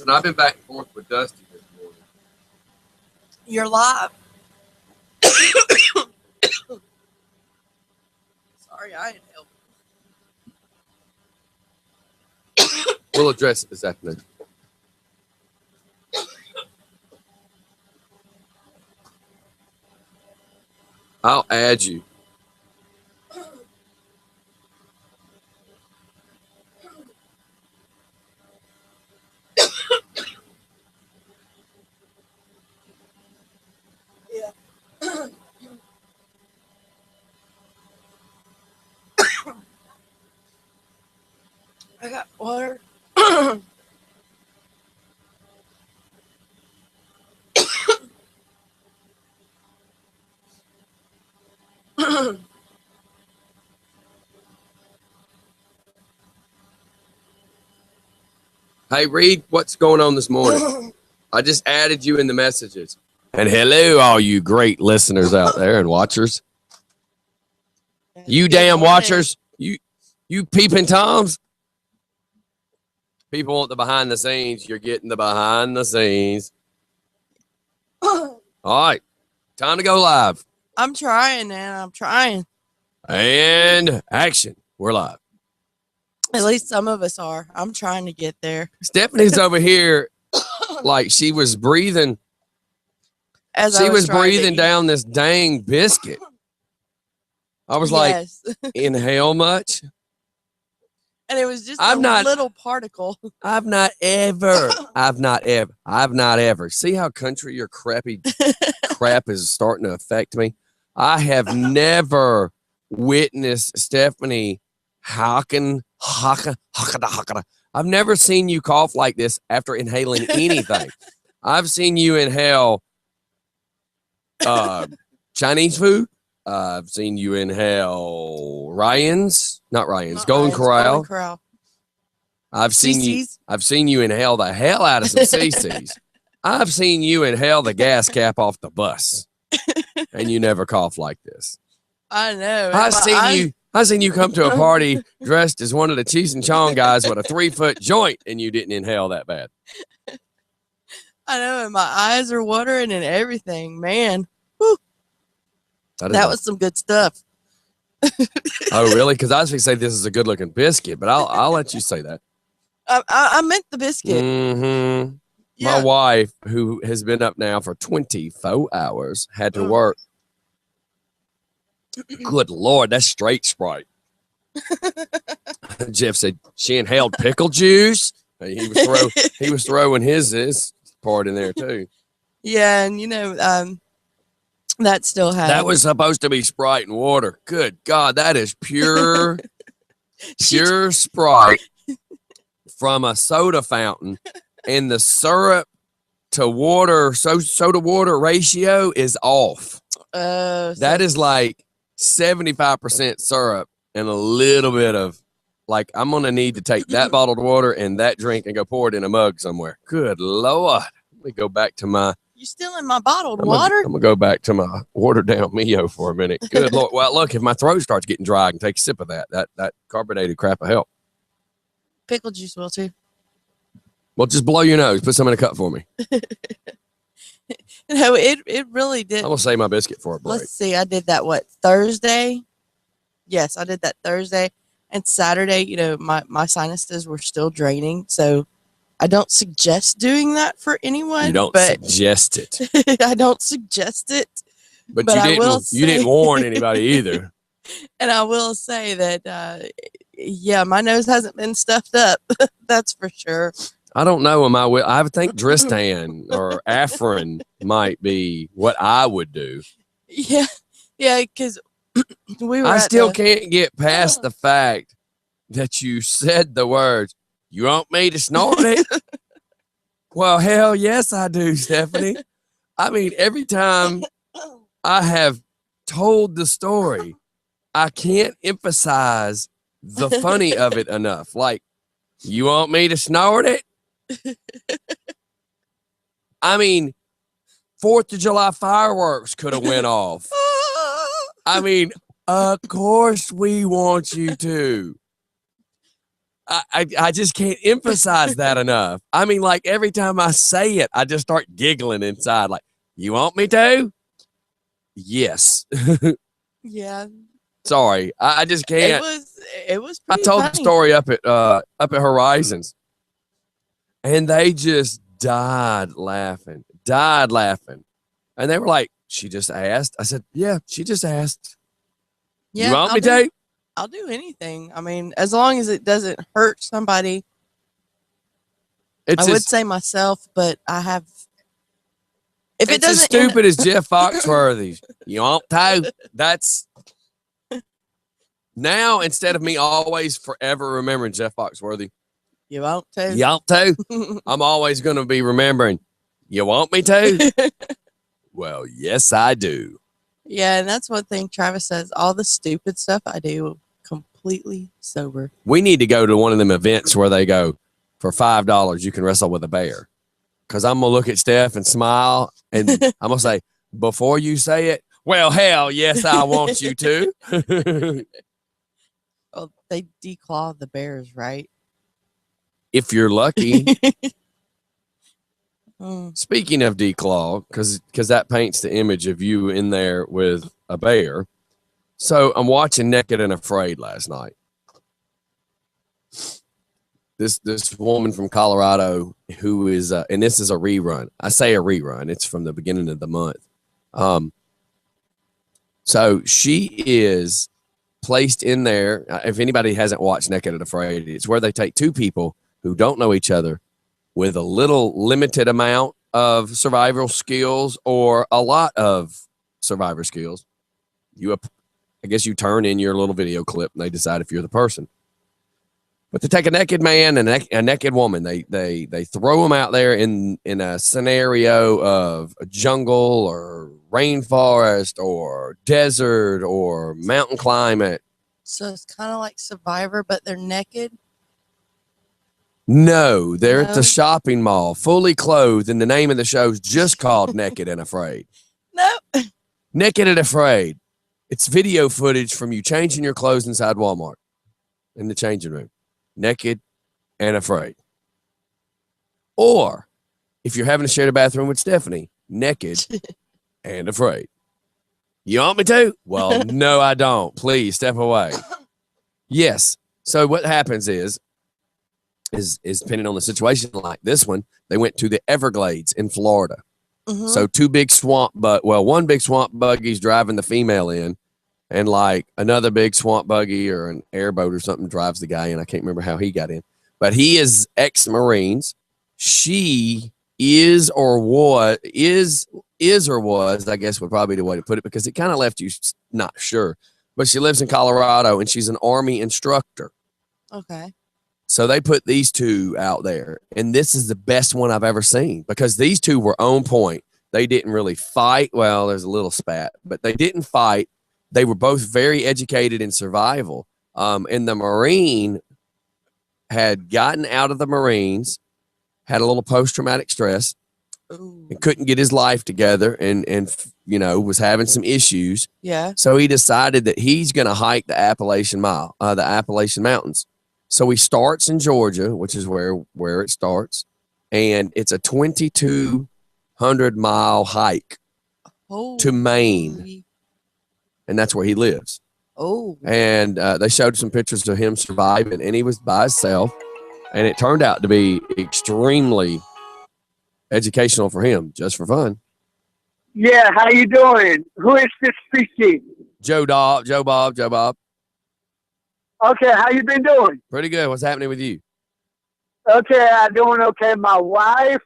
Listen, I've been back and forth with Dusty this morning. You're live. Sorry, I inhaled. We'll address it this afternoon. I'll add you. Yeah. I got water. Hey, Reed, what's going on this morning? I just added you in the messages. And hello, all you great listeners out there and watchers. You damn watchers. You peeping Toms. People want the behind the scenes. You're getting the behind the scenes. All right. Time to go live. I'm trying, man. I'm trying. And action. We're live. At least some of us are. I'm trying to get there. Stephanie's over here like she was breathing. She was breathing down this dang biscuit. I was like, inhale much? And it was just a little particle. I've not ever. See how country your crappy crap is starting to affect me? I have never witnessed Stephanie hocking. I've never seen you cough like this after inhaling anything. I've seen you inhale Chinese food. I've seen you inhale Golden Corral. I've seen you inhale the hell out of some CC's. I've seen you inhale the gas cap off the bus, and you never cough like this. I know. I've seen you come to a party dressed as one of the Cheech and Chong guys with a 3-foot joint, and you didn't inhale that bad. I know, and my eyes are watering and everything, man. Whew. That was some good stuff. Oh, really? Because I was going to say this is a good-looking biscuit, but I'll let you say that. I meant the biscuit. Mm-hmm. Yeah. My wife, who has been up now for 24 hours, had to work. Good Lord, that's straight Sprite. Jeff said she inhaled pickle juice. He was throwing his part in there too. Yeah, and that still has. That was supposed to be Sprite and water. Good God, that is pure Sprite from a soda fountain, and the syrup to water soda water ratio is off. That is like 75% syrup and a little bit of, like, I'm going to need to take that bottled water and that drink and go pour it in a mug somewhere. Good Lord. Let me go back to my... You still in my bottled water? I'm going to go back to my watered down Mio for a minute. Good Lord. Well, look, if my throat starts getting dry, I can take a sip of that carbonated crap will help. Pickle juice will too. Well, just blow your nose. Put some in a cup for me. No, it really did. I'm going to save my biscuit for a break. Let's see. I did that, Thursday? Yes, I did that Thursday. And Saturday, my sinuses were still draining. So I don't suggest doing that for anyone. You don't suggest it. I don't suggest it. But you didn't warn anybody either. And I will say that, my nose hasn't been stuffed up. That's for sure. I don't know. I would think Dristan or Afrin might be what I would do. Yeah, because we were. I still can't get past the fact that you said the words, "You want me to snort it?" Well, hell yes, I do, Stephanie. I mean, every time I have told the story, I can't emphasize the funny of it enough. Like, you want me to snort it? I mean, 4th of July fireworks could have went off. I mean, of course we want you to. I just can't emphasize that enough. I mean, like every time I say it, I just start giggling inside. Like, you want me to? Yes. Yeah, Sorry, I just can't. it was I pretty told the funny. story up at Horizons, and they just died laughing, and they were like, "She just asked." I said, "Yeah, she just asked. You Yeah, want me to?" I'll do anything. I mean, as long as it doesn't hurt somebody. It's I would say myself, but I have. If it it's as doesn't end, stupid as Jeff Foxworthy's. You want to? That's now instead of me always forever remembering Jeff Foxworthy. you won't to. You want to? I'm always going to be remembering. You want me to? Well, yes, I do. Yeah, and that's one thing Travis says. All the stupid stuff I do completely sober. We need to go to one of them events where they go, for $5, you can wrestle with a bear. Because I'm going to look at Steph and smile, and I'm going to say, before you say it, well, hell, yes, I want you to. Well, they declaw the bears, right? If you're lucky. Mm. Speaking of declaw, because that paints the image of you in there with a bear. So I'm watching Naked and Afraid last night. This woman from Colorado who is, and this is a rerun. I say a rerun. It's from the beginning of the month. So she is placed in there. If anybody hasn't watched Naked and Afraid, it's where they take two people who don't know each other with a little limited amount of survival skills or a lot of survivor skills. I guess you turn in your little video clip and they decide if you're the person. But they take a naked man and a naked woman. They throw them out there in a scenario of a jungle or rainforest or desert or mountain climate. So it's kind of like Survivor, but they're naked. No, they're at No. the shopping mall, fully clothed, and the name of the show is just called Naked and Afraid. No. Naked and Afraid. It's video footage from you changing your clothes inside Walmart in the changing room. Naked and Afraid. Or if you're having to share a bathroom with Stephanie, naked and afraid. You want me to? Well, no, I don't. Please step away. Yes. So what happens is depending on the situation like this one, they went to the Everglades in Florida. Mm-hmm. So one big swamp buggy's driving the female in, and like another big swamp buggy or an airboat or something drives the guy in. I can't remember how he got in, but he is ex-Marines. She is or was, I guess would probably be the way to put it, because it kind of left you not sure. But she lives in Colorado and she's an Army instructor. Okay. So they put these two out there, and this is the best one I've ever seen because these two were on point. They didn't really fight. Well, there's a little spat, but they didn't fight. They were both very educated in survival. And the Marine had gotten out of the Marines, had a little post-traumatic stress, Ooh. and couldn't get his life together and was having some issues. Yeah. So he decided that he's going to hike the Appalachian Mountains. So he starts in Georgia, which is where it starts, and it's a 2,200-mile hike to Maine, and that's where he lives. Oh. And they showed some pictures of him surviving, and he was by himself, and it turned out to be extremely educational for him, just for fun. Yeah, how you doing? Who is this speaking? Joe Bob. Okay, how you been doing? Pretty good. What's happening with you? Okay, I'm doing okay. My wife,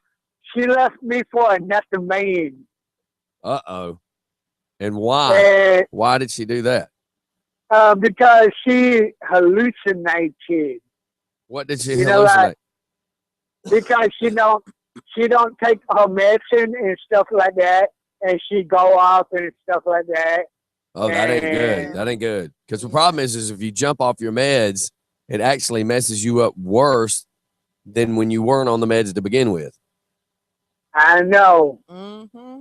she left me for another man. Uh-oh. And why? Why did she do that? Because she hallucinated. What did she hallucinate? Because she don't take her medicine and stuff like that, and she go off and stuff like that. Oh, that ain't good. That ain't good. Because the problem is if you jump off your meds, it actually messes you up worse than when you weren't on the meds to begin with. I know. Mm-hmm.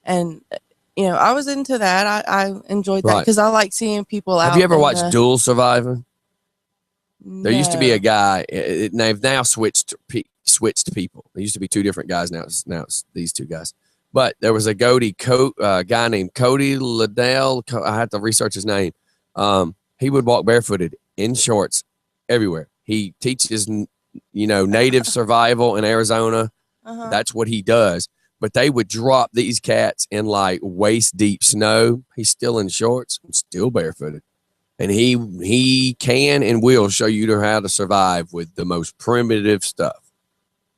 And you know, I was into that. I enjoyed that Right. because I like seeing people out. Have you ever in watched the, Dual Survivor? There used to be a No. guy. They've now switched people. There used to be two different guys. Now it's these two guys. But there was a guy named Cody Liddell. I have to research his name. He would walk barefooted in shorts everywhere. He teaches, native survival in Arizona. Uh-huh. That's what he does. But they would drop these cats in like waist deep snow. He's still in shorts, still barefooted. And he can and will show you how to survive with the most primitive stuff.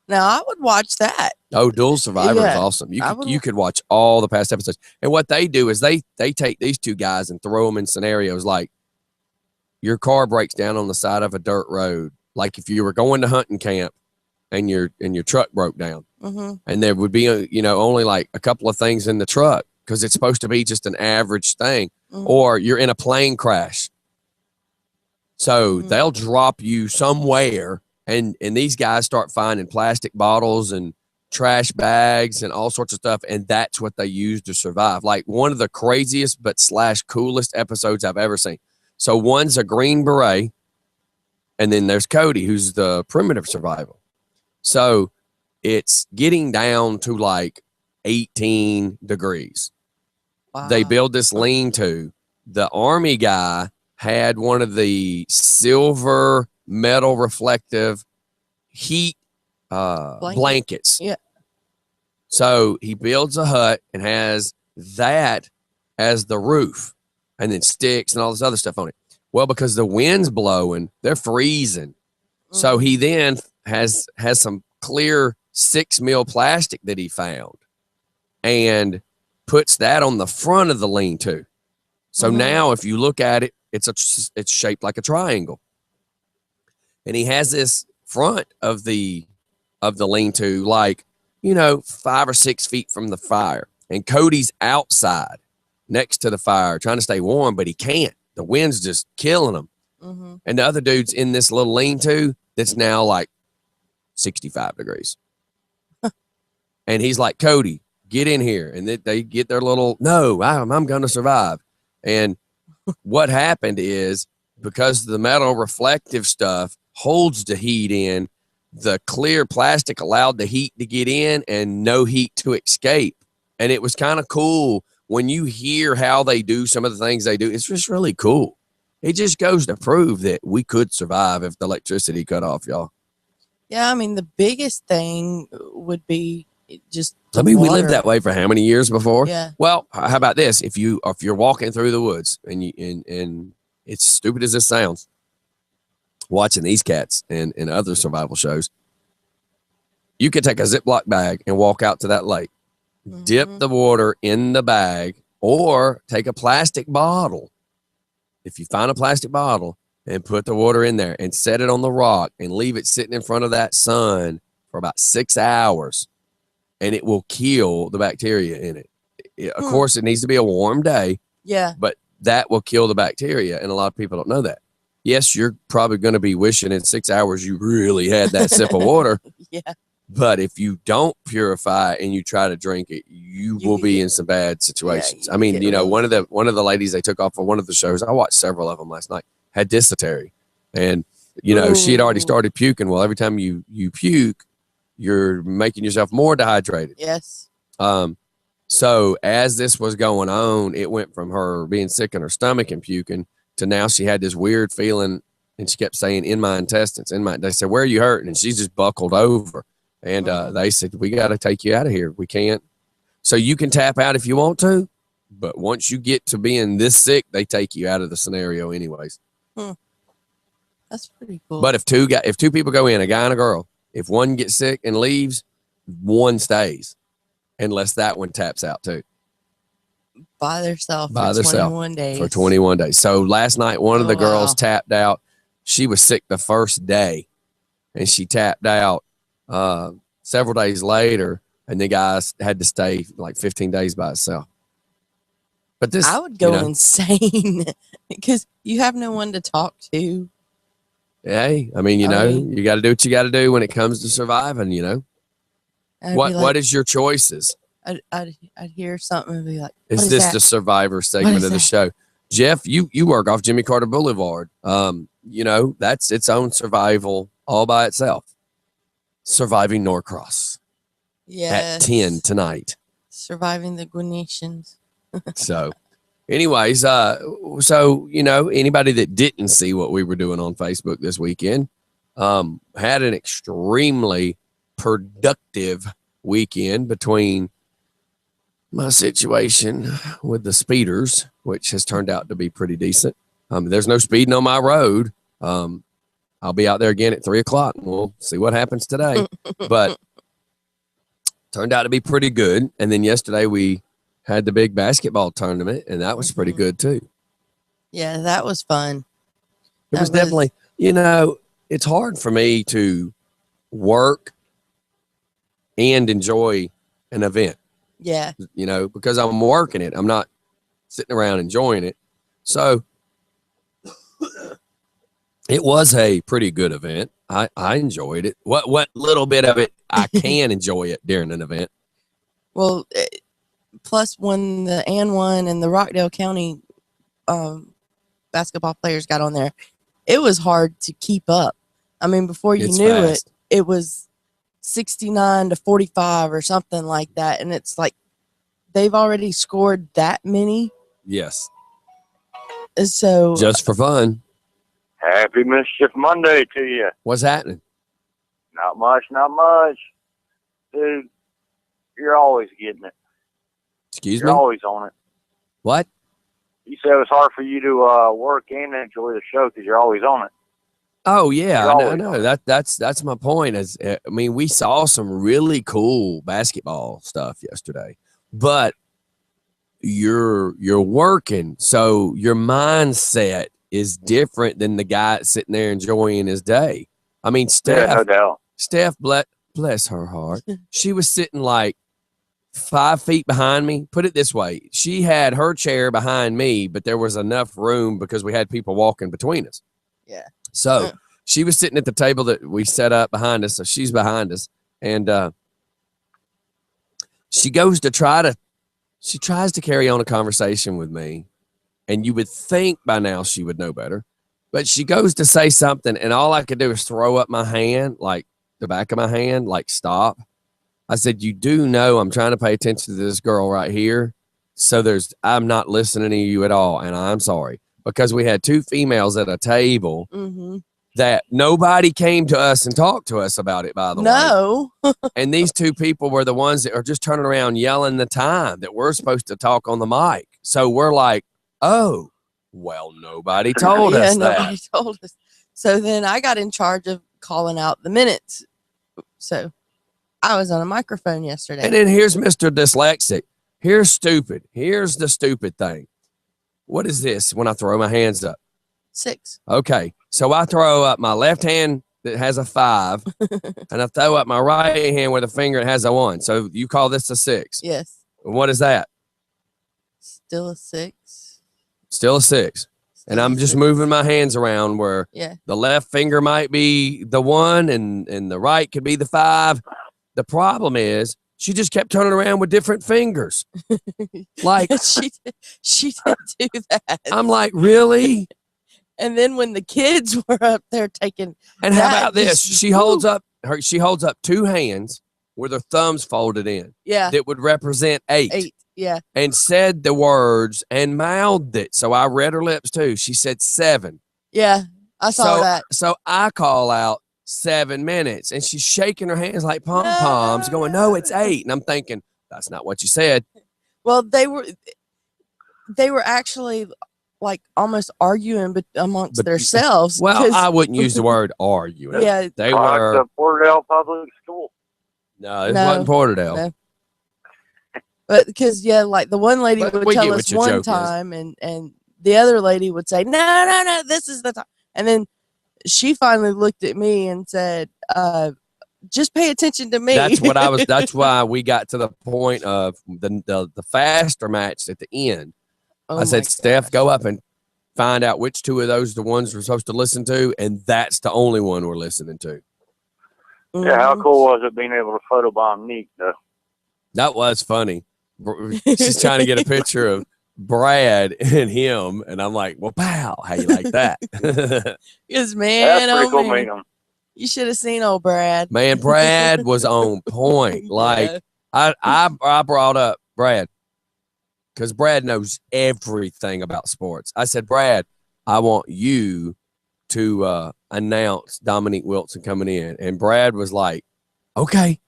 Now I would watch that. Oh, Dual Survivor is Yeah, awesome. You could watch all the past episodes. And what they do is they take these two guys and throw them in scenarios like your car breaks down on the side of a dirt road. Like if you were going to hunting camp and your truck broke down, and there would be only like a couple of things in the truck because it's supposed to be just an average thing, or you're in a plane crash. So they'll drop you somewhere, and these guys start finding plastic bottles and trash bags and all sorts of stuff, and that's what they use to survive. Like one of the craziest but / coolest episodes I've ever seen. So one's a Green Beret, and then there's Cody, who's the primitive survival. So it's getting down to like 18 degrees. Wow. They build this lean-to. The Army guy had one of the silver metal reflective heat blankets. Yeah. So he builds a hut and has that as the roof, and then sticks and all this other stuff on it. Well, because the wind's blowing, they're freezing. So he then has some clear 6 mil plastic that he found and puts that on the front of the lean-to. So now if you look at it, it's shaped like a triangle. And he has this front of the lean-to like, 5 or 6 feet from the fire. And Cody's outside next to the fire trying to stay warm, but he can't. The wind's just killing him. And the other dude's in this little lean-to that's now like 65 degrees. And he's like, Cody, get in here. And they get their little, no, I'm going to survive. And what happened is because the metal reflective stuff holds the heat in, the clear plastic allowed the heat to get in and no heat to escape. And it was kind of cool when you hear how they do some of the things they do. It's just really cool. It just goes to prove that we could survive if the electricity cut off, y'all. Yeah, I mean, the biggest thing would be just we lived that way for how many years before? Yeah. Well, how about this? If you're walking through the woods and it's stupid as this sounds, watching these cats and other survival shows, you could take a Ziploc bag and walk out to that lake, dip the water in the bag, or take a plastic bottle. If you find a plastic bottle and put the water in there and set it on the rock and leave it sitting in front of that sun for about 6 hours, and it will kill the bacteria in it. Of course, it needs to be a warm day. Yeah. But that will kill the bacteria, and a lot of people don't know that. Yes, you're probably going to be wishing in 6 hours you really had that sip of water. Yeah. But if you don't purify and you try to drink it, you will be in some bad situations. Yeah, I mean, one of the ladies they took off of one of the shows, I watched several of them last night, had dysentery. And, she had already started puking. Well, every time you puke, you're making yourself more dehydrated. Yes. So as this was going on, it went from her being sick in her stomach and puking to now she had this weird feeling, and she kept saying, in my intestines, they said, where are you hurting? And she just buckled over. And they said, we got to take you out of here. We can't. So you can tap out if you want to, but once you get to being this sick, they take you out of the scenario anyways. That's pretty cool. But if two people go in, a guy and a girl, if one gets sick and leaves, one stays, unless that one taps out too. By themselves for 21 days. For 21 days. So last night, one of the girls tapped out. She was sick the first day, and she tapped out several days later, and the guy had to stay like 15 days by itself. But this, I would go insane because you have no one to talk to. Hey, I mean, you got to do what you got to do when it comes to surviving, I'd What is your choices? I'd hear something and be like, Is what is this that? the Survivor segment is of the that? show? Jeff, you work off Jimmy Carter Boulevard. You know, that's its own survival all by itself. Surviving Norcross at 10 tonight. Surviving the Guanetians. So, anyways, so you know, anybody that didn't see what we were doing on Facebook this weekend, had an extremely productive weekend between my situation with the speeders, which has turned out to be pretty decent. There's no speeding on my road. I'll be out there again at 3:00 and we'll see what happens today. But turned out to be pretty good. And then yesterday we had the big basketball tournament, and that was pretty good too. Yeah, that was fun. It was definitely, you know, it's hard for me to work and enjoy an event. Yeah. You know, because I'm working it. I'm not sitting around enjoying it. So it was a pretty good event. I enjoyed it. What little bit of it I can enjoy it during an event. Well, plus when the AN1 and the Rockdale County basketball players got on there, it was hard to keep up. I mean, before you knew it, it was 69-45 or something like that. And it's like they've already scored that many. Yes. So just for fun. Happy Mischief Monday to you. What's happening? Not much, not much. Dude, you're always getting it. Excuse me? You're always on it. What? You said it was hard for you to work and enjoy the show because you're always on it. Oh yeah, I know. That's my point. Is I mean, we saw some really cool basketball stuff yesterday, but you're working, so your mindset is different than the guy sitting there enjoying his day. I mean, Steph, no doubt. Steph, bless her heart, she was sitting like 5 feet behind me. Put it this way, she had her chair behind me, but there was enough room because we had people walking between us. Yeah. So she was sitting at the table that we set up behind us. So she's behind us. And she tries to carry on a conversation with me. And you would think by now she would know better. But she goes to say something, and all I could do is throw up my hand, like the back of my hand, like stop. I said, you do know I'm trying to pay attention to this girl right here. So I'm not listening to you at all. And I'm sorry. Because we had two females at a table that nobody came to us and talked to us about it, by the way. No. And these two people were the ones that are just turning around yelling the time that we're supposed to talk on the mic. So we're like, oh, well, nobody told us that. Nobody told us. So then I got in charge of calling out the minutes. So I was on a microphone yesterday. And then here's Mr. Dyslexic. Here's stupid. Here's the stupid thing. What is this when I throw my hands up? 6. Okay. So I throw up my left hand that has a 5, and I throw up my right hand with a finger that has a 1. So you call this a 6? Yes. And what is that? Still a 6. Still a 6. And I'm just moving my hands around where the left finger might be the 1 and the right could be the 5. The problem is she just kept turning around with different fingers. Like she did do that. I'm like, really? And then when the kids were up there taking, and how about this? She holds up 2 hands with her thumbs folded in. Yeah. That would represent 8. 8. Yeah. And said the words and mouthed it. So I read her lips too. She said 7. Yeah. I saw that. So I call out 7 minutes, and she's shaking her hands like pom-poms, going, no, it's 8. And I'm thinking, that's not what you said. Well, they were actually like almost arguing amongst themselves. Well, I wouldn't use the word arguing. Yeah. They were. The Porterdale Public School. No, it wasn't Porterdale. No. But because, like the one lady would tell us one time, and the other lady would say, no, this is the time. And then she finally looked at me and said, just pay attention to me. That's why we got to the point of the faster match at the end. Oh, I said, Steph, go up and find out which 2 of those are the ones we're supposed to listen to, and that's the only one we're listening to. Yeah, how cool was it being able to photobomb Neek, though? That was funny. She's trying to get a picture of Brad and him, and I'm like, well, pal, how you like that? Because, man, That's pretty oh, cool man. meeting him. You should have seen old Brad. Man, Brad was on point. Like, I brought up Brad because Brad knows everything about sports. I said, Brad, I want you to announce Dominique Wilson coming in. And Brad was like, okay.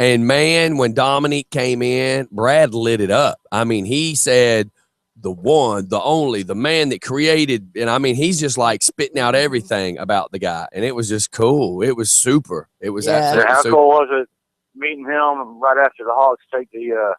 And, man, when Dominique came in, Brad lit it up. I mean, he said, the one, the only, the man that created. And, I mean, he's just, like, spitting out everything about the guy. And it was just cool. It was super. It was absolutely How super. cool was it meeting him right after the Hawks take the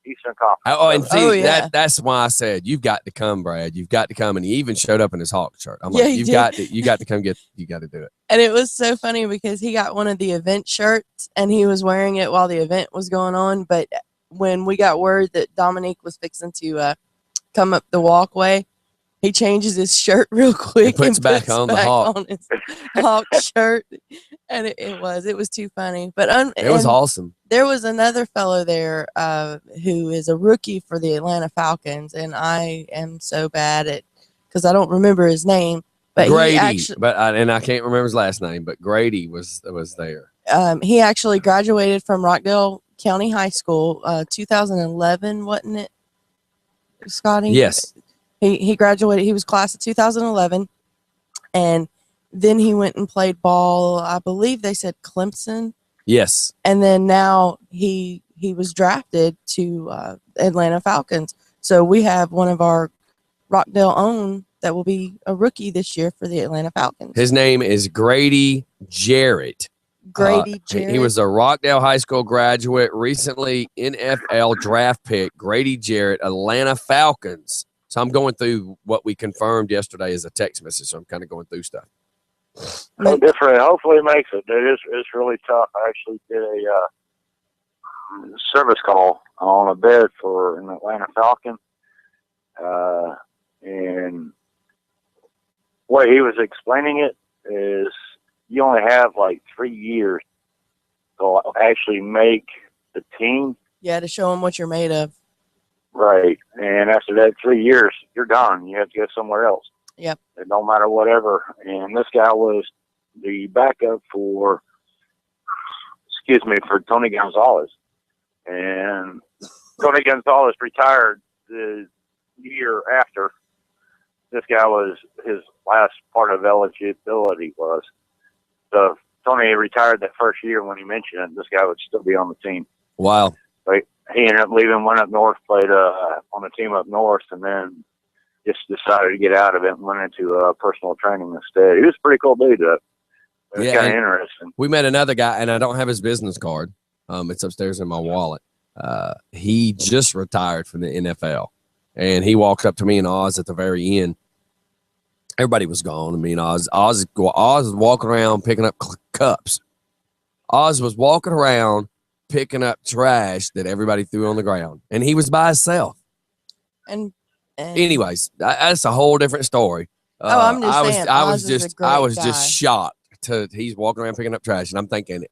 Eastern Conference? Oh, and see, yeah. that's why I said, you've got to come, Brad. You've got to come. And he even showed up in his Hawks shirt. I'm like, you got to come you got to do it. And it was so funny because he got one of the event shirts and he was wearing it while the event was going on. But when we got word that Dominique was fixing to come up the walkway, he changes his shirt real quick and puts back on his Hawk shirt. And it was too funny. But it was awesome. There was another fellow there who is a rookie for the Atlanta Falcons. And I am so bad at, because I don't remember his name. But Grady, and I can't remember his last name, but Grady was there. He actually graduated from Rockdale County High School, 2011, wasn't it, Scotty? Yes. He graduated. He was class of 2011, and then he went and played ball. I believe they said Clemson. Yes. And then now he was drafted to Atlanta Falcons. So we have one of our Rockdale own that will be a rookie this year for the Atlanta Falcons. His name is Grady Jarrett. Grady Jarrett. He was a Rockdale High School graduate, recently NFL draft pick. Grady Jarrett, Atlanta Falcons. So I'm going through what we confirmed yesterday as a text message. So I'm kind of going through stuff. No different. Hopefully it makes it. It's really tough. I actually did a service call on a bed for an Atlanta Falcon. And way he was explaining it is you only have like 3 years to actually make the team. Yeah, to show them what you're made of. Right. And after that 3 years, you're gone. You have to go somewhere else. Yep. It don't matter whatever. And this guy was the backup for Tony Gonzalez. And Tony Gonzalez retired the year after. This guy was his last part of eligibility was. So if Tony retired that first year when he mentioned it, this guy would still be on the team. Wow. But he ended up leaving, went up north, played on the team up north, and then just decided to get out of it and went into personal training instead. He was a pretty cool dude. It was kind of interesting. We met another guy, and I don't have his business card. It's upstairs in my wallet. He just retired from the NFL, and he walked up to me and Oz at the very end. Everybody was gone. I mean, Oz was walking around picking up cups. Oz was walking around picking up trash that everybody threw on the ground, and he was by himself. And anyways, that's a whole different story. I'm just saying, I was just shocked. He's walking around picking up trash, and I'm thinking,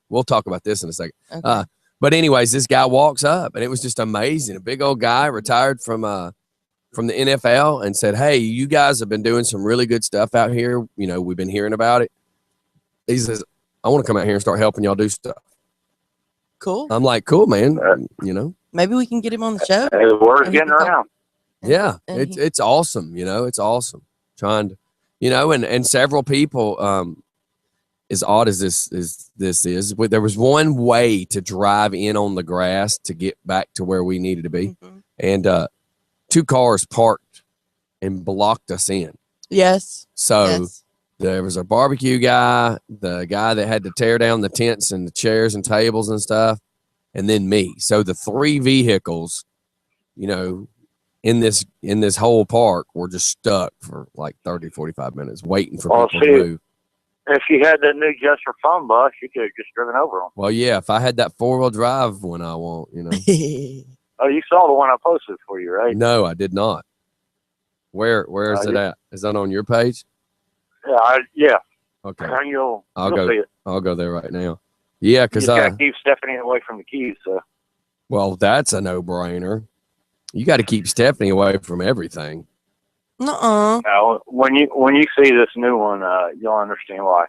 we'll talk about this in a second. Okay. But anyways, this guy walks up, and it was just amazing. A big old guy retired from the NFL and said, hey, you guys have been doing some really good stuff out here. You know, we've been hearing about it. He says, I want to come out here and start helping y'all do stuff. Cool. I'm like, cool, man. You know, maybe we can get him on the show. The word's getting around. Yeah, it's awesome. You know, it's awesome. Trying to, you know, and several people, as odd as this is, there was one way to drive in on the grass to get back to where we needed to be. Mm-hmm. And 2 cars parked and blocked us in. Yes. So there was a barbecue guy, the guy that had to tear down the tents and the chairs and tables and stuff, and then me. So the 3 vehicles, you know, in this whole park were just stuck for like 30, 45 minutes waiting for people to move. If you had that new Just for Fun bus, you could have just driven over them. Well, yeah, if I had that 4-wheel drive one I want, you know. Oh, you saw the one I posted for you, right? No, I did not. Where is it at? Is that on your page? Yeah. Okay. You'll see it. I'll go there right now. Yeah, You because just gotta keep Stephanie away from the keys. So. well, that's a no-brainer. You got to keep Stephanie away from everything. Nuh-uh. Now, when you see this new one, you'll understand why.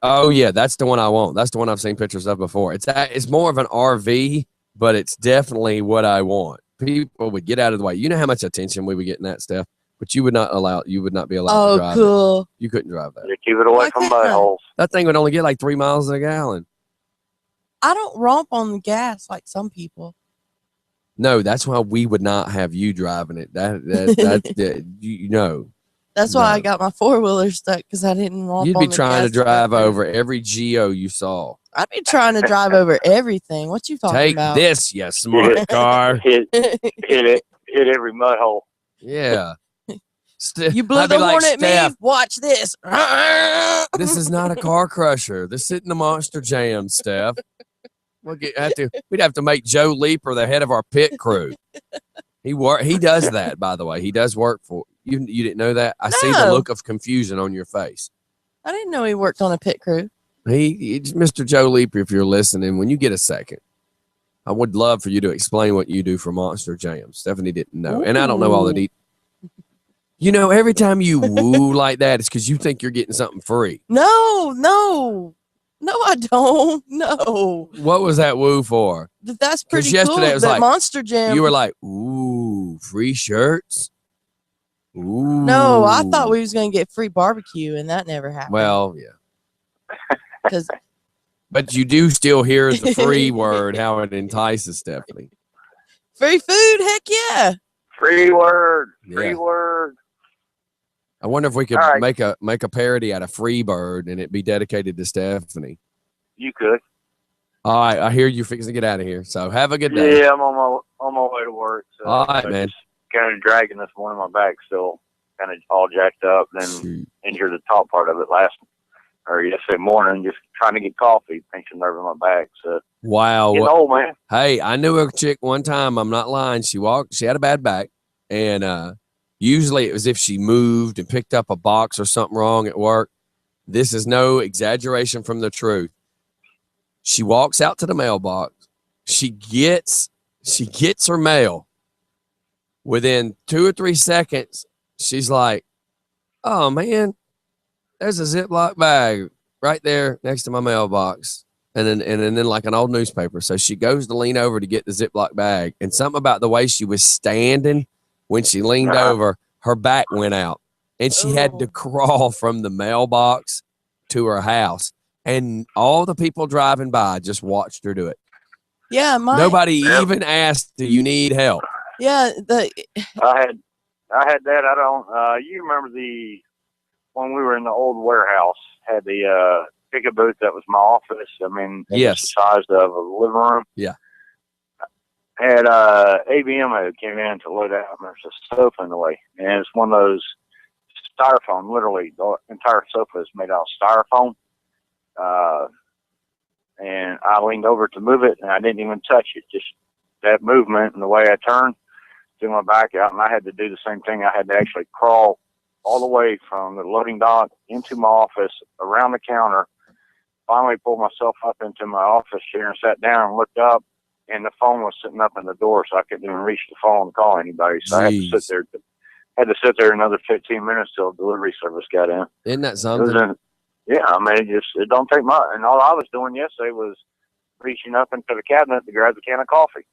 Oh yeah, that's the one I want. That's the one I've seen pictures of before. It's more of an RV, but it's definitely what I want. People would get out of the way. You know how much attention we would get in that stuff, but you would not be allowed to drive cool. it. You couldn't drive that. You keep it away from mud holes. That thing would only get like 3 miles a gallon. I don't romp on the gas like some people. No, that's why we would not have you driving it. That's you know. That's why I got my 4-wheeler stuck, because I didn't romp. You'd be trying to drive over every Geo you saw. I'd be trying to drive over everything. What you talking about? Take this, you smart car. Hit every mud hole. Yeah. You blew the horn at me. Watch this. This is not a car crusher. This isn't a Monster Jam, Steph. We'd have to make Joe Leeper the head of our pit crew. He does that, by the way. He does work for you. You didn't know that? I see the look of confusion on your face. I didn't know he worked on a pit crew. He's Mr. Joe Leeper, if you're listening, when you get a second, I would love for you to explain what you do for Monster Jam. Stephanie didn't know. Ooh. And I don't know all the details. You know, every time you woo like that, it's because you think you're getting something free. No, I don't. No. What was that woo for? That's pretty cool. Yesterday it was like Monster Jam. You were like, ooh, free shirts? Ooh. No, I thought we was going to get free barbecue, and that never happened. Well, yeah. But you do still hear the free word, how it entices Stephanie. Free food? Heck yeah. Free word. Free word. I wonder if we could make a parody out of Freebird and it be dedicated to Stephanie. You could. All right, I hear you fixing to get out of here. So have a good day. Yeah, I'm on my way to work. So all right, man. Kind of dragging this morning. My back's still kind of all jacked up. Then injured the top part of it yesterday morning, just trying to get coffee, pinching nerve in my back. So wow, getting old, man. Hey, I knew a chick one time. I'm not lying. She had a bad back, and usually it was if she moved and picked up a box or something wrong at work. This is no exaggeration from the truth. She walks out to the mailbox. She gets her mail. Within 2 or 3 seconds, she's like, oh, man, there's a Ziploc bag right there next to my mailbox. And then like an old newspaper. So she goes to lean over to get the Ziploc bag. And something about the way she was standing when she leaned over, her back went out. And she had to crawl from the mailbox to her house. And all the people driving by just watched her do it. Yeah, nobody even asked, do you need help? Yeah, I had that. I don't. You remember when we were in the old warehouse? Had the pickup booth that was my office. I mean, yes, the size of a living room. Yeah. Had ABM came in to load out, and there's a sofa in the way, and it's one of those styrofoam. Literally, the entire sofa is made out of styrofoam. And I leaned over to move it, and I didn't even touch it. Just that movement and the way I turned, threw my back out, and I had to do the same thing. I had to actually crawl all the way from the loading dock into my office, around the counter, finally pulled myself up into my office chair and sat down and looked up, and the phone was sitting up in the door, so I couldn't even reach the phone to call anybody. So I had to sit there another 15 minutes till delivery service got in. Isn't that something? Yeah, I mean, it don't take much. And all I was doing yesterday was reaching up into the cabinet to grab the can of coffee.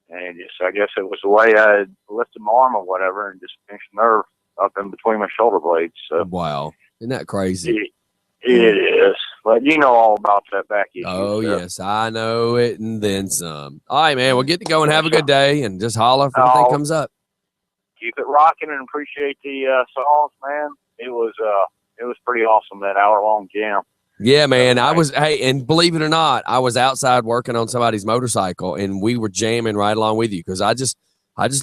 And I guess it was the way I lifted my arm or whatever, and just pinched the nerve up in between my shoulder blades. So wow, isn't that crazy? It is, but you know all about that back issue. Oh yes, I know it, and then some. All right, man. We'll get to go and have a good day, and just holler if anything comes up. Keep it rocking, and appreciate the songs, man. It was pretty awesome, that hour-long jam. Yeah, man. And believe it or not, I was outside working on somebody's motorcycle, and we were jamming right along with you because I just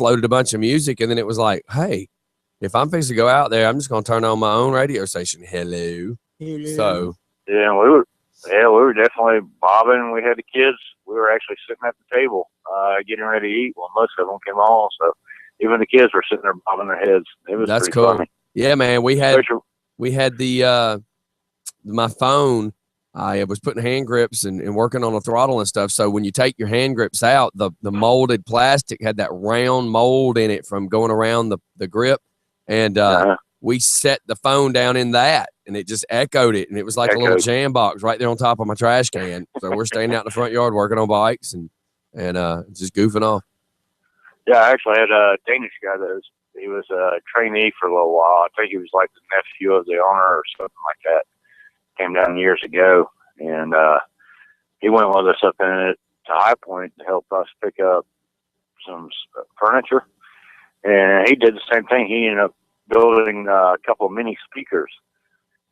loaded a bunch of music, and then it was like, hey, if I'm fixing to go out there, I'm just gonna turn on my own radio station. Hello. So yeah, we were definitely bobbing. We had the kids. We were actually sitting at the table, getting ready to eat when most of them came on. So even the kids were sitting there bobbing their heads. It was pretty funny. Yeah, man. We had the my phone I was putting hand grips and working on the throttle and stuff. So when you take your hand grips out, the molded plastic had that round mold in it from going around the grip. And we set the phone down in that, and it just echoed it. And it was like a little jam box right there on top of my trash can. So we're standing out in the front yard working on bikes and just goofing off. Yeah, I actually had a Danish guy he was a trainee for a little while. I think he was like the nephew of the owner or something like that. Came down years ago, and he went with us up to High Point to help us pick up some furniture. And he did the same thing. He ended up building a couple of mini speakers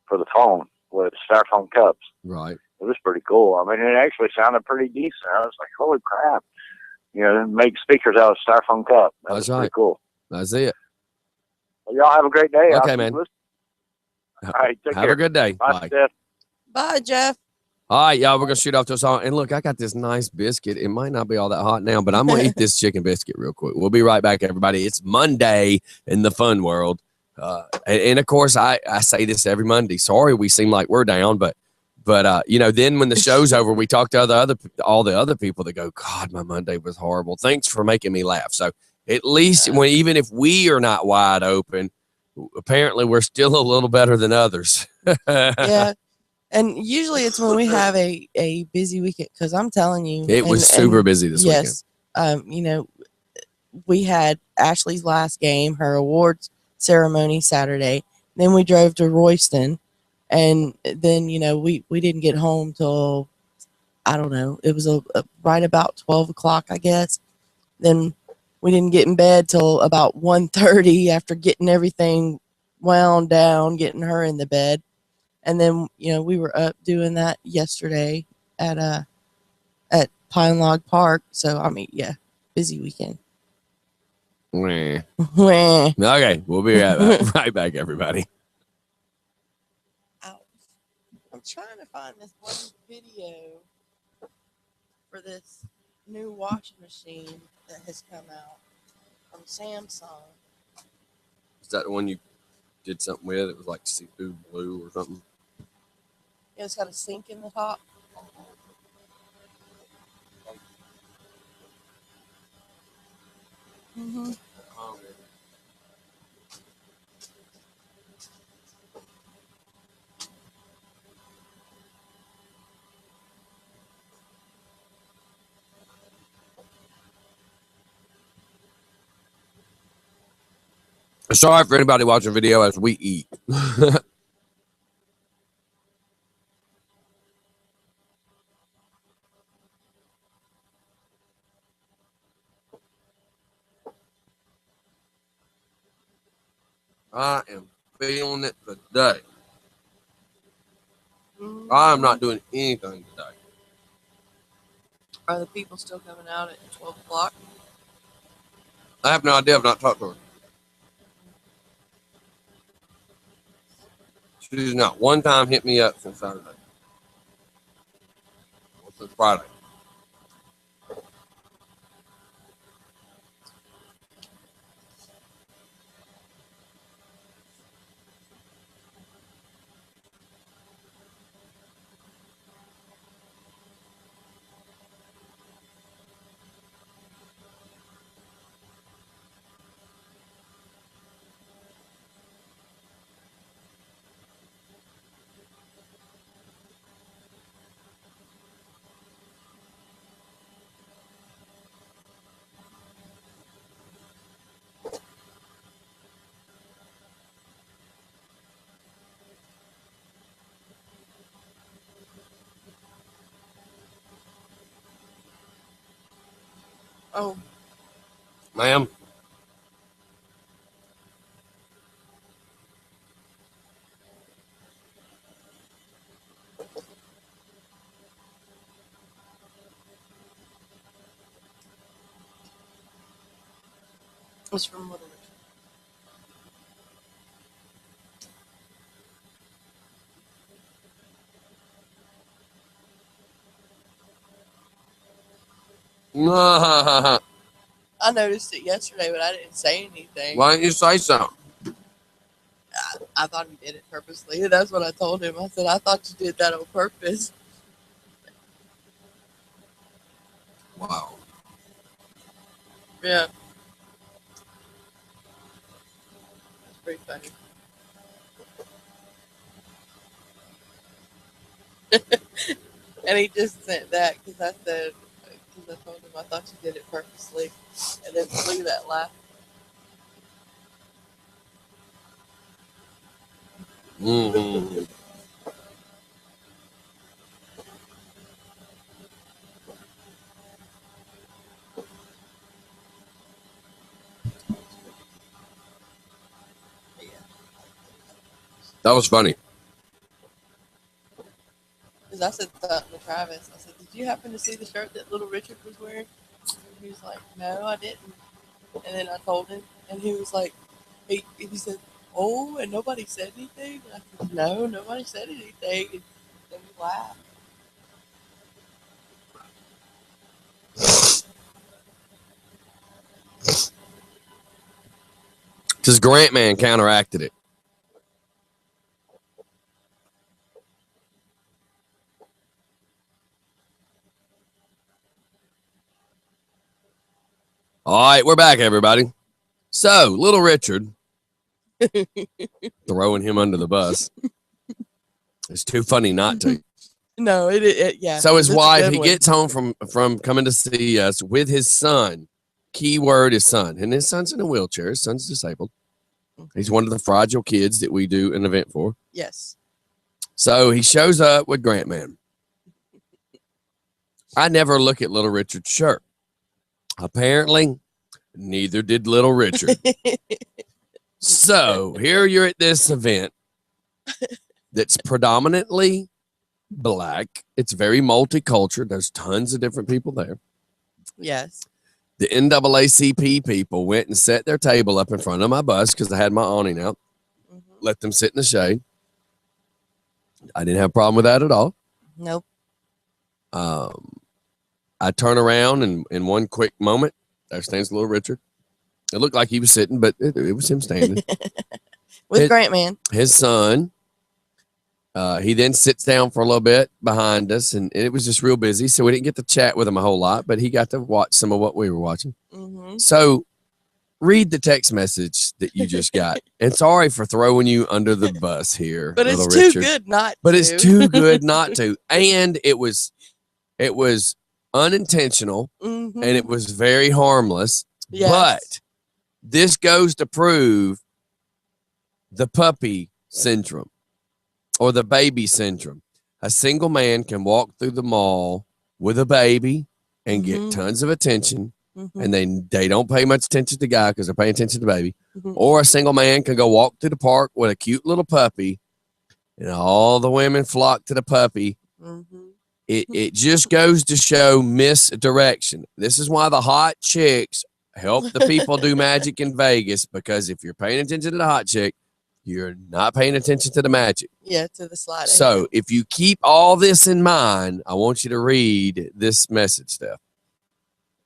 for the phone with styrofoam cups. Right. It was pretty cool. I mean, it actually sounded pretty decent. I was like, holy crap. Make speakers out of styrofoam cup. That's right. Pretty cool. That's it. Well, y'all have a great day. Okay, man. All right, take care. Have a good day. Bye, Jeff. Bye, Jeff. All right, y'all, we're going to shoot off to a song. And look, I got this nice biscuit. It might not be all that hot now, but I'm going to eat this chicken biscuit real quick. We'll be right back, everybody. It's Monday in the fun world. And of course, I say this every Monday. Sorry we seem like we're down, but then when the show's over, we talk to all the other people that go, God, my Monday was horrible. Thanks for making me laugh. So at least even if we are not wide open, apparently we're still a little better than others. Yeah. And usually it's when we have a busy weekend, because I'm telling you. It was super busy this weekend. Yes. We had Ashley's last game, her awards ceremony Saturday. Then we drove to Royston. And then, we didn't get home till, I don't know, it was right about 12 o'clock, I guess. Then we didn't get in bed till about 1:30 after getting everything wound down, getting her in the bed. And then, we were up doing that yesterday at Pine Log Park. So, I mean, yeah, busy weekend. Okay, we'll be right back, everybody. I'm trying to find this one video for this new washing machine that has come out from Samsung. Is that the one you did something with? It was like seafood blue or something. It's got a sink in the top. Mm-hmm. Sorry for anybody watching video as we eat. I am feeling it today. I'm not doing anything today. Are the people still coming out at 12 o'clock? I have no idea. I've not talked to her. She's not one time hit me up since Saturday. Well, since Friday. Oh. Ma'am. It's from Little Why I noticed it yesterday, but I didn't say anything. didn't you say something? I thought he did it purposely. That's what I told him. I said, I thought you did that on purpose. Wow. Yeah. That's pretty funny. And he just sent that because I said, because I told him I thought you did it purposely. And then look at that laugh. Mm-hmm. That was funny. Because I said something to Travis. I said, did you happen to see the shirt that little Richard was wearing? And he was like, no, I didn't. And then I told him, and he was like, he said, oh, and nobody said anything? And I said, no, nobody said anything. And then we laughed. Because Grant Man counteracted it. All right, we're back, everybody. So, little Richard, throwing him under the bus. It's too funny not to. No, yeah. So his wife, he gets home from coming to see us with his son. Key word is son. And his son's in a wheelchair. His son's disabled. He's one of the fragile kids that we do an event for. Yes. So he shows up with Grant Man. I never look at little Richard's shirt. Apparently, neither did little Richard. So here you're at this event that's predominantly Black. It's very multicultural. There's tons of different people there. Yes. The NAACP people went and set their table up in front of my bus because I had my awning out. Mm-hmm. Let them sit in the shade. I didn't have a problem with that at all. Nope. I turn around and in one quick moment, there stands little Richard. It looked like he was sitting, but it was him standing. With Grant Man. His son. He then sits down for a little bit behind us, and it was just real busy, so we didn't get to chat with him a whole lot, but he got to watch some of what we were watching. Mm-hmm. So read the text message that you just got. And sorry for throwing you under the bus here. But it's too good not to. But it's too good not to. And it was unintentional, mm-hmm. and it was very harmless. Yes. But this goes to prove the puppy syndrome or the baby syndrome. A single man can walk through the mall with a baby and mm-hmm. get tons of attention, mm-hmm. and they don't pay much attention to the guy because they're paying attention to the baby. Mm-hmm. Or a single man can go walk through the park with a cute little puppy, and all the women flock to the puppy. Mm-hmm. It just goes to show misdirection. This is why the hot chicks help the people do magic in Vegas, because if you're paying attention to the hot chick, you're not paying attention to the magic. Yeah, to the slide. So if you keep all this in mind, I want you to read this message, Steph.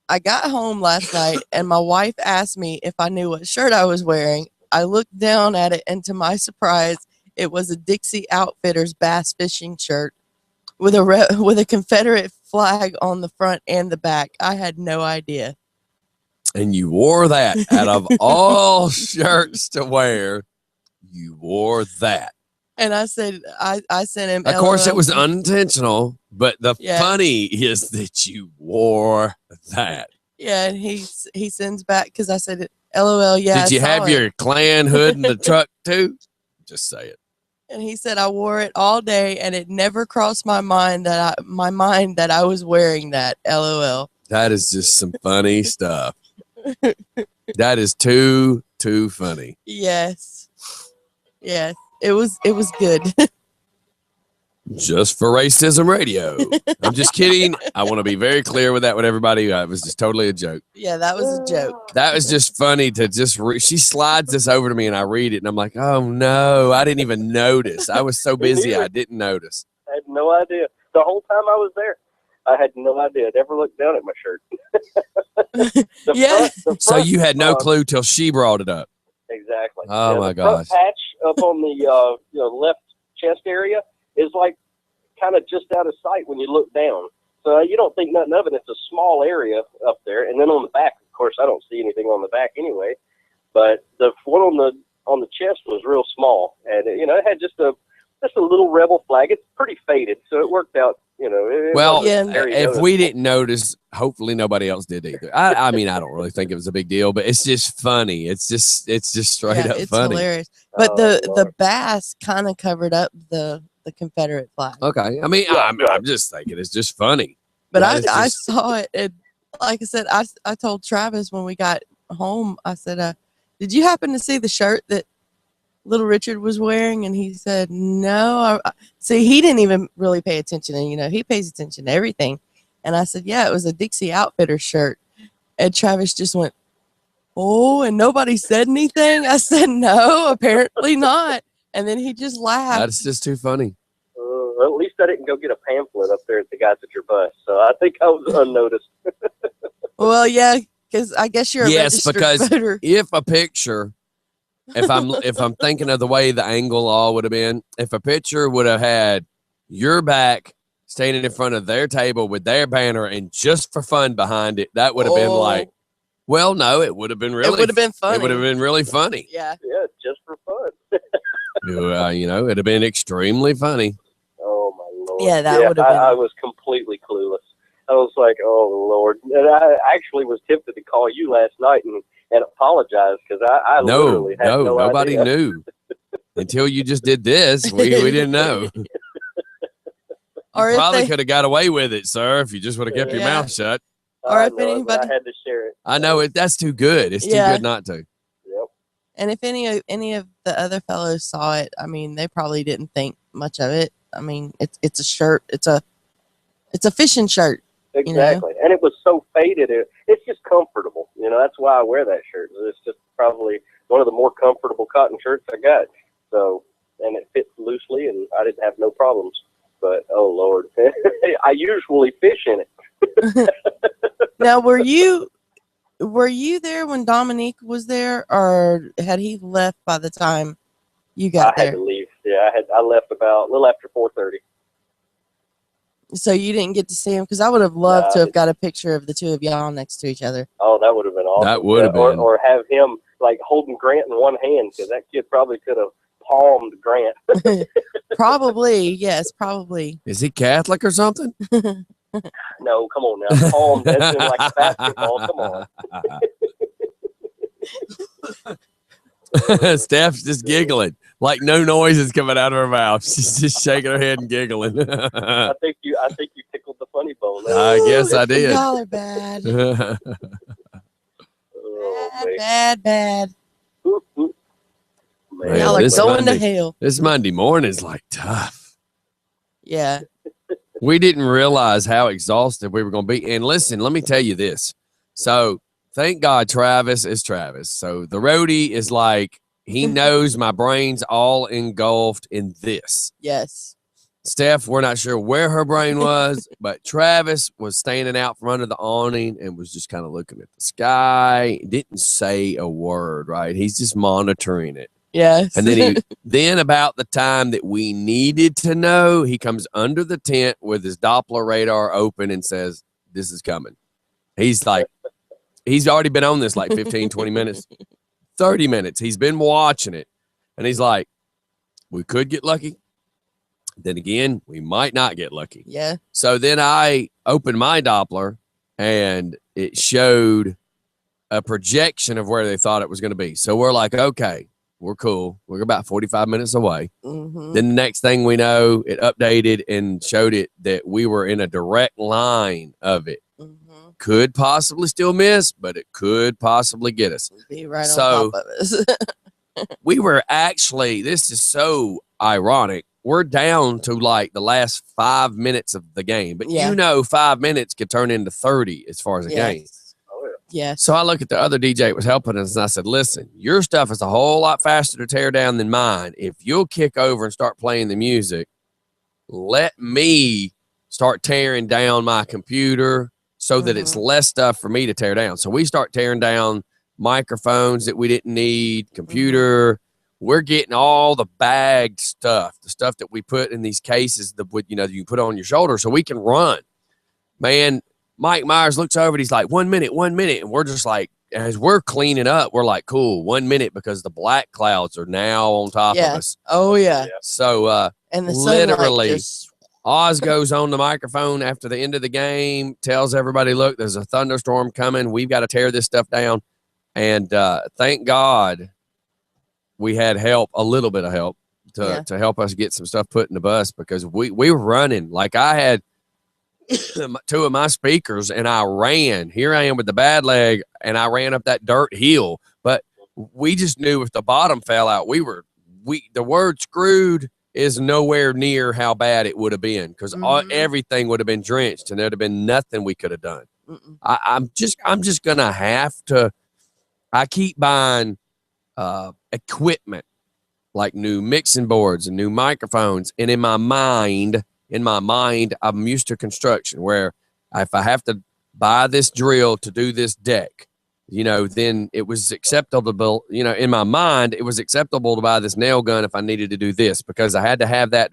I got home last night and my wife asked me if I knew what shirt I was wearing. I looked down at it, and to my surprise, it was a Dixie Outfitters bass fishing shirt with a Confederate flag on the front and the back. I had no idea. And you wore that out of all shirts to wear. You wore that. And I said, I sent him. Of course, it was unintentional, but the funny is that you wore that. Yeah, and he sends back because I said, LOL, yeah. Did you have your Klan hood in the truck too? Just say it. And he said, I wore it all day, and it never crossed my mind that I was wearing that. LOL. That is just some funny stuff. That is too funny. Yes. Yes. It was good. Just for Racism Radio. I'm just kidding. I want to be very clear with that with everybody. It was just totally a joke. Yeah, that was a joke. That was just funny to just she slides this over to me and I read it and I'm like, oh no, I didn't even notice. I was so busy I didn't notice. I had no idea. The whole time I was there, I had no idea. I never looked down at my shirt. Yeah. So you had no clue till she brought it up. Exactly. Oh my the gosh. front patch up on the left chest area is like kind of just out of sight when you look down. So you don't think nothing of it. It's a small area up there, and then on the back, of course, I don't see anything on the back anyway. But the one on the chest was real small, and it had just a little rebel flag. It's pretty faded, so it worked out. If we didn't notice, hopefully nobody else did either. I mean, I don't really think it was a big deal, but it's just funny. It's just straight up it's funny. Hilarious. But the bass kind of covered up the Confederate flag. Okay, I mean, I'm just thinking it's just funny. But I saw it, and like I said, I told Travis when we got home, I said, "Did you happen to see the shirt that Little Richard was wearing?" And he said, "No." See, he didn't even really pay attention, and he pays attention to everything. And I said, "Yeah, it was a Dixie Outfitter shirt." And Travis just went, "Oh," and nobody said anything. I said, "No, apparently not." And then he just laughed. That's just too funny. At least I didn't go get a pamphlet up there at the guys at your bus, so I think I was unnoticed. Well, yeah, because I guess you're a registered voter. If a picture. If I'm thinking of the way the angle all would have been, if a picture would have had your back standing in front of their table with their banner and just for fun behind it, that would have been like, well, no, it would have been really. It would have been funny. It would have been really funny. Yeah. Yeah, just for fun. It'd have been extremely funny. Oh my Lord. Yeah, that would have been. I was completely clueless. I was like, oh Lord. And I actually was tempted to call you last night and apologize because I literally had no nobody idea. knew until you just did this. We didn't know. Or you probably could have got away with it, sir, if you just would have kept your mouth shut. Or if anybody, I had to share it. I know it. That's too good. It's too good not to. Yep. And if any of the other fellows saw it, I mean, they probably didn't think much of it. I mean, it's a shirt. It's a fishing shirt. Exactly. And it was so faded. It's just comfortable. That's why I wear that shirt. It's just probably one of the more comfortable cotton shirts I got. So, and it fits loosely, and I didn't have no problems. But, oh, Lord. I usually fish in it. Now, were you there when Dominique was there, or had he left by the time you got there? I had to leave. Yeah, I left about a little after 4:30. So you didn't get to see him? Because I would have loved to have got a picture of the two of y'all next to each other. Oh, that would have been awesome. That would have been. Or have him like holding Grant in one hand, because that kid probably could have palmed Grant. Probably, yes, probably. Is he Catholic or something? No, come on now. Palmed, that's like a basketball. Come on. Steph's just giggling. Like no noise is coming out of her mouth. She's just shaking her head and giggling. I think you tickled the funny bone. I guess I did. Y'all are bad. Bad. Man, y'all are going to hell. This Monday morning is like tough. Yeah. We didn't realize how exhausted we were going to be. And listen, let me tell you this. So thank God Travis is Travis. So the roadie is like, he knows my brain's all engulfed in this. Yes. Steph, we're not sure where her brain was, but Travis was standing out from under the awning and was just kind of looking at the sky. Didn't say a word, right? He's just monitoring it. Yes. And then then about the time that we needed to know, he comes under the tent with his Doppler radar open and says, "This is coming." He's like, he's already been on this like 15, 20 minutes. 30 minutes. He's been watching it. And he's like, we could get lucky. Then again, we might not get lucky. Yeah. So then I opened my Doppler and it showed a projection of where they thought it was going to be. So we're like, okay, we're cool. We're about 45 minutes away. Mm-hmm. Then the next thing we know, it updated and showed it that we were in a direct line of it. Mm-hmm. Could possibly still miss, but it could possibly get us. Be right on top of us. We were actually, this is so ironic. We're down to like the last 5 minutes of the game, but 5 minutes could turn into 30 as far as a game. Oh, yeah. So I look at the other DJ that was helping us and I said, listen, your stuff is a whole lot faster to tear down than mine. If you'll kick over and start playing the music, let me start tearing down my computer so that it's less stuff for me to tear down. So we start tearing down microphones that we didn't need, computer. we're getting all the bagged stuff, the stuff that we put in these cases that would, you put on your shoulder so we can run. Man, Mike Myers looks over and he's like, 1 minute. And we're just like, as we're cleaning up, we're like, cool, 1 minute, because the black clouds are now on top of us. Oh, yeah. So and the literally, Oz goes on the microphone after the end of the game, tells everybody, look, there's a thunderstorm coming. We've got to tear this stuff down. And thank God we had help, a little bit of help to help us get some stuff put in the bus, because we were running. Like, I had 2 of my speakers and I ran. Here I am with the bad leg, and I ran up that dirt hill. But we just knew if the bottom fell out, the word screwed is nowhere near how bad it would have been, because everything would have been drenched and there'd have been nothing we could have done. I'm just gonna have to. I keep buying equipment like new mixing boards and new microphones, and in my mind, I'm used to construction, where if I have to buy this drill to do this deck, then it was acceptable. In my mind, it was acceptable to buy this nail gun if I needed to do this, because I had to have that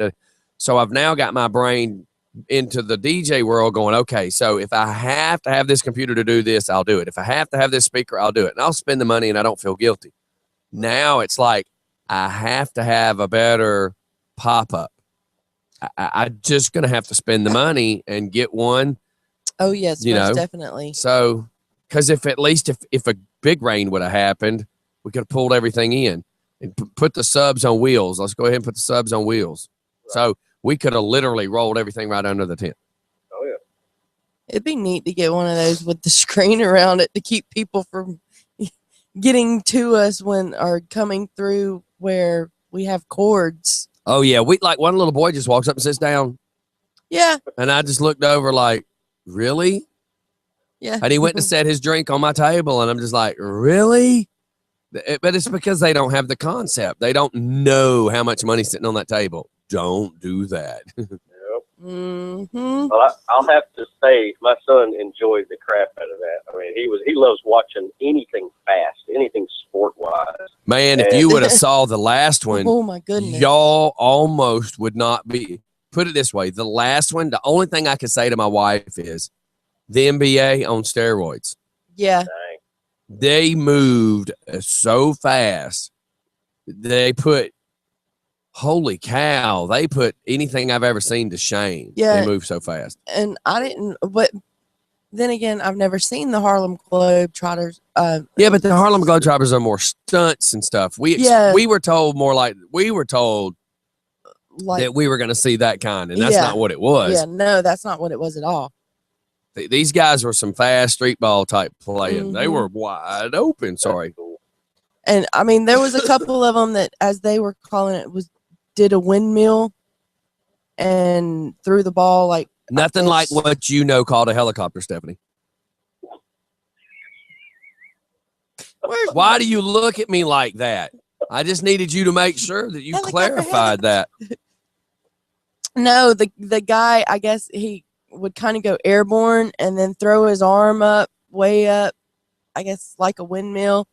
so I've now got my brain into the DJ world going, okay, so if I have to have this computer to do this, I'll do it. If I have to have this speaker, I'll do it. And I'll spend the money and I don't feel guilty. Now it's like, I have to have a better pop-up. I'm just going to have to spend the money and get one. Oh, yes, most definitely. So, because if a big rain would have happened, we could have pulled everything in and put the subs on wheels. Let's go ahead and put the subs on wheels. Right. So we could have literally rolled everything right under the tent. Oh, yeah. It'd be neat to get one of those with the screen around it to keep people from getting to us or coming through where we have cords. Oh, yeah. One little boy just walks up and sits down. Yeah. And I just looked over like, really? Yeah. And he went to set his drink on my table, and I'm just like, really? But it's because they don't have the concept. They don't know how much money's sitting on that table. Don't do that. Yep. Well, I'll have to say, my son enjoyed the crap out of that. I mean, he loves watching anything fast, anything sport-wise. Man, if you would have saw the last one, oh my goodness, y'all almost would not be. Put it this way, the last one, the only thing I could say to my wife is the NBA on steroids. Yeah. Dang. They moved so fast. Holy cow, they put anything I've ever seen to shame. Yeah. They move so fast. And but then again, I've never seen the Harlem Globetrotters. Yeah, but the Harlem Globetrotters are more stunts and stuff. We were told that we were going to see that kind, and that's not what it was. Yeah, no, that's not what it was at all. These guys were some fast street ball type playing. They were wide open. Sorry. And I mean, there was a couple of them that, as they were calling it, did a windmill and threw the ball like nothing like what called a helicopter, Stephanie. Why do you look at me like that? I just needed you to make sure that you clarified that. No, the guy, I guess he would kind of go airborne and then throw his arm way up, I guess like a windmill,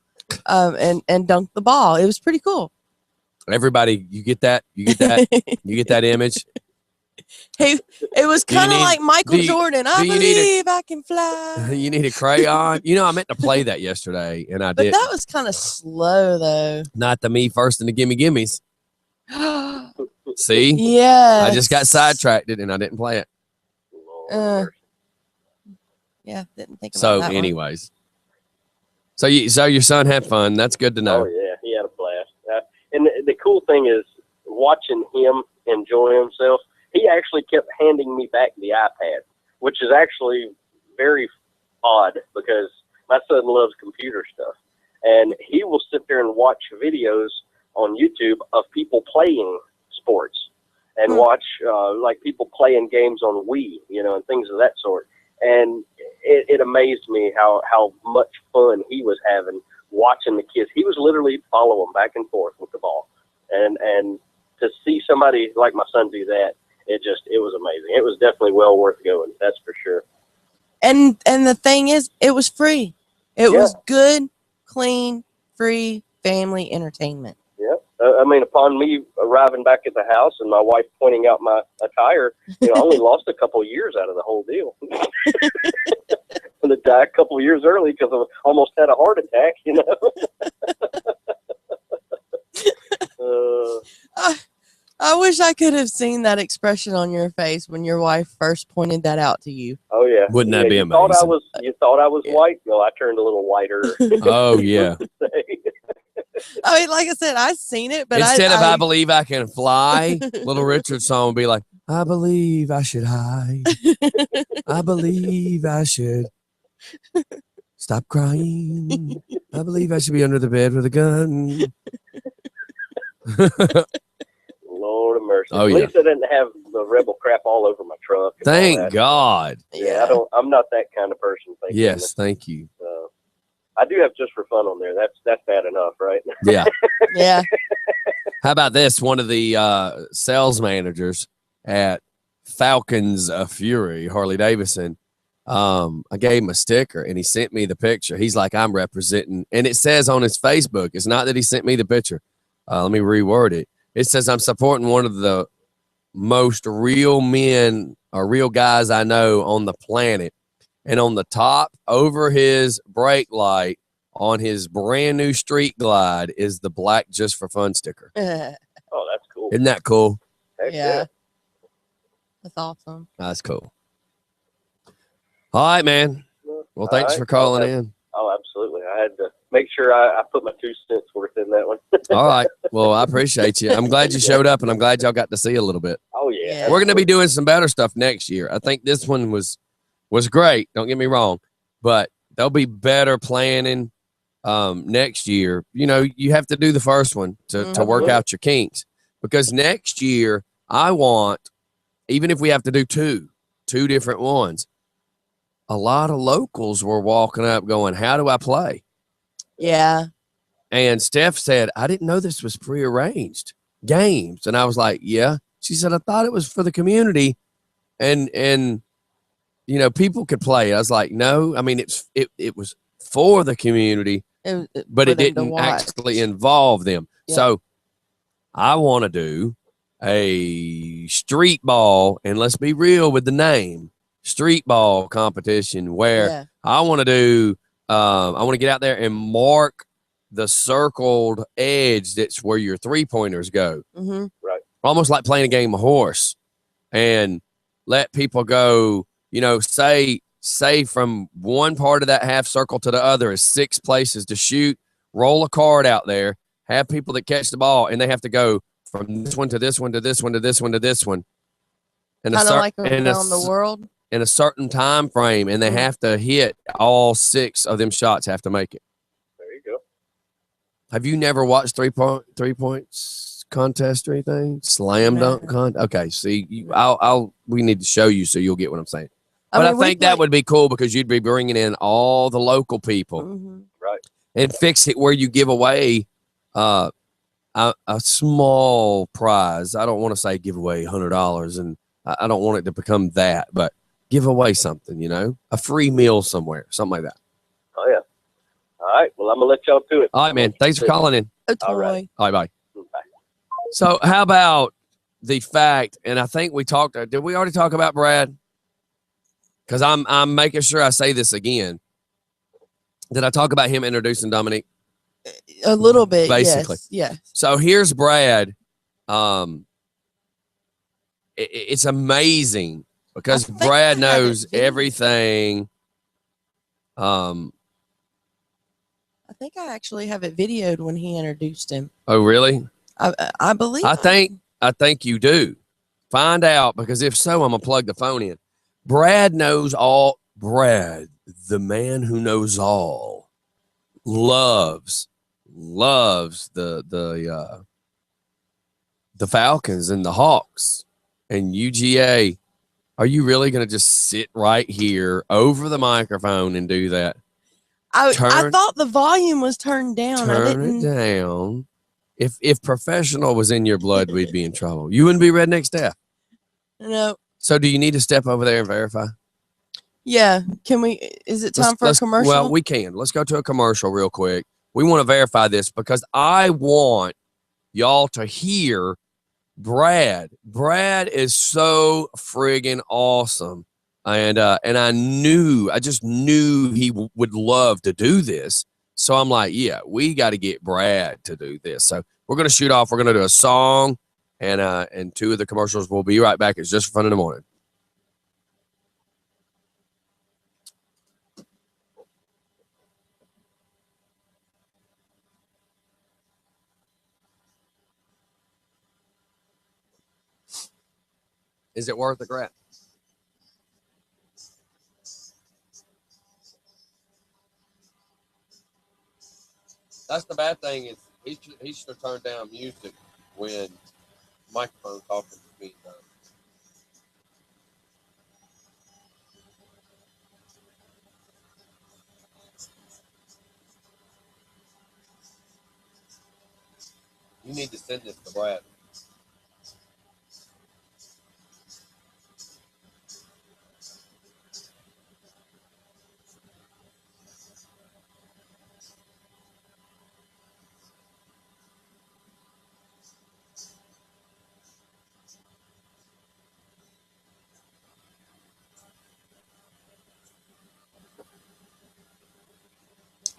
and dunk the ball. It was pretty cool. Everybody, you get that? You get that image? Hey, it was kind of like Michael Jordan. I believe I can fly. You need a crayon. I meant to play that yesterday, and I did. But that was kind of slow, though. Not the me first and the gimmies. See? Yeah. I just got sidetracked and I didn't play it. Yeah, didn't think about so. That anyways, so your son had fun. That's good to know. Oh yeah, he had a blast. And the cool thing is watching him enjoy himself. He actually kept handing me back the iPad, which is actually very odd because my son loves computer stuff. And he will sit there and watch videos on YouTube of people playing sports and watch like people playing games on Wii, and things of that sort. And it amazed me how much fun he was having watching the kids. He was literally following back and forth with the ball. And to see somebody like my son do that, it was amazing. It was definitely well worth going. That's for sure. And the thing is, it was free. It was good, clean, free family entertainment. Yep. I mean, upon me arriving back at the house and my wife pointing out my attire, I only lost a couple of years out of the whole deal. And I died a couple of years early because I almost had a heart attack, I wish I could have seen that expression on your face when your wife first pointed that out to you. Oh yeah, wouldn't that be amazing? You thought I was white? No, I turned a little whiter. Oh yeah. I mean, like I said, I've seen it, but instead of I believe I can fly, Little Richard song would be like, I believe I should hide. I believe I should stop crying. I believe I should be under the bed with a gun. Lord of mercy. Oh, At least I didn't have the rebel crap all over my truck. Thank God. Yeah, I'm not that kind of person. Yes, thank you. I do have Just for Fun on there. That's bad enough, right? Yeah. Yeah. How about this? One of the sales managers at Falcons of Fury, Harley Davidson, I gave him a sticker and he sent me the picture. He's like, I'm representing, and it says on his Facebook, it's not that he sent me the picture. Let me reword it. It says I'm supporting one of the most real men or real guys I know on the planet. And on the top, over his brake light, on his brand new Street Glide, is the black Just for Fun sticker. Oh, that's cool. Isn't that cool? Heck Yeah. That's awesome. That's cool. All right, man. Well, thanks for calling in. Oh, absolutely. I had to make sure I put my 2 cents worth in that one. All right. Well, I appreciate you. I'm glad you showed up, and I'm glad y'all got to see a little bit. Oh, yeah. We're going to be doing some better stuff next year. I think this one was great. Don't get me wrong. But there'll be better planning next year. You have to do the first one to work out your kinks. Because next year, I want, even if we have to do two different ones, a lot of locals were walking up going, how do I play? Yeah. And Steph said, I didn't know this was prearranged games. And I was like, yeah. She said, I thought it was for the community and people could play. I was like, no, I mean, it was for the community, but it didn't actually involve them. Yeah. So I want to do a street ball, and let's be real with the name, street ball competition where I want to do, I want to get out there and mark the circled edge that's where your 3-pointers go. Mm-hmm. Right. Almost like playing a game of horse, and let people go, say from one part of that half circle to the other is 6 places to shoot, roll a card out there, have people that catch the ball, and they have to go from this one to this one to this one to this one to this one. Kind of like around the world? In a certain time frame, and they have to hit all 6 of them shots, have to make it. There you go. Have you never watched 3 points contest or anything? Slam dunk contest? Okay, see, we need to show you so you'll get what I'm saying. But I think that would be cool because you'd be bringing in all the local people. Mm-hmm. Right. And fix it where you give away a small prize. I don't want to say give away $100, and I don't want it to become that, but give away something, a free meal somewhere, something like that. Oh, yeah. All right. Well, I'm going to let y'all do it. All right, man. Thanks for calling in. All right. All right, bye. Bye. So how about the fact, and I think we talked, did we already talk about Brad? Because I'm making sure I say this again. Did I talk about him introducing Dominique? A little bit, basically. Yes. So here's Brad. It's amazing because Brad knows everything. I think I actually have it videoed when he introduced him. Oh, really? I believe. I think you do. Find out, because if so, I'm gonna plug the phone in. Brad knows all. Brad, the man who knows all, loves the Falcons and the Hawks and UGA. Are you really going to just sit right here over the microphone and do that? I thought the volume was turned down. Turn it down. If professional was in your blood, we'd be in trouble. You wouldn't be Redneck Steph. No. So do you need to step over there and verify? Yeah. Can we? Is it time for a commercial? Well, we can. Let's go to a commercial real quick. We want to verify this because I want y'all to hear Brad. Brad is so friggin' awesome. And I just knew he would love to do this. So I'm like, yeah, we got to get Brad to do this. So we're going to shoot off. We're going to do a song and 2 of the commercials. We'll be right back. It's Just for Fun in the Morning. Is it worth the crap? That's the bad thing is he should have turned down music when microphone talking to me. You need to send this to Brad.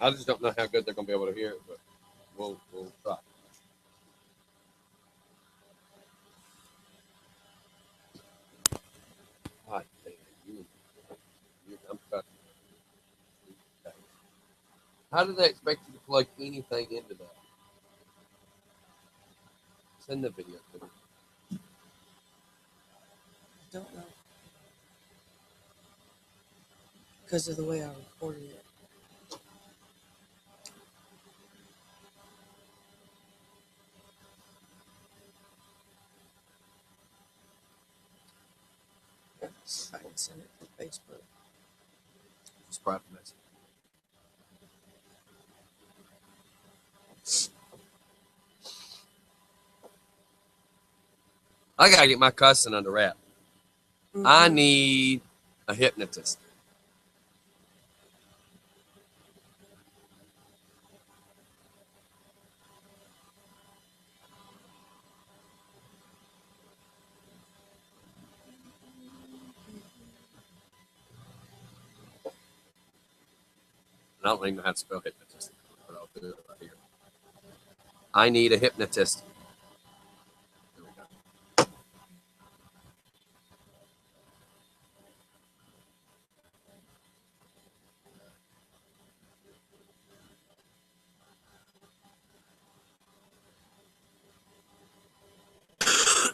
I just don't know how good they're going to be able to hear it, but we'll try. God damn, I'm stuck. How do they expect you to plug anything into that? Send the video to me. I don't know. Because of the way I recorded it. I can send it to Facebook. Just private message. I gotta get my cussing under wrap. Mm-hmm. I need a hypnotist. I don't even know how to spell hypnotist, but I'll do it right here. I need a hypnotist. There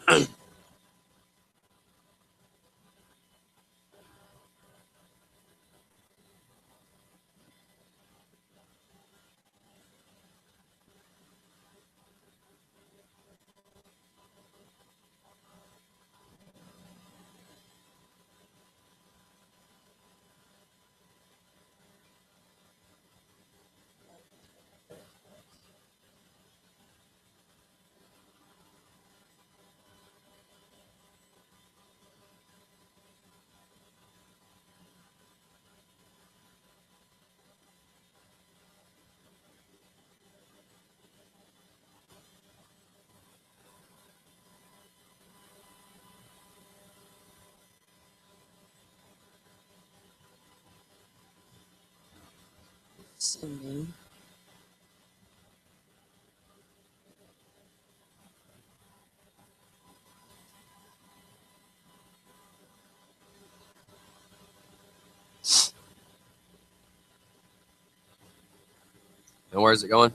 we go. Sending. And where's it going?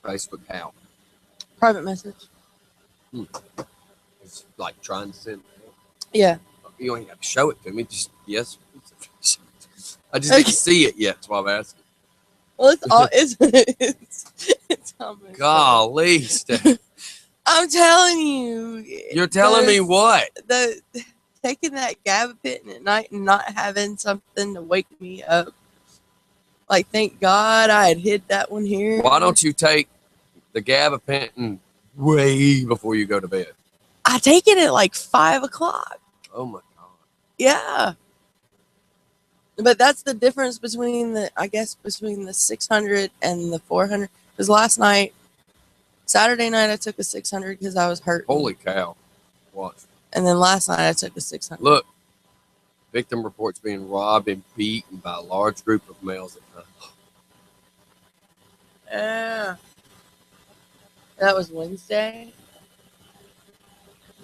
Facebook how? Private message. It's like trying to send. Yeah. You don't even have to show it to me. Just yes. I just didn't see it yet. That's why I'm asking. Well, it's all it's almost golly, Steph. I'm telling you. You're telling me what? The taking that gabapentin at night and not having something to wake me up. Like, thank God I had hid that one here. Why don't you take the gabapentin way before you go to bed. I take it at like 5 o'clock. Oh my God. Yeah. But that's the difference between between the 600 and the 400. Because Saturday night, I took a 600 because I was hurt. Holy cow. Watch. And then last night, I took a 600. Look. Victim reports being robbed and beaten by a large group of males at night. Yeah. That was Wednesday.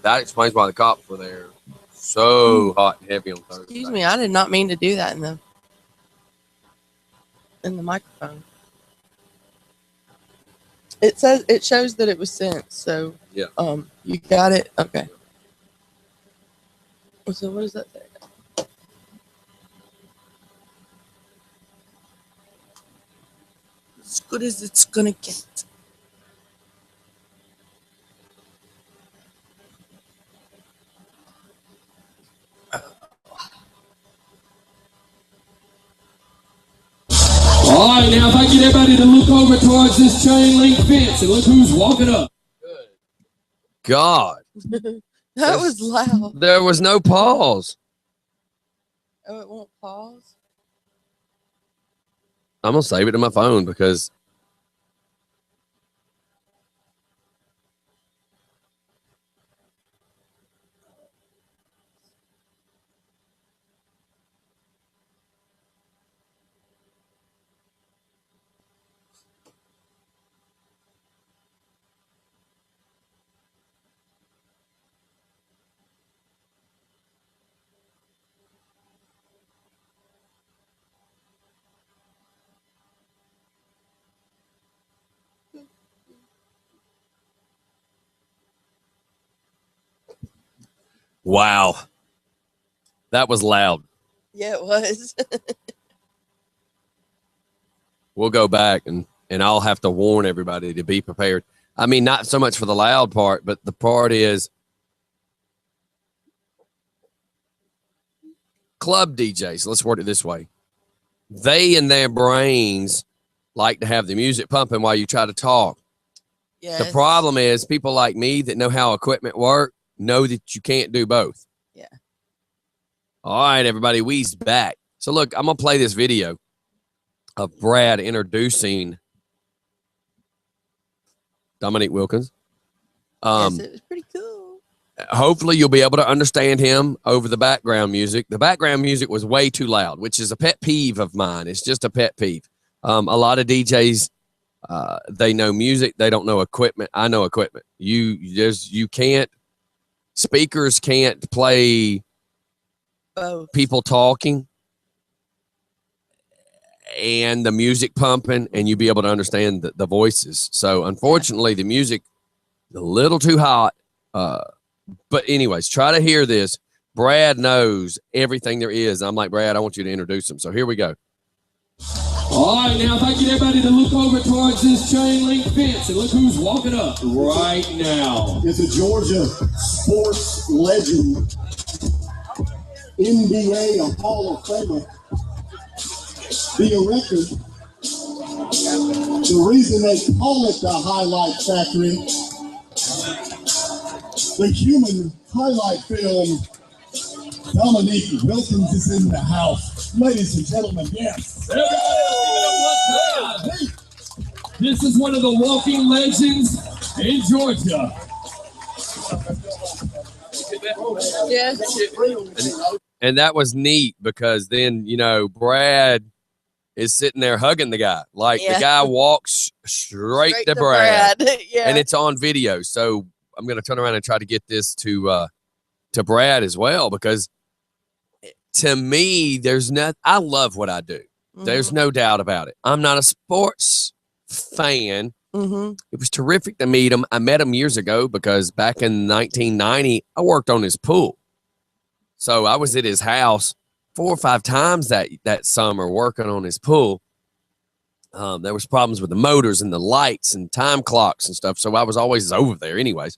That explains why the cops were there so hot and heavy on Thursday. Excuse me, I did not mean to do that in the microphone. It shows that it was sent, so yeah. You got it? Okay. So what does that say? As good as it's gonna get. All right, now if I get everybody to look over towards this chain link fence and look who's walking up. Good God. That was loud. There was no pause. Oh, it won't pause? I'm going to save it to my phone because wow. That was loud. Yeah, it was. We'll go back and I'll have to warn everybody to be prepared. I mean, not so much for the loud part, but the part is club DJs. Let's word it this way. They in their brains like to have the music pumping while you try to talk. Yes. The problem is people like me that know how equipment work know that you can't do both. Yeah. All right, everybody, we's back. So look, I'm going to play this video of Brad introducing Dominique Wilkins. Yes, it was pretty cool. Hopefully you'll be able to understand him over the background music. The background music was way too loud, which is a pet peeve of mine. It's just a pet peeve. A lot of DJs, they know music. They don't know equipment. I know equipment. You can't, speakers can't play people talking and the music pumping and you be able to understand the voices. So unfortunately the music a little too hot. But anyways, try to hear this. Brad knows everything there is. I'm like, Brad, I want you to introduce him. So here we go. All right, now if I get everybody to look over towards this chain link fence and look who's walking up right now. It's a Georgia sports legend, NBA Hall of Famer, the erector. The reason they call it the Highlight Factory, the human highlight film, Dominique Wilkins is in the house. Ladies and gentlemen, yes. This is one of the walking legends in Georgia. Yes. And that was neat because then, Brad is sitting there hugging the guy. Like the guy walks straight to Brad. Yeah. And it's on video. So I'm going to turn around and try to get this to Brad as well, because to me, I love what I do. Mm-hmm. There's no doubt about it. I'm not a sports fan. Mm-hmm. It was terrific to meet him. I met him years ago because back in 1990, I worked on his pool. So I was at his house 4 or 5 times that summer working on his pool. There was problems with the motors and the lights and time clocks and stuff. So I was always over there anyways.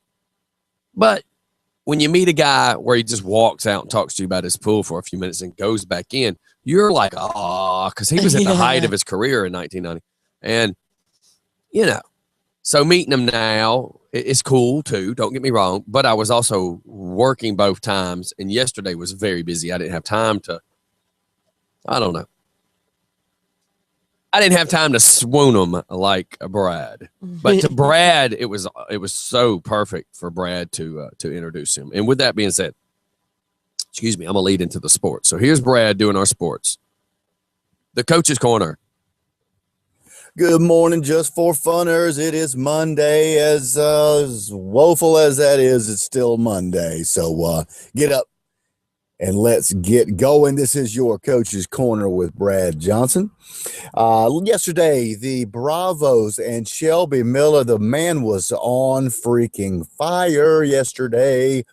But when you meet a guy where he just walks out and talks to you about his pool for a few minutes and goes back in, you're like, oh, because he was at the height of his career in 1990. And, So meeting them now is cool too. Don't get me wrong. But I was also working both times. And yesterday was very busy. I didn't have time to, I don't know. I didn't have time to swoon them like Brad. But to Brad, it was so perfect for Brad to introduce him. And with that being said, excuse me, I'm going to lead into the sports. So here's Brad doing our sports. The Coach's Corner. Good morning, just for funners. It is Monday. As woeful as that is, it's still Monday. So get up and let's get going. This is your Coach's Corner with Brad Johnson. Yesterday, the Bravos and Shelby Miller, the man was on freaking fire yesterday.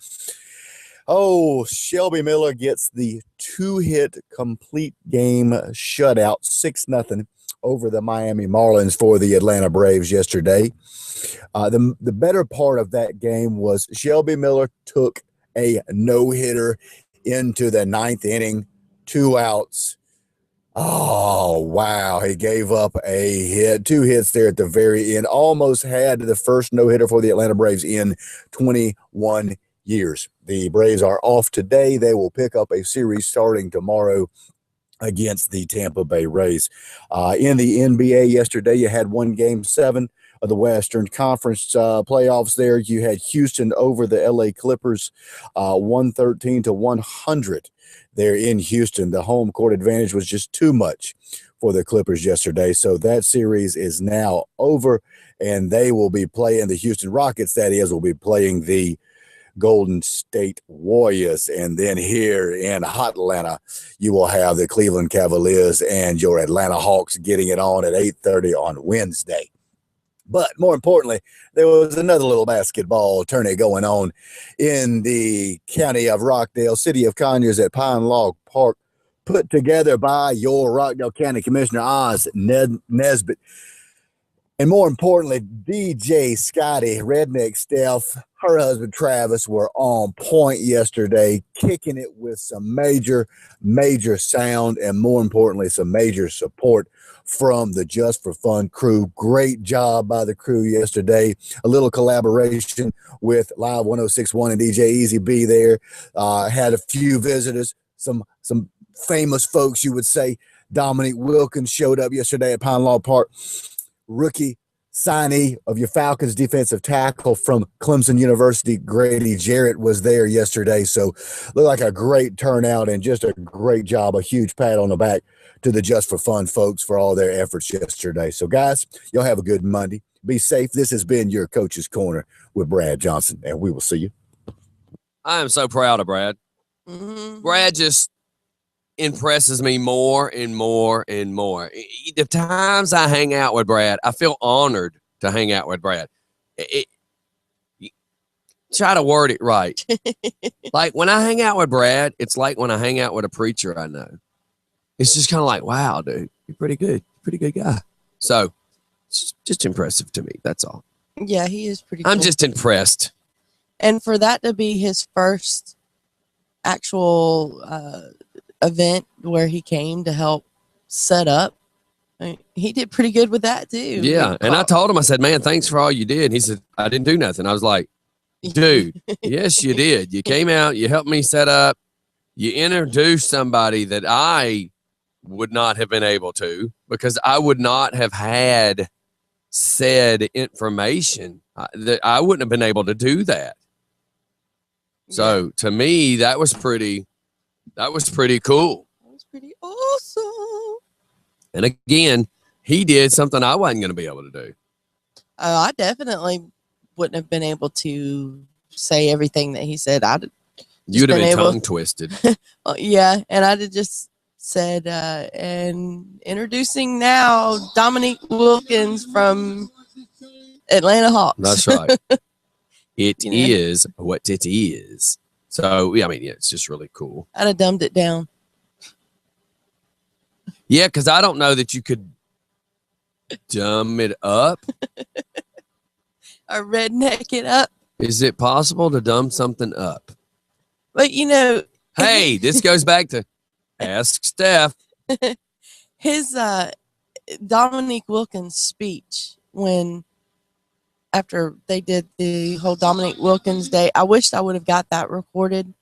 Oh, Shelby Miller gets the 2-hit complete game shutout, 6-0 over the Miami Marlins for the Atlanta Braves yesterday. The better part of that game was Shelby Miller took a no-hitter into the 9th inning, 2 outs. Oh, wow. He gave up a hit, 2 hits there at the very end. Almost had the first no-hitter for the Atlanta Braves in 21 years. The Braves are off today. They will pick up a series starting tomorrow against the Tampa Bay Rays. In the NBA yesterday, you had Game 7 of the Western Conference playoffs there. You had Houston over the LA Clippers, 113-100 there in Houston. The home court advantage was just too much for the Clippers yesterday. So that series is now over, and they will be playing the Houston Rockets, that is, will be playing the Golden State Warriors. And then here in hot Atlanta, you will have the Cleveland Cavaliers and your Atlanta Hawks getting it on at 8:30 on Wednesday. But more importantly, there was another little basketball tourney going on in the county of Rockdale, city of Conyers at Pine Log Park, put together by your Rockdale County Commissioner Oz Nesbitt. And more importantly, DJ Scotty, Redneck Steph, her husband Travis were on point yesterday, kicking it with some major sound, and more importantly, some major support from the Just for Fun crew. Great job by the crew yesterday. A little collaboration with Live 106.1 and DJ Easy B there. Had a few visitors, some famous folks, you would say. Dominique Wilkins showed up yesterday at Pine Law Park. Rookie signee of your Falcons defensive tackle from Clemson University, Grady Jarrett, was there yesterday. So looked like a great turnout and just a great job. A huge pat on the back to the Just for Fun folks for all their efforts yesterday. So guys, y'all have a good Monday. Be safe. This has been your Coach's Corner with Brad Johnson, and we will see you. I am so proud of Brad. Mm-hmm. Brad just impresses me more and more and more. The times I hang out with Brad, I feel honored to hang out with Brad. Try to word it right. Like when I hang out with Brad, it's like when I hang out with a preacher I know. It's just kind of like, wow, dude, you're pretty good. Pretty good guy. So it's just impressive to me. That's all. Yeah, he is pretty I'm cool. just impressed. And for that to be his first actual event where he came to help set up, I mean, he did pretty good with that too. Yeah. And I told him, I said, man, thanks for all you did. And he said, I didn't do nothing. I was like, dude, yes, you did. You came out, you helped me set up, you introduced somebody that I would not have been able to, because I would not have had said information. I wouldn't have been able to do that. So to me, that was pretty cool. That was pretty awesome. And again, he did something I wasn't going to be able to do. I definitely wouldn't have been able to say everything that he said. You'd have been tongue twisted. Yeah, and I'd have just said, and introducing now Dominique Wilkins from Atlanta Hawks. That's right. It is what it is. So, yeah, I mean, yeah, it's just really cool. I'd have dumbed it down. Yeah, because I don't know that you could dumb it up. Or redneck it up. Is it possible to dumb something up? But, you know. Hey, this goes back to Ask Steph. His Dominique Wilkins speech when after they did the whole Dominic Wilkins Day. I wished I would have got that recorded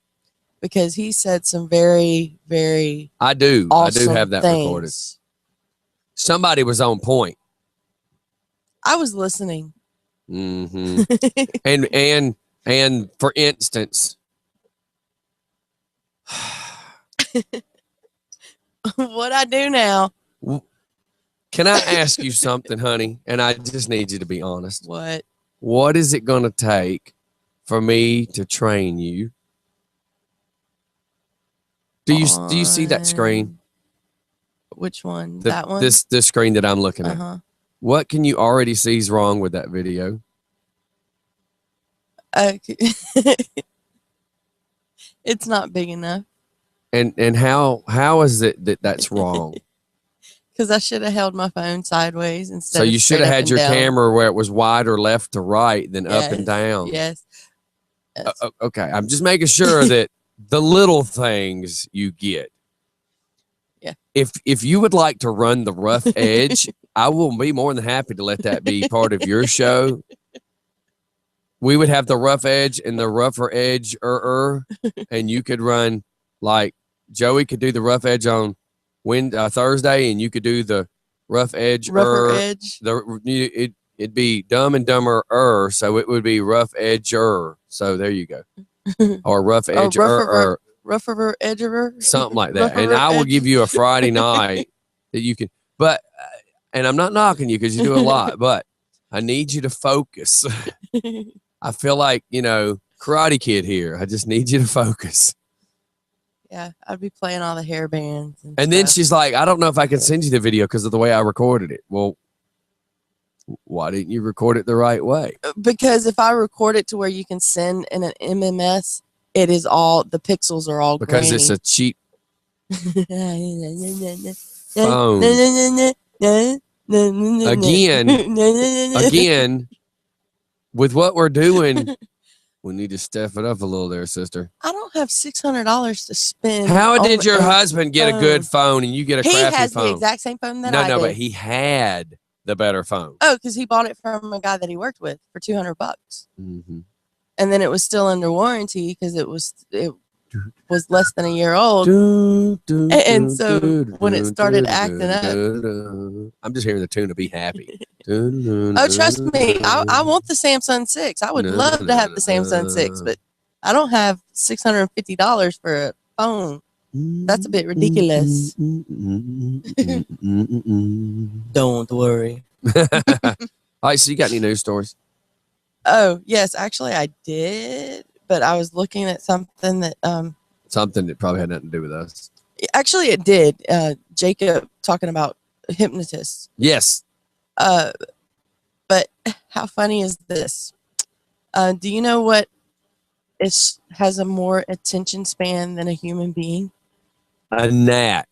because he said some very, very I do have that things. recorded. Somebody was on point. I was listening. Mm-hmm. and for instance, what I do now. Can I ask you something, honey? And I just need you to be honest. What? What is it going to take for me to train you? Do you see that screen? Which one? That one? This screen that I'm looking at. What can you already see is wrong with that video? It's not big enough. And how is it that's wrong? Because I should have held my phone sideways instead. So you should have had your camera where it was wider left to right than up and down. Yes. Okay, I'm just making sure that the little things you get. Yeah. If you would like to run the rough edge, I will be more than happy to let that be part of your show. We would have the rough edge and the rougher edge, and you could run like Joey could do the rough edge on Thursday, and you could do the rough edge. Rougher edge. It'd be Dumb and Dumber so it would be rough edge So there you go, or rough edge rougher edger, something like that. And I will give you a Friday night that you can. But and I'm not knocking you because you do a lot, but I need you to focus. I feel like Karate Kid here. I just need you to focus. Yeah, I'd be playing all the hair bands. And then she's like, I don't know if I can send you the video because of the way I recorded it. Well, why didn't you record it the right way? Because if I record it to where you can send in an MMS, it is all, the pixels are all because grainy. It's a cheap phone. Again, with what we're doing, we need to step it up a little there, sister. I don't have $600 to spend. How did your husband get a good phone and you get a crappy phone? He has the exact same phone that I did. No, but he had the better phone. Oh, because he bought it from a guy that he worked with for $200. Mm-hmm. And then it was still under warranty because it was less than a year old. And so when it started acting up, I'm just hearing the tune to be happy. Oh, trust me, I want the Samsung 6. I would love to have the Samsung 6, but I don't have $650 for a phone. That's a bit ridiculous. Don't worry. All right, so you got any news stories? Oh, yes, actually I did, but I was looking at something that something that probably had nothing to do with us. Actually it did. Jacob talking about hypnotists. Yes. But how funny is this? Do you know what has a more attention span than a human being? A gnat.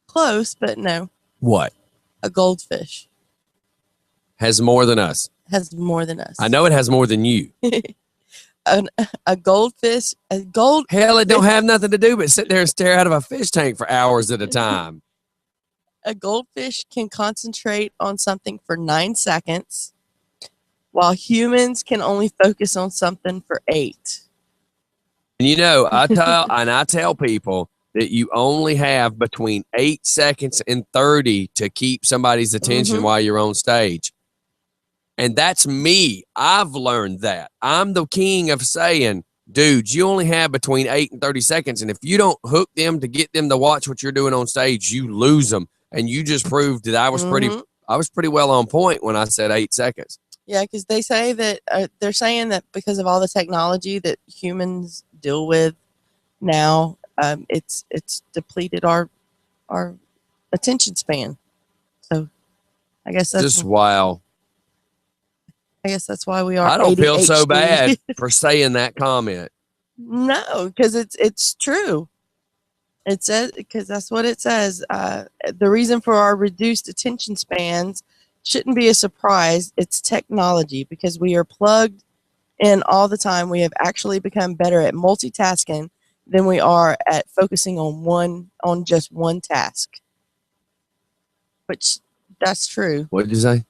Close, but no. What? A goldfish. Has more than us. Has more than us. I know it has more than you. A goldfish. Hell, it don't have nothing to do but sit there and stare out of a fish tank for hours at a time. A goldfish can concentrate on something for 9 seconds, while humans can only focus on something for 8. And I tell people that you only have between 8 seconds and 30 to keep somebody's attention while you're on stage. And that's me. I've learned that. I'm the king of saying, dude, you only have between 8 and 30 seconds. And if you don't hook them to get them to watch what you're doing on stage, you lose them. And you just proved that I was pretty well on point when I said 8 seconds. Yeah, because they say that they're saying that because of all the technology that humans deal with now, it's depleted our attention span. So I guess that's just wow. I guess that's why we are. I don't feel so ADHD. bad for saying that comment. No, because it's true. It says, because that's what it says. The reason for our reduced attention spans shouldn't be a surprise. It's technology, because we are plugged in all the time. We have actually become better at multitasking than we are at focusing on just one task. Which that's true. What did you say?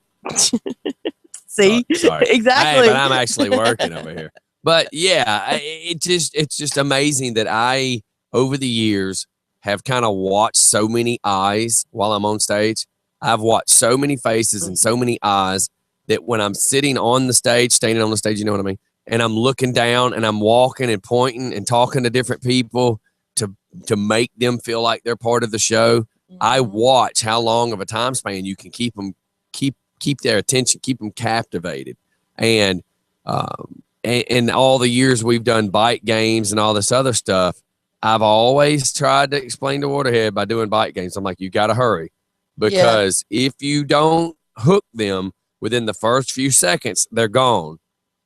See, sorry. exactly. Hey, but I'm actually working over here. But yeah, it's just amazing that I, over the years, have kind of watched so many eyes while I'm on stage. I've watched so many faces and so many eyes that when I'm sitting on the stage, standing on the stage, you know what I mean? And I'm looking down and I'm walking and pointing and talking to different people to make them feel like they're part of the show. I watch how long of a time span you can keep them, keep their attention, keep them captivated. And all the years we've done bite games and all this other stuff, I've always tried to explain to Waterhead by doing bite games. I'm like, you got to hurry, because if you don't hook them within the first few seconds, they're gone.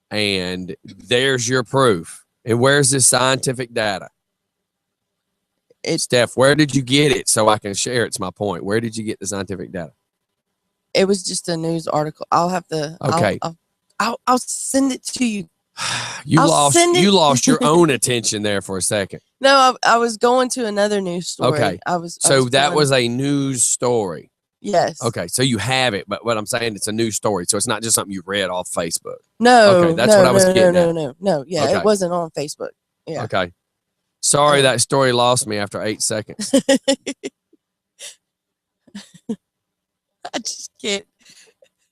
And there's your proof. And where's this scientific data? Steph, where did you get it so I can share? It's my point. Where did you get the scientific data? It was just a news article. I'll have to. Okay. I'll send it to you. You lost your own attention there for a second. No, I was going to another news story. Okay. That was a news story. Yes. Okay. So you have it, but what I'm saying, it's a news story. So it's not just something you read off Facebook. No. Okay. That's what I was getting at. No. Yeah. Okay. It wasn't on Facebook. Yeah. Okay. Sorry, that story lost me after 8 seconds. I just can't.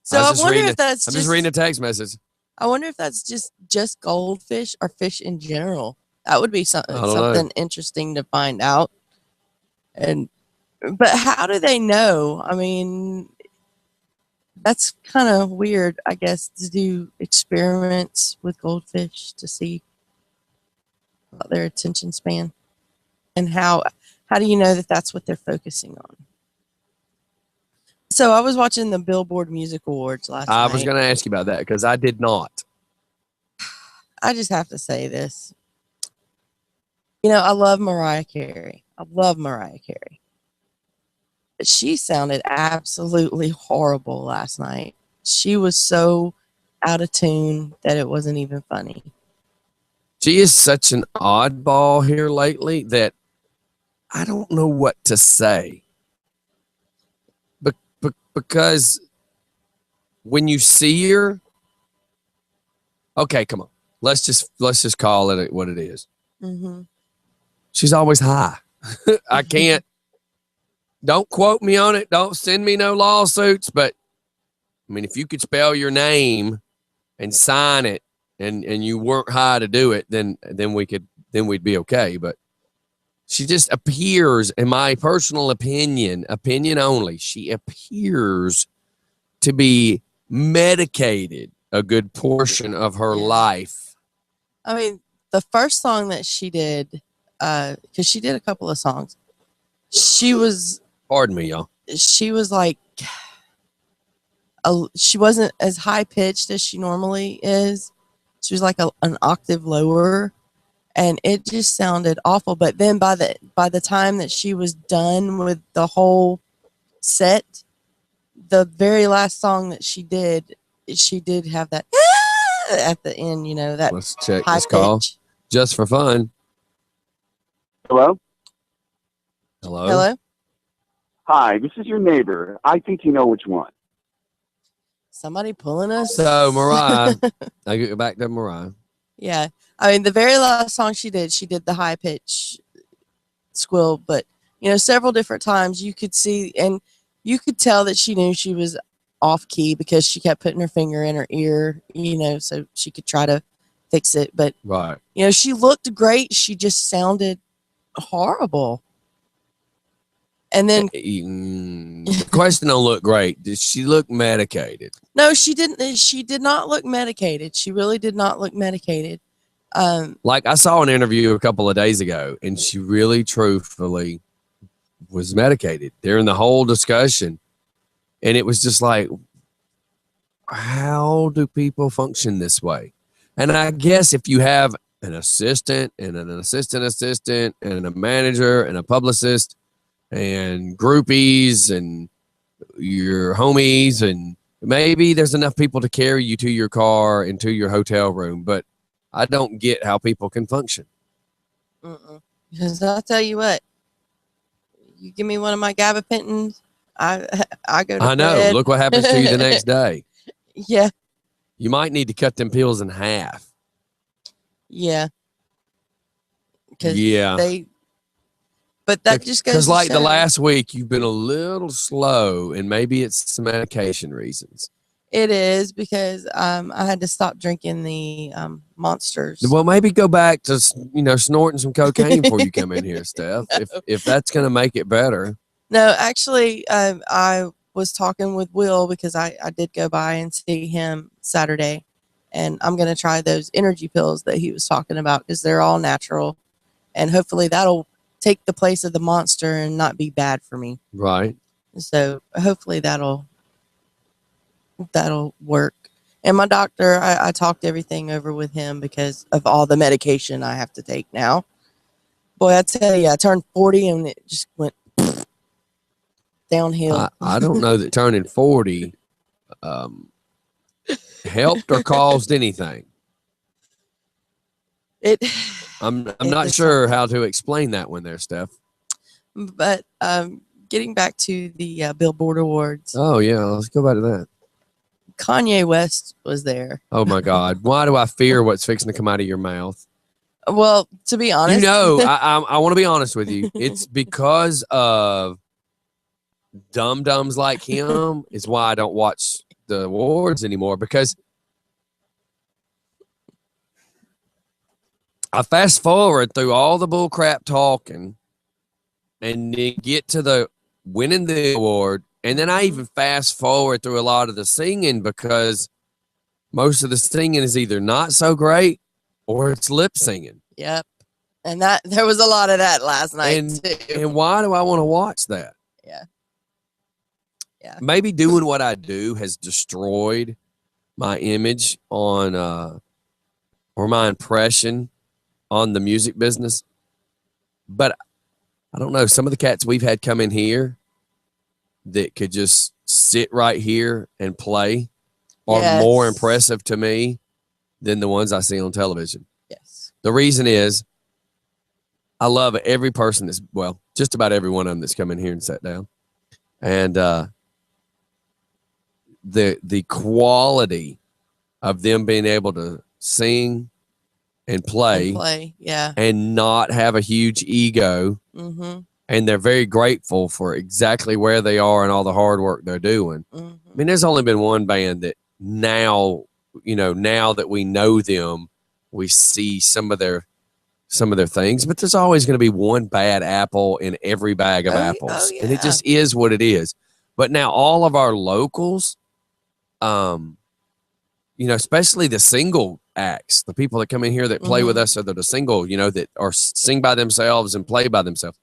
So I wonder if that's I'm just reading a text message. I wonder if that's just goldfish or fish in general. That would be something interesting to find out. But how do they know? I mean, that's kind of weird, I guess, to do experiments with goldfish to see about their attention span. And how do you know that that's what they're focusing on? So I was watching the Billboard Music Awards last night. I was going to ask you about that because I did not. I just have to say this. You know, I love Mariah Carey. But she sounded absolutely horrible last night. She was so out of tune that it wasn't even funny. She is such an oddball here lately that I don't know what to say. Because when you see her, okay, come on. Let's just call it what it is. Mm-hmm. She's always high. I can't. Don't quote me on it. Don't send me no lawsuits. But I mean, if you could spell your name and sign it, and you weren't high to do it, then we'd be okay. But she just appears, in my personal opinion only, she appears to be medicated a good portion of her life. I mean, the first song that she did, because she did a couple of songs, she was... Pardon me, y'all. She was like... she wasn't as high-pitched as she normally is. She was like an octave lower. And it just sounded awful. But then by the time that she was done with the whole set, the very last song that she did have that at the end, you know, that let's check high this call pitch. Just for fun. Hello? Hello? Hi, this is your neighbor. I think you know which one. Somebody pulling us? So, Mariah. I get back to Mariah. Yeah. I mean, the very last song she did the high pitch squeal, but, you know, several different times you could see, and you could tell that she knew she was off key because she kept putting her finger in her ear, you know, so she could try to fix it. But, right. You know, she looked great. She just sounded horrible. And then the question don't look great. Did she look medicated? No, she didn't. She did not look medicated. She really did not look medicated. Like I saw an interview a couple of days ago, and she really truthfully was medicated during the whole discussion. And it was just like, how do people function this way? And I guess if you have an assistant and an assistant and a manager and a publicist and groupies and your homies, and maybe there's enough people to carry you to your car and to your hotel room, but I don't get how people can function. Because I'll tell you what, you give me one of my gabapentins, I go to I know. bed. Look what happens to you the next day. Yeah. You might need to cut them pills in half. Yeah. Yeah. But that just goes because like to the show. last week, you've been a little slow, and maybe it's some medication reasons. It is because I had to stop drinking the monsters. Well, maybe go back to snorting some cocaine before you come in here, Steph. If that's gonna make it better. No, actually, I was talking with Will because I did go by and see him Saturday, and I'm gonna try those energy pills that he was talking about because they're all natural, and hopefully that'll take the place of the monster and not be bad for me. Right. So hopefully that'll work. And my doctor, I talked everything over with him because of all the medication I have to take now. Boy, I tell you, I turned 40 and it just went downhill. I don't know that turning 40 helped or caused anything. I'm not sure how to explain that one there, Steph. But getting back to the Billboard Awards. Oh yeah, let's go back to that. Kanye West was there. Oh my God, why do I fear what's fixing to come out of your mouth? Well, to be honest, I want to be honest with you. It's because of dum-dums like him is why I don't watch the awards anymore, because I fast forward through all the bull crap talking and then get to the winning the award. And then I even fast forward through a lot of the singing because most of the singing is either not so great or it's lip singing. Yep. And there was a lot of that last night too. And why do I want to watch that? Yeah. Yeah. Maybe doing what I do has destroyed my image on or my impression on the music business. But I don't know, some of the cats we've had come in here that could just sit right here and play are more impressive to me than the ones I see on television. Yes. The reason is I love every person that's, well, just about every one of them that's come in here and sat down. And the quality of them being able to sing and play yeah, and not have a huge ego. Mm-hmm. And they're very grateful for exactly where they are and all the hard work they're doing. Mm-hmm. I mean, there's only been one band that now that we know them, we see some of their things, but there's always going to be one bad apple in every bag of apples. Yeah. And it just is what it is. But now all of our locals, especially the single acts, the people that come in here that play with us, or that are single, that are sing by themselves and play by themselves.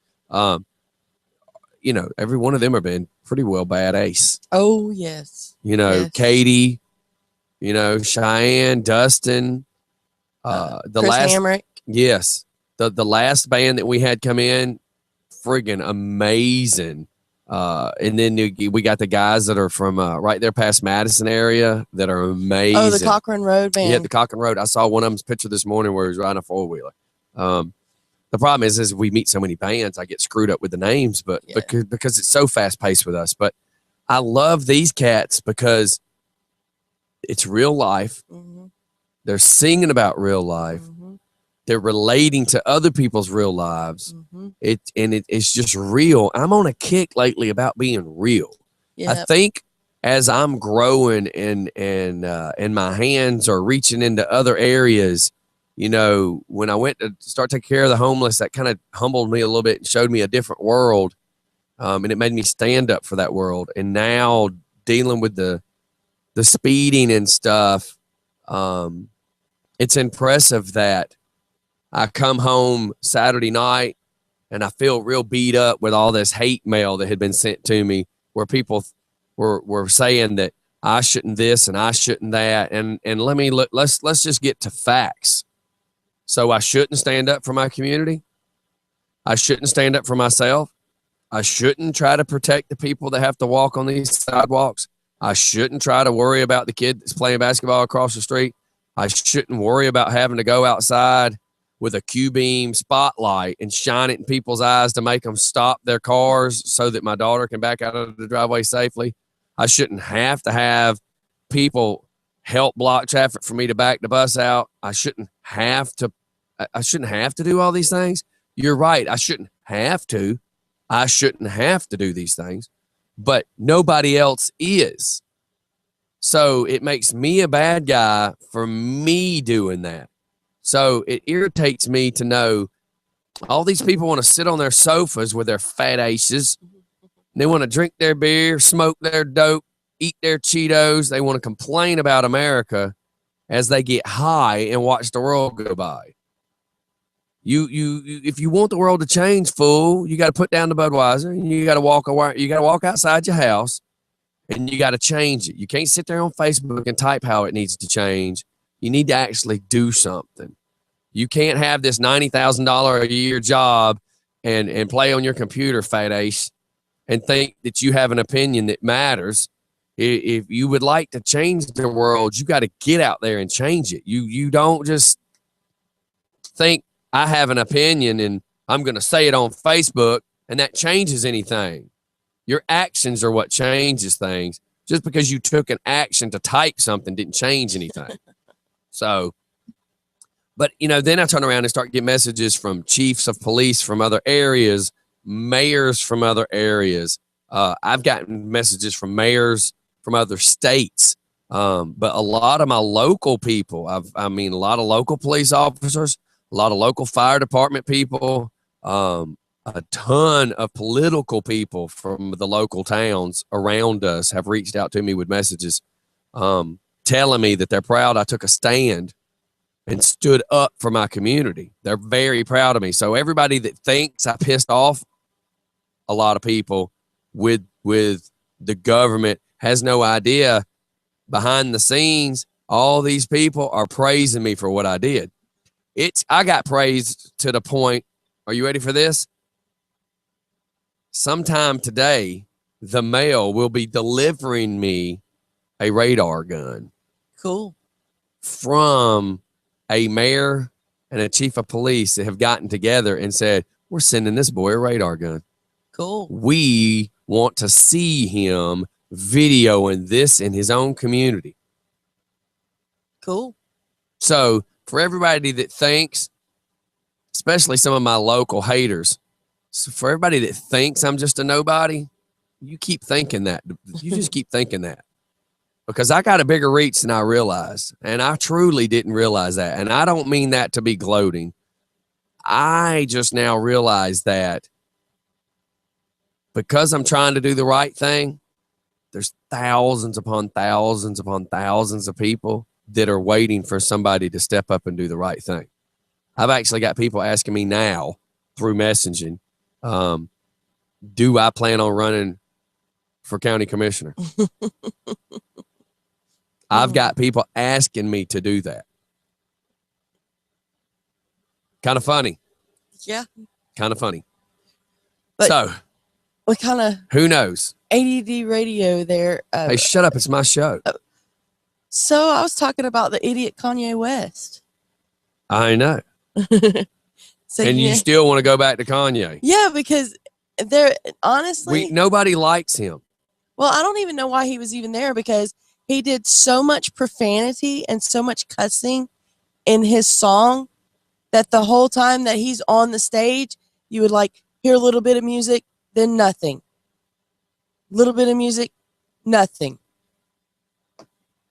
Every one of them have been pretty well bad ace. Oh, yes. Yes. Katie, Cheyenne, Dustin, the Chris last Hamrick. Yes. The last band that we had come in, friggin' amazing. And then we got the guys that are from right there past Madison area that are amazing. Oh, the Cochran Road band. Yeah, the Cochran Road. I saw one of them's picture this morning where he was riding a four-wheeler. The problem is we meet so many bands, I get screwed up with the names, but because it's so fast-paced with us. But I love these cats because it's real life. Mm-hmm. They're singing about real life. Mm-hmm. They're relating to other people's real lives. Mm-hmm. It's just real. I'm on a kick lately about being real. Yep. I think as I'm growing and my hands are reaching into other areas, when I went to start taking care of the homeless, that kind of humbled me a little bit and showed me a different world. And it made me stand up for that world. And now dealing with the speeding and stuff, it's impressive that I come home Saturday night and I feel real beat up with all this hate mail that had been sent to me, where people were saying that I shouldn't this and I shouldn't that. And let's just get to facts. So I shouldn't stand up for my community. I shouldn't stand up for myself. I shouldn't try to protect the people that have to walk on these sidewalks. I shouldn't try to worry about the kid that's playing basketball across the street. I shouldn't worry about having to go outside with a Q-beam spotlight and shine it in people's eyes to make them stop their cars so that my daughter can back out of the driveway safely. I shouldn't have to have people help block traffic for me to back the bus out. I shouldn't have to do all these things. You're right. I shouldn't have to. I shouldn't have to do these things, but nobody else is. So it makes me a bad guy for me doing that. So it irritates me to know all these people want to sit on their sofas with their fat aces. They want to drink their beer, smoke their dope, eat their Cheetos. They want to complain about America as they get high and watch the world go by. If you want the world to change, fool, you got to put down the Budweiser and you got to walk away. You got to walk outside your house and you got to change it. You can't sit there on Facebook and type how it needs to change. You need to actually do something. You can't have this $90,000 a year job and play on your computer, fat ace, and think that you have an opinion that matters. If you would like to change the world, you got to get out there and change it. You don't just think I have an opinion and I'm going to say it on Facebook and that changes anything. Your actions are what changes things. Just because you took an action to type something didn't change anything. So, but, you know, then I turn around and start getting messages from chiefs of police from other areas, mayors from other areas. I've gotten messages from mayors from other states. But a lot of my local people, a lot of local police officers, a lot of local fire department people, a ton of political people from the local towns around us have reached out to me with messages telling me that they're proud I took a stand and stood up for my community. They're very proud of me. So everybody that thinks I pissed off a lot of people with the government has no idea. Behind the scenes, all these people are praising me for what I did. I got praised to the point, are you ready for this? Sometime today, the mail will be delivering me a radar gun. Cool. From a mayor and a chief of police that have gotten together and said, we're sending this boy a radar gun. Cool. We want to see him videoing this in his own community. Cool. So for everybody that thinks, especially some of my local haters, so for everybody that thinks I'm just a nobody, you keep thinking that. You just keep thinking that. Because I got a bigger reach than I realized. And I truly didn't realize that. And I don't mean that to be gloating. I just now realize that because I'm trying to do the right thing, there's thousands upon thousands upon thousands of people that are waiting for somebody to step up and do the right thing. I've actually got people asking me now through messaging, do I plan on running for county commissioner? I've got people asking me to do that. Kind of funny. Yeah. Kind of funny. But so, what kind of who knows? ADD radio there? Hey, shut up. It's my show. So I was talking about the idiot Kanye West. I know. So, and you still want to go back to Kanye? Yeah, because there, honestly, nobody likes him. Well, I don't even know why he was even there, because he did so much profanity and so much cussing in his song that the whole time that he's on the stage, you would like hear a little bit of music, then nothing. Little bit of music, nothing.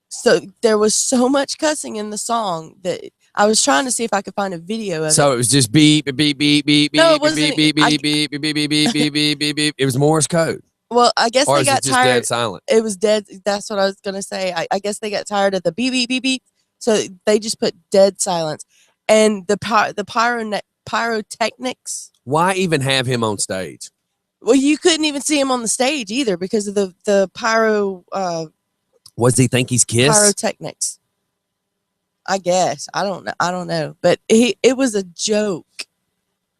So there was so much cussing in the song that I was trying to see if I could find a video of it. So it was just beep, beep, beep, beep, beep, No, beep, beep, beep, beep, beep, beep, beep, beep, beep, beep, beep, beep. It was Morse code. Well, I guess or they got just tired. Dead silent. It was dead. That's what I was gonna say. I guess they got tired of the beep beep beep beep, so they just put dead silence. And the pyrotechnics. Why even have him on stage? Well, you couldn't even see him on the stage either because of the pyro. What does he think he's Kiss? Pyrotechnics. I guess I don't know, but it was a joke.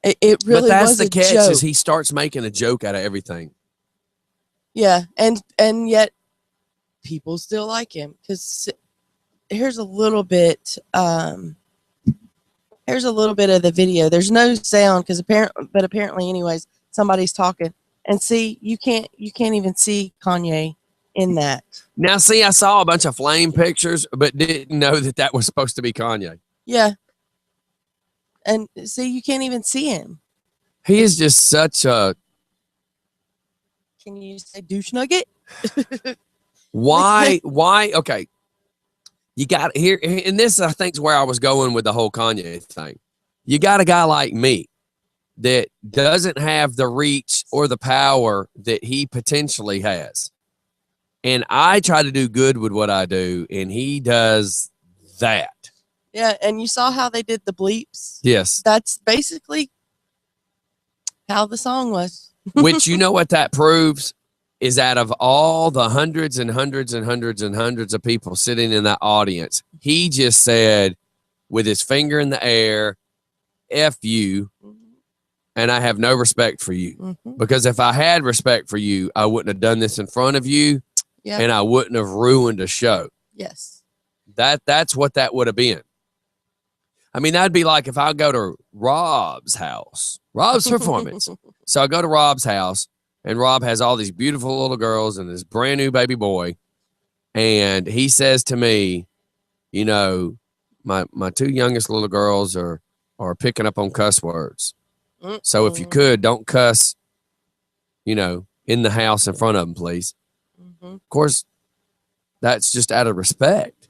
It really was. But that's the catch: is he starts making a joke out of everything. Yeah, and yet people still like him, because here's a little bit of the video. There's no sound but apparently anyways somebody's talking, and see, you can't even see Kanye in that. Now, see, I saw a bunch of flame pictures, but didn't know that was supposed to be Kanye. Yeah. And see, you can't even see him. He is just such a... Can you say douche nugget? Why? Okay. You got here, and this I think is where I was going with the whole Kanye thing. You got a guy like me that doesn't have the reach or the power that he potentially has. And I try to do good with what I do, and he does that. Yeah, and you saw how they did the bleeps? Yes. That's basically how the song was. Which, you know what that proves? Is out of all the hundreds and hundreds and hundreds and hundreds of people sitting in that audience, he just said with his finger in the air, F you, and I have no respect for you. Because if I had respect for you, I wouldn't have done this in front of you, and I wouldn't have ruined a show. Yes. That's what that would have been. I mean, that'd be like if I go to Rob's house, Rob's performance. So I go to Rob's house, and Rob has all these beautiful little girls and this brand new baby boy. And he says to me, you know, my two youngest little girls are picking up on cuss words. So if you could, don't cuss, you know, in the house in front of them, please. Of course, that's just out of respect.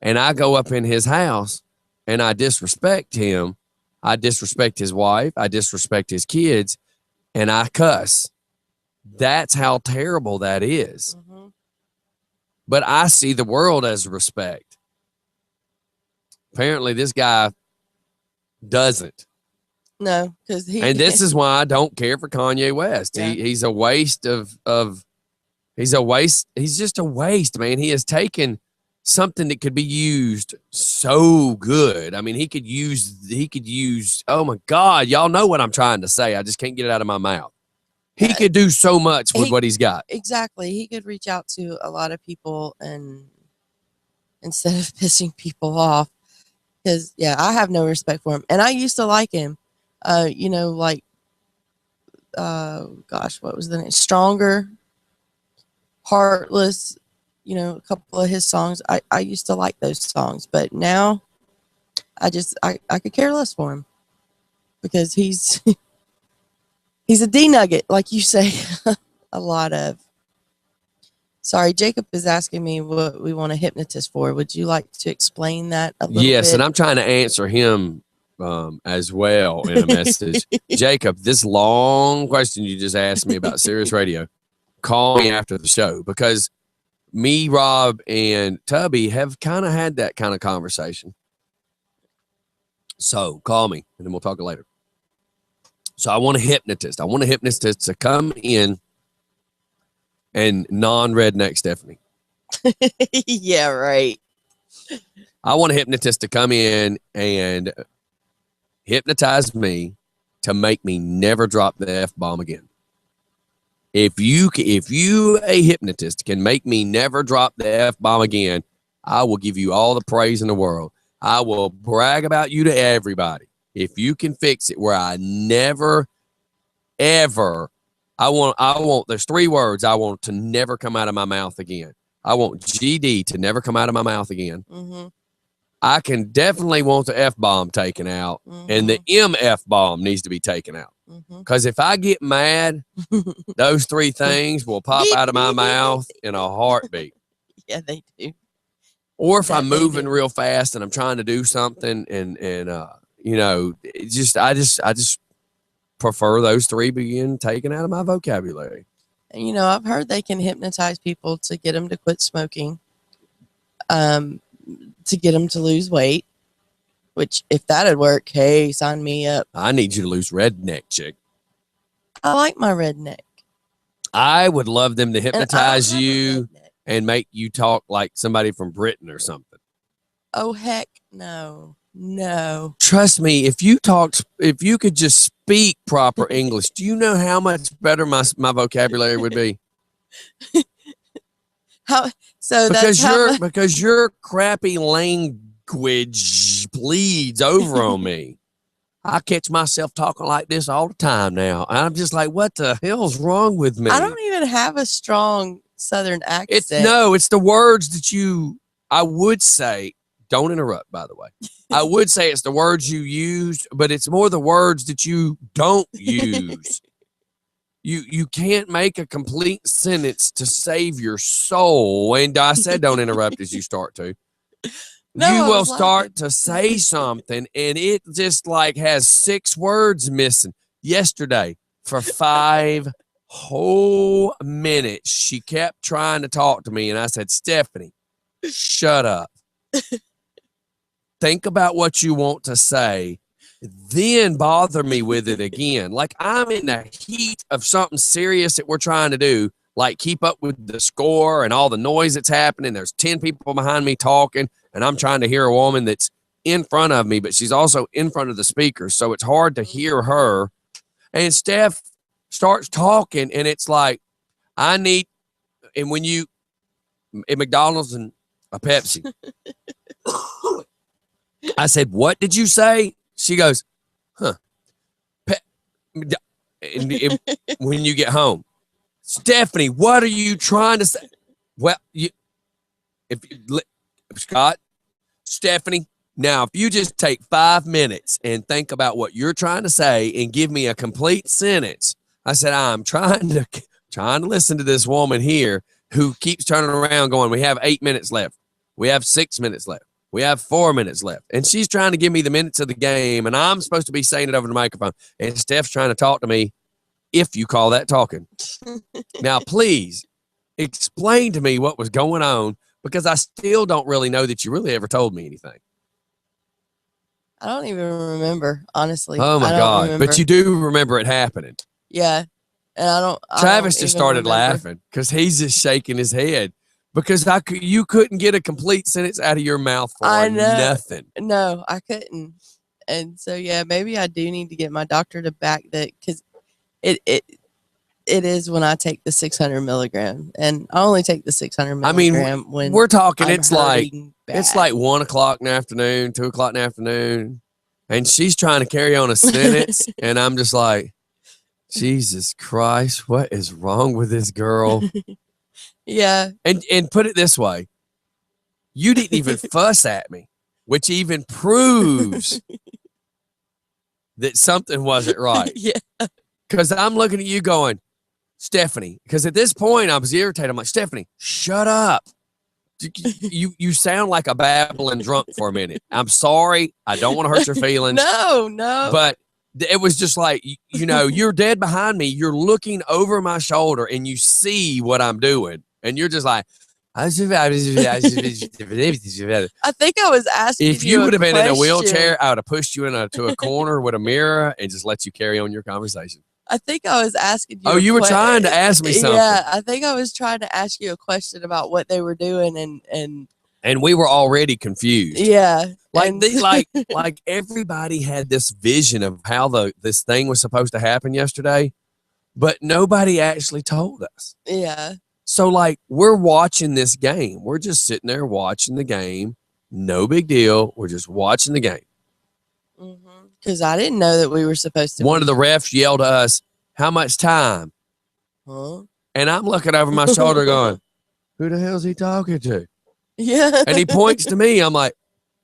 And I go up in his house and I disrespect him. I disrespect his wife. I disrespect his kids, and I cuss. That's how terrible that is. But I see the world as respect. Apparently, this guy doesn't. No, because he... And this is why I don't care for Kanye West. Yeah. He's a waste of... He's a waste. He's just a waste, man. He has taken something that could be used so good. I mean, he could use, oh my God, y'all know what I'm trying to say. I just can't get it out of my mouth. He could do so much with what he's got. Exactly. He could reach out to a lot of people and instead of pissing people off. Because, yeah, I have no respect for him. And I used to like him. You know, like, gosh, what was the name? Stronger, Heartless, you know, a couple of his songs. I used to like those songs. But now, I could care less for him. Because he's a D-nugget, like you say a lot of. Sorry, Jacob is asking me what we want a hypnotist for. Would you like to explain that a little bit? Yes, and I'm trying to answer him as well in a message. Jacob, this long question you just asked me about Sirius Radio, call me after the show, because me, Rob, and Tubby have kind of had that kind of conversation. So call me, and then we'll talk later. So I want a hypnotist. I want a hypnotist to come in and non-redneck Stephanie. Yeah, right. I want a hypnotist to come in and hypnotize me to make me never drop the F-bomb again. If you a hypnotist can make me never drop the F-bomb again, I will give you all the praise in the world. I will brag about you to everybody. If you can fix it where I never, ever, I want, there's 3 words I want to never come out of my mouth again. I want GD to never come out of my mouth again. I can definitely want the F-bomb taken out, and the MF-bomb needs to be taken out. Because if I get mad, those 3 things will pop out of my mouth in a heartbeat. Yeah, they do. Or if I'm moving real fast and I'm trying to do something and you know, I just prefer those 3 being taken out of my vocabulary. And, you know, I've heard they can hypnotize people to get them to quit smoking, to get them to lose weight, which if that'd work, hey, sign me up. I need you to lose redneck, chick. I like my redneck. I would love them to hypnotize you and make you talk like somebody from Britain or something. Oh, heck no. No. Trust me, if you could just speak proper English, do you know how much better my vocabulary would be? Because your crappy language bleeds over on me. I catch myself talking like this all the time now. And I'm just like, what the hell's wrong with me? I don't even have a strong Southern accent. It's the words that I would say, don't interrupt, by the way. I would say it's the words you used, but it's more the words that you don't use. You can't make a complete sentence to save your soul. And I said don't interrupt as you start to. No, you will start to say something, and it just like has 6 words missing. Yesterday, for 5 whole minutes, she kept trying to talk to me, and I said, Stephanie, shut up. Think about what you want to say, then bother me with it again. Like I'm in the heat of something serious that we're trying to do, like keep up with the score and all the noise that's happening. There's 10 people behind me talking, and I'm trying to hear a woman that's in front of me, but she's also in front of the speakers, so it's hard to hear her. And Steph starts talking, and it's like, and when you, at McDonald's and a Pepsi, I said, what did you say? She goes, huh. When you get home, Stephanie, what are you trying to say? Well, Scott, Stephanie, now if you just take 5 minutes and think about what you're trying to say and give me a complete sentence. I said, I'm trying to listen to this woman here who keeps turning around going, we have 8 minutes left. We have 6 minutes left. We have 4 minutes left. And she's trying to give me the minutes of the game, and I'm supposed to be saying it over the microphone. And Steph's trying to talk to me, if you call that talking. Now, please explain to me what was going on, because I still don't really know that you really ever told me anything. I don't even remember, honestly. Oh, my God. Remember. But you do remember it happening. Yeah. And Travis just started laughing because he's just shaking his head. Because you couldn't get a complete sentence out of your mouth for nothing. No, I couldn't. And so, yeah, maybe I do need to get my doctor to back that, because it is when I take the 600 milligram, and I only take the 600 milligram when we're talking. I'm it's like bad. It's like 1 o'clock in the afternoon, 2 o'clock in the afternoon, and she's trying to carry on a sentence, and I'm just like, Jesus Christ, what is wrong with this girl? Yeah. And put it this way, you didn't even fuss at me, which even proves that something wasn't right. Yeah. Because I'm looking at you going, Stephanie, because at this point I was irritated. I'm like, Stephanie, shut up. You sound like a babbling drunk for a minute. I'm sorry. I don't want to hurt your feelings. No. But it was just like, you're dead behind me. You're looking over my shoulder and you see what I'm doing. And you're just like, I think I was asking if you would have been in a wheelchair, I would have pushed you into a corner with a mirror and just let you carry on your conversation. I think I was asking you. Oh, you were trying to ask me something. Yeah, I think I was trying to ask you a question about what they were doing, and we were already confused. Yeah, like everybody had this vision of how this thing was supposed to happen yesterday, but nobody actually told us. Yeah. So like we're watching this game. We're just sitting there watching the game. No big deal. We're just watching the game. Because I didn't know that we were supposed to. One of the refs yelled at us, how much time? Huh? And I'm looking over my shoulder going, who the hell is he talking to? Yeah. And he points to me. I'm like,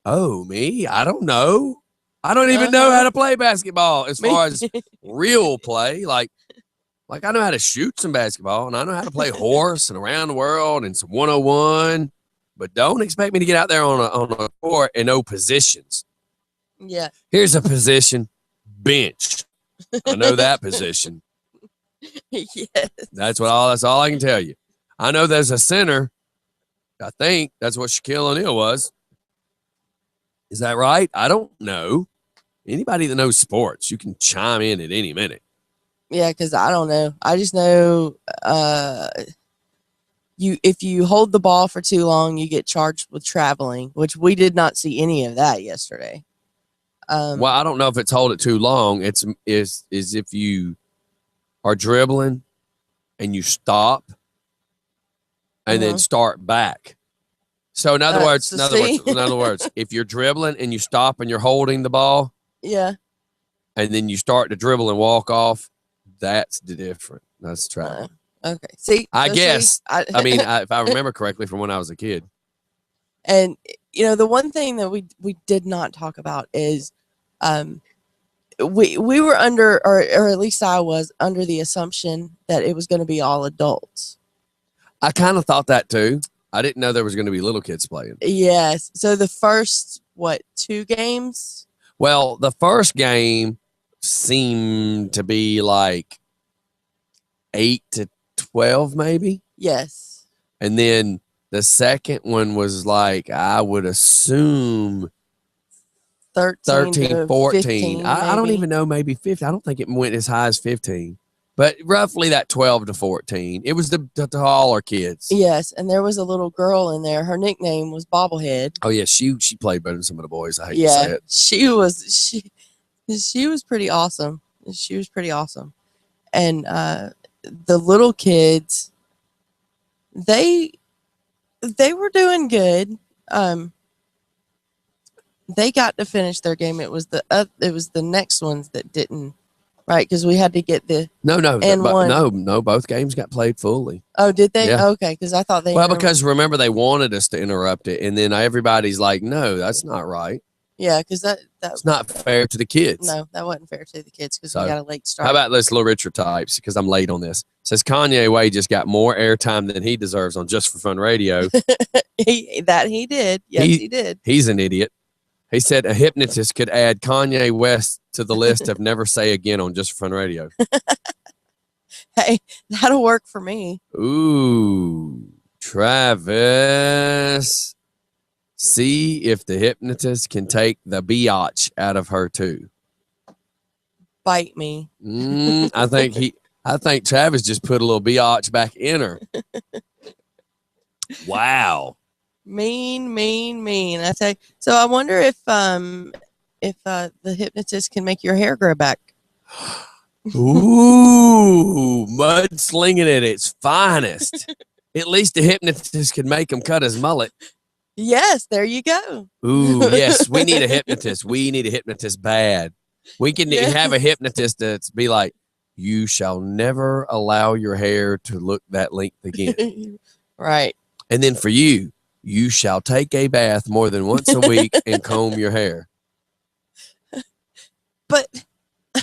oh, me? I don't know. I don't even know how to play basketball as far as real play. Like I know how to shoot some basketball, and I know how to play horse and around the world and some 101, but don't expect me to get out there on a court and know positions. Yeah. Here's a position, bench. I know that position. Yes. That's all I can tell you. I know there's a center. I think that's what Shaquille O'Neal was. Is that right? I don't know. Anybody that knows sports, you can chime in at any minute. Yeah, because I don't know. I just know if you hold the ball for too long, you get charged with traveling, which we did not see any of that yesterday. Well, I don't know if it's hold it too long. It's if you are dribbling and you stop and then start back. So in other words, if you're dribbling and you stop and you're holding the ball, yeah, and then you start to dribble and walk off, that's the different. That's traveling. Okay. See, I so guess. see, I mean, if I remember correctly from when I was a kid. And the one thing that we did not talk about is, we were under, or at least I was under the assumption that it was going to be all adults. I kind of thought that too. I didn't know there was going to be little kids playing. Yes. So the first 2 games? Well, the first game seemed to be like 8 to 12, maybe. Yes. And then the second one was like, I would assume 13, 14. 15, I don't even know, maybe 15. I don't think it went as high as 15, but roughly that 12 to 14. It was the taller kids. Yes, and there was a little girl in there. Her nickname was Bobblehead. Oh yeah, she played better than some of the boys. I hate to say it. She was pretty awesome. She was pretty awesome, and the little kids, they were doing good. They got to finish their game. It was the next ones that didn't, right? Because we had to get the no, both games got played fully. Oh, did they? Yeah. Okay, because I thought they. Well, because remember they wanted us to interrupt it, and then everybody's like, "No, that's not right." Yeah, because it's not fair to the kids. No, that wasn't fair to the kids because we got a late start. How about this Little Richard types? Because I'm late on this. Says Kanye West just got more airtime than he deserves on Just for Fun Radio. he did. Yes, he did. He's an idiot. He said a hypnotist could add Kanye West to the list of never say again on Just for Fun Radio. Hey, that'll work for me. Ooh, Travis. See if the hypnotist can take the biatch out of her too. Bite me. I think Travis just put a little biatch back in her. Wow. Mean. I say. So I wonder if the hypnotist can make your hair grow back. Ooh, mudslinging at its finest. At least the hypnotist could make him cut his mullet. Yes, there you go. Ooh, yes, we need a hypnotist. We need a hypnotist bad. We can have a hypnotist that's be like, you shall never allow your hair to look that length again. Right. And then for you shall take a bath more than once a week and comb your hair. But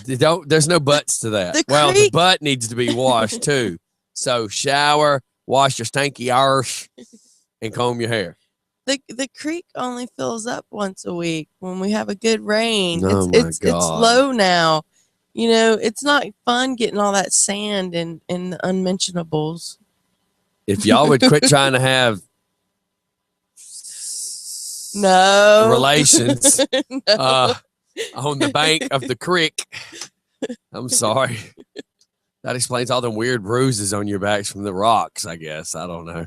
there's no buts to that. The butt needs to be washed too. So shower, wash your stanky arse, and comb your hair. The creek only fills up once a week when we have a good rain. Oh it's low now. It's not fun getting all that sand in the unmentionables. If y'all would quit trying to have relations on the bank of the creek. I'm sorry. That explains all the weird bruises on your backs from the rocks, I guess. I don't know.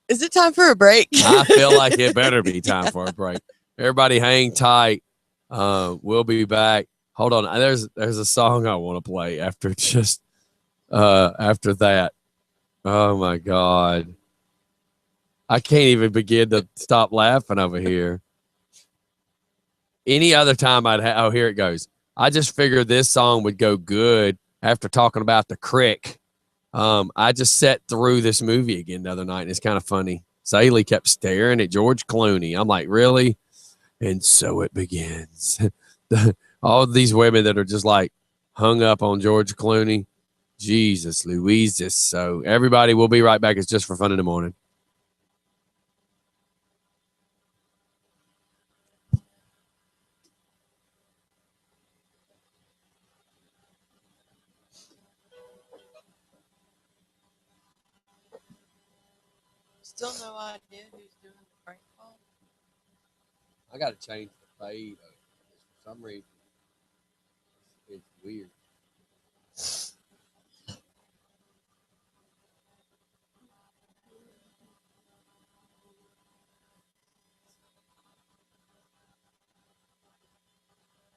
Is it time for a break? I feel like it better be time for a break. Everybody hang tight. We'll be back. Hold on. There's a song I want to play after that. Oh my God. I can't even begin to stop laughing over here. Any other time oh, here it goes. I just figured this song would go good after talking about the crick. I just sat through this movie again the other night, and it's kind of funny. Zaylee kept staring at George Clooney. I'm like, really? And so it begins. All these women that are just like hung up on George Clooney. Jesus Louise. So everybody, we'll be right back. It's Just for Fun in the Morning. Still no idea who's doing the prank call. I got to change the fade. For some reason, it's weird.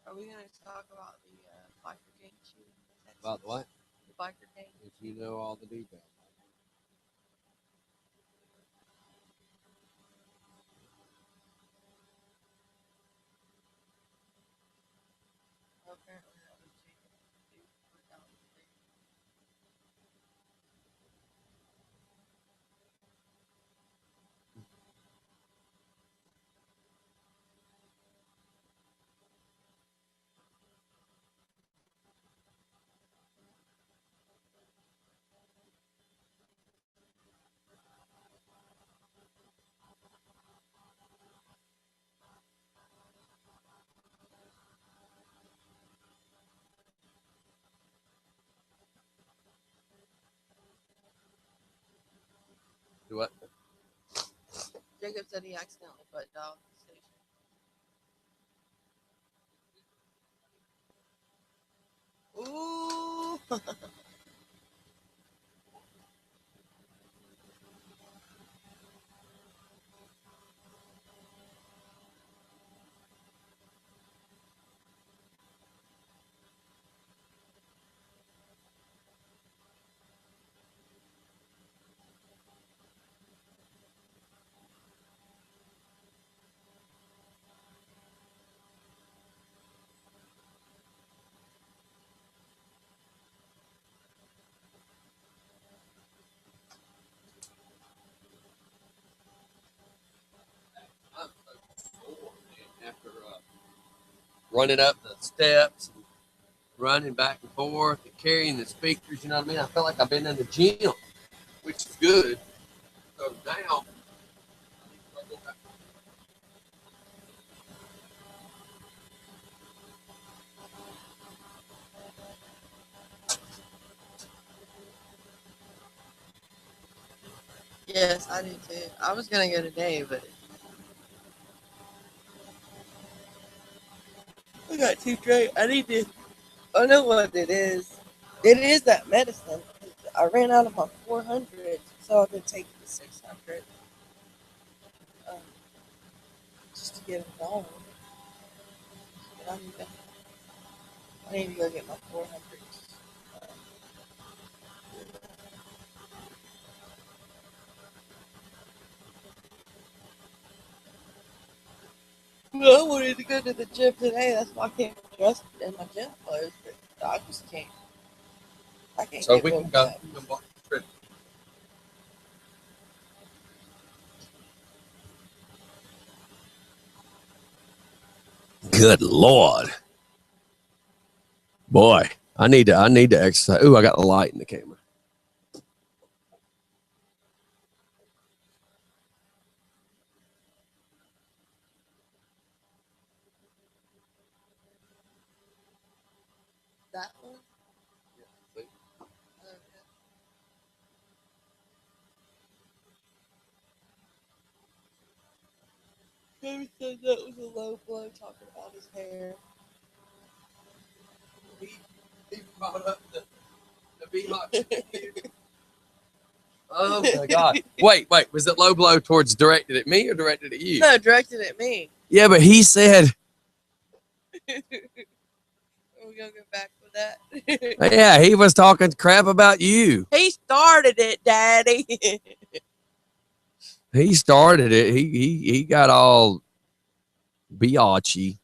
Are we going to talk about the biker gang shooting? About what? The biker gang. If you know all the details. Do what? Jacob said he accidentally put dog station. Ooh. After running up the steps, and running back and forth, and carrying the speakers, you know what I mean? I felt like I've been in the gym, which is good. So now, Yes, I do too. I was gonna go today, but I got too drunk. I know what it is. It is that medicine. I ran out of my 400, so I've been taking the 600 just to get it going. But I need to go get my 400s. I wanted to go to the gym today. That's why I came dressed in my gym clothes. But I just can't. I can't. so get we real can go. fast. We can walk the trip. Good Lord. Boy, I need to exercise. Ooh, I got the light in the camera. That one? He said that was a low blow talking about his hair. He brought up the beatbox. Oh my God. Wait. Was it low blow towards directed at me or directed at you? No, directed at me. Yeah, but he said, Are we gonna go back with that? yeah, he was talking crap about you. He started it, Daddy. He started it. He got all biatchy.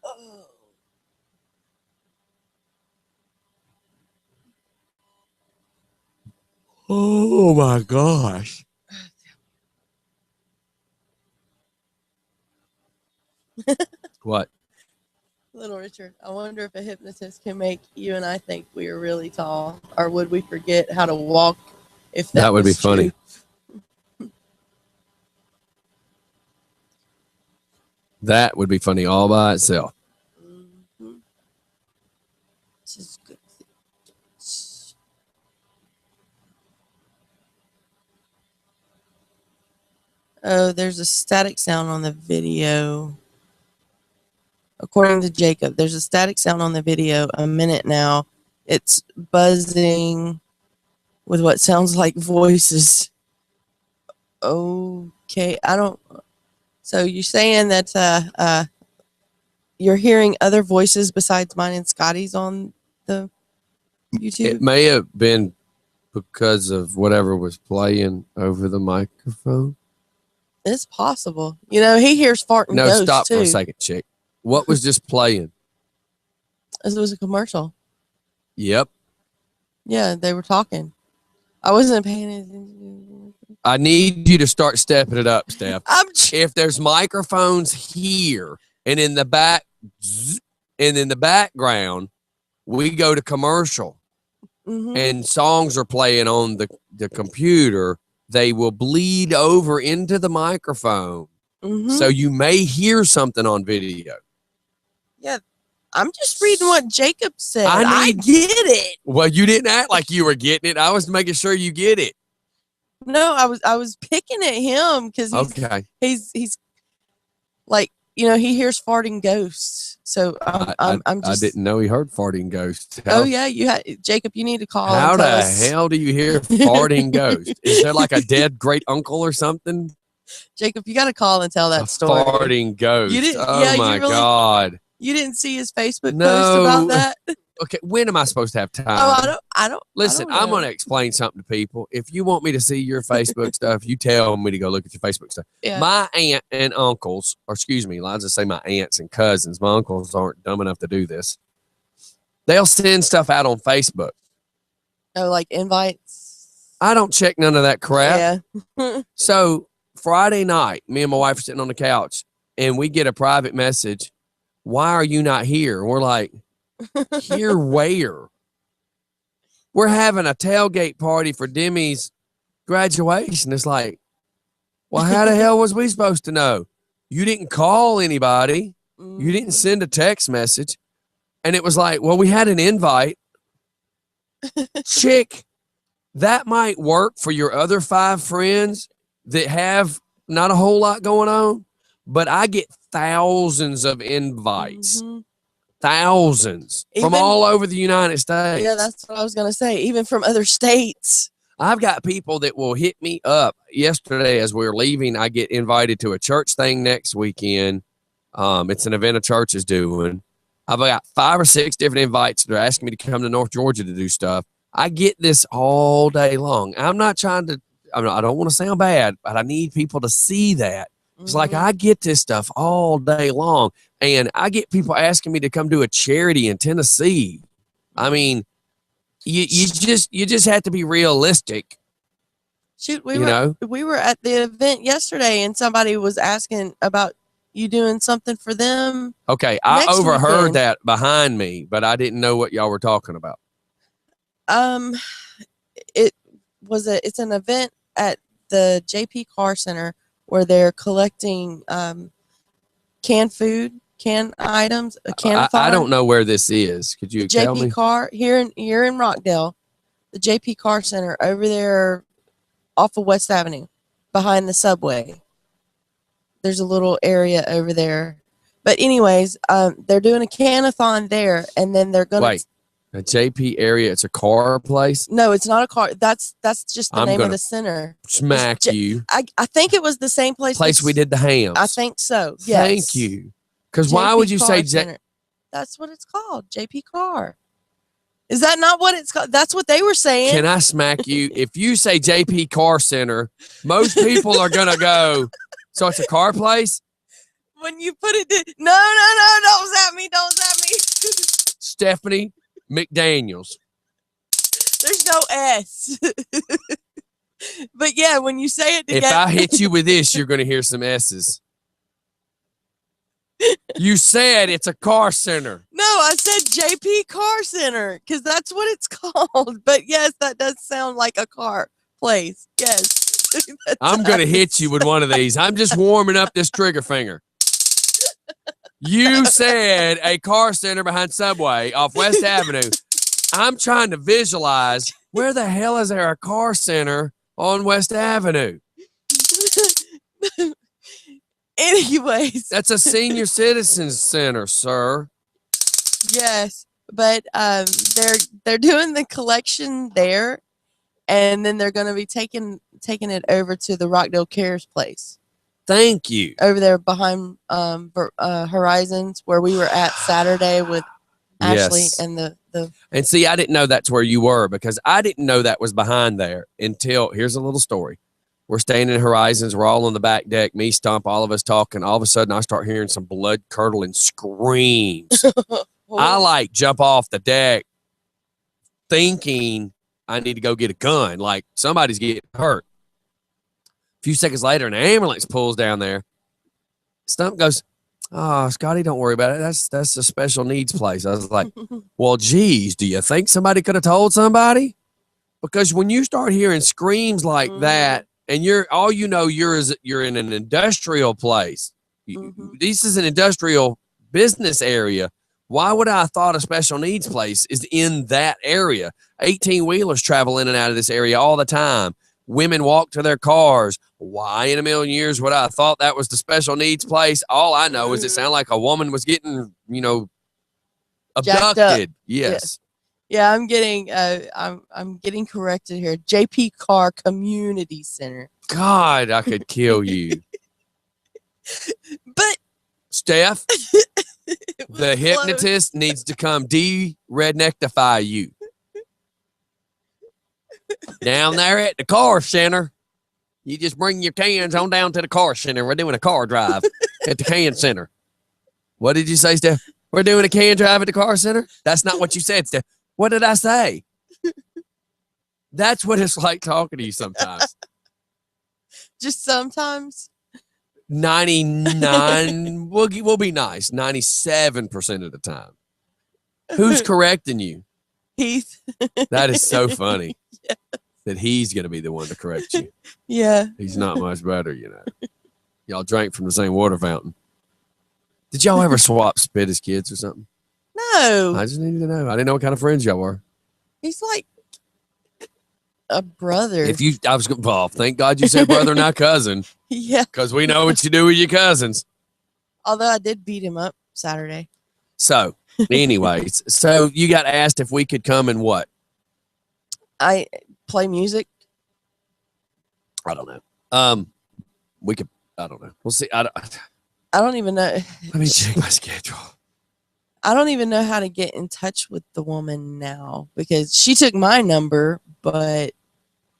Oh my gosh. What? Little Richard, I wonder if a hypnotist can make you and I think we are really tall, or would we forget how to walk if that would be was funny. true? That would be funny all by itself. Mm-hmm. This is good. Oh, there's a static sound on the video. According to Jacob, there's a static sound on the video a minute now. It's buzzing with what sounds like voices. Okay, I don't. So you're saying that you're hearing other voices besides mine and Scotty's on the YouTube? It may have been because of whatever was playing over the microphone. It's possible. You know, he hears farting No, ghosts stop too. for a second, chick. What was just playing? It was a commercial. Yep. Yeah, they were talking. I wasn't paying attention. I need you to start stepping it up, Steph. If there's microphones here and in the back and in the background, we go to commercial and songs are playing on the computer, they will bleed over into the microphone. So you may hear something on video. Yeah, I'm just reading what Jacob said. I get it. Well, you didn't act like you were getting it. I was making sure you get it. No, I was picking at him because he's like, you know, he hears farting ghosts. So I'm just. I didn't know he heard farting ghosts. Oh yeah, Jacob. You need to call. How and tell the us. hell do you hear farting ghosts? Is there like a dead great uncle or something? Jacob, you got to call and tell that story. Farting ghost. You didn't. Oh my God. You didn't see his Facebook post about that? Okay, when am I supposed to have time? Oh, I don't. Listen, I'm going to explain something to people. If you want me to see your Facebook stuff, you tell me to go look at your Facebook stuff. Yeah. My aunt and uncles, or excuse me, I'll just say my aunts and cousins. My uncles aren't dumb enough to do this. They'll send stuff out on Facebook. Oh, like invites? I don't check none of that crap. Yeah. So Friday night, me and my wife are sitting on the couch, and we get a private message. Why are you not here? And we're like, here where? We're having a tailgate party for Demi's graduation. It's like, well, how the hell was we supposed to know? You didn't call anybody. You didn't send a text message. And it was like, well, we had an invite. Chick, that might work for your other 5 friends that have not a whole lot going on, but I get thousands of invites. Thousands from all over the United States. Yeah, that's what I was going to say. Even from other states. I've got people that will hit me up. Yesterday, as we were leaving, I get invited to a church thing next weekend. It's an event a church is doing. I've got 5 or 6 different invites that are asking me to come to North Georgia to do stuff. I get this all day long. I'm not trying to, I don't want to sound bad, but I need people to see that. It's like I get this stuff all day long, and I get people asking me to come do a charity in Tennessee. I mean, you just have to be realistic. Shoot, we were at the event yesterday, and somebody was asking about you doing something for them. Okay, I overheard that behind me, but I didn't know what y'all were talking about. It's an event at the JP Car Center where they're collecting canned food, canned items, a can. I don't know where this is. Could you tell me? JP Car here in Rockdale, the JP Car Center over there off of West Avenue, behind the subway. There's a little area over there. But anyways, they're doing a can-a-thon there, and then they're gonna a JP area. It's a car place. No, it's not a car. That's just the name of the center. Smack you. I think it was the same place. We did the hams. I think so. Yes. Thank you. Because why would you say That's what it's called. JP Car. Is that not what it's called? That's what they were saying. Can I smack you? If you say JP Car Center, most people are gonna go. So it's a car place. When you put it, no, don't zap me, Stephanie McDaniels. There's no S. But yeah, when you say it together. If I hit you with this, you're going to hear some S's. You said it's a car center. No, I said JP Car Center because that's what it's called. But yes, that does sound like a car place. Yes. I'm going to hit you with one of these. I'm just warming up this trigger finger. You said a car center behind Subway off West Avenue. I'm trying to visualize where the hell is there a car center on West Avenue? Anyways. That's a senior citizens center, sir. Yes, but they're doing the collection there, and then they're going to be taking it over to the Rockdale Cares place. Thank you. Over there behind Horizons, where we were at Saturday with Ashley and the. And see, I didn't know that's where you were because I didn't know that was behind there until here's a little story. We're staying in Horizons. We're all on the back deck. Me, Stump, all of us talking. All of a sudden, I start hearing some blood-curdling screams. I jump off the deck thinking I need to go get a gun. Like somebody's getting hurt. A few seconds later, an ambulance pulls down there. Stump goes, "Oh, Scotty, don't worry about it. That's a special needs place." I was like, well, geez, do you think somebody could have told somebody? Because when you start hearing screams like that, and you're in an industrial place. This is an industrial business area. Why would I have thought a special needs place is in that area? 18-wheelers travel in and out of this area all the time. women walk to their cars. Why in a million years would I have thought that was the special needs place? All I know is it sounded like a woman was getting, abducted. Yes. Yeah, I'm getting I'm getting corrected here. JP Carr Community Center. God, I could kill you. But Steph, the hypnotist needs to come de-rednectify you. Down there at the car center, you just bring your cans on down to the car center. We're doing a car drive at the can center. What did you say, Steph? We're doing a can drive at the car center? That's not what you said, Steph. What did I say? That's what it's like talking to you sometimes. Just sometimes. 99, we'll be nice. 97% of the time. Who's correcting you? Heath. That is so funny. Yeah. That he's going to be the one to correct you. Yeah. He's not much better, Y'all drank from the same water fountain. Did y'all ever swap spit as kids or something? No. I just needed to know. I didn't know what kind of friends y'all were. He's like a brother. Thank God you said brother, not cousin. Yeah. Because we know what you do with your cousins. Although I did beat him up Saturday. So, anyways, so you got asked if we could come and what? I play music. I don't know. We could. I don't know. We'll see. I don't even know. Let me check my schedule. I don't even know how to get in touch with the woman now because she took my number, but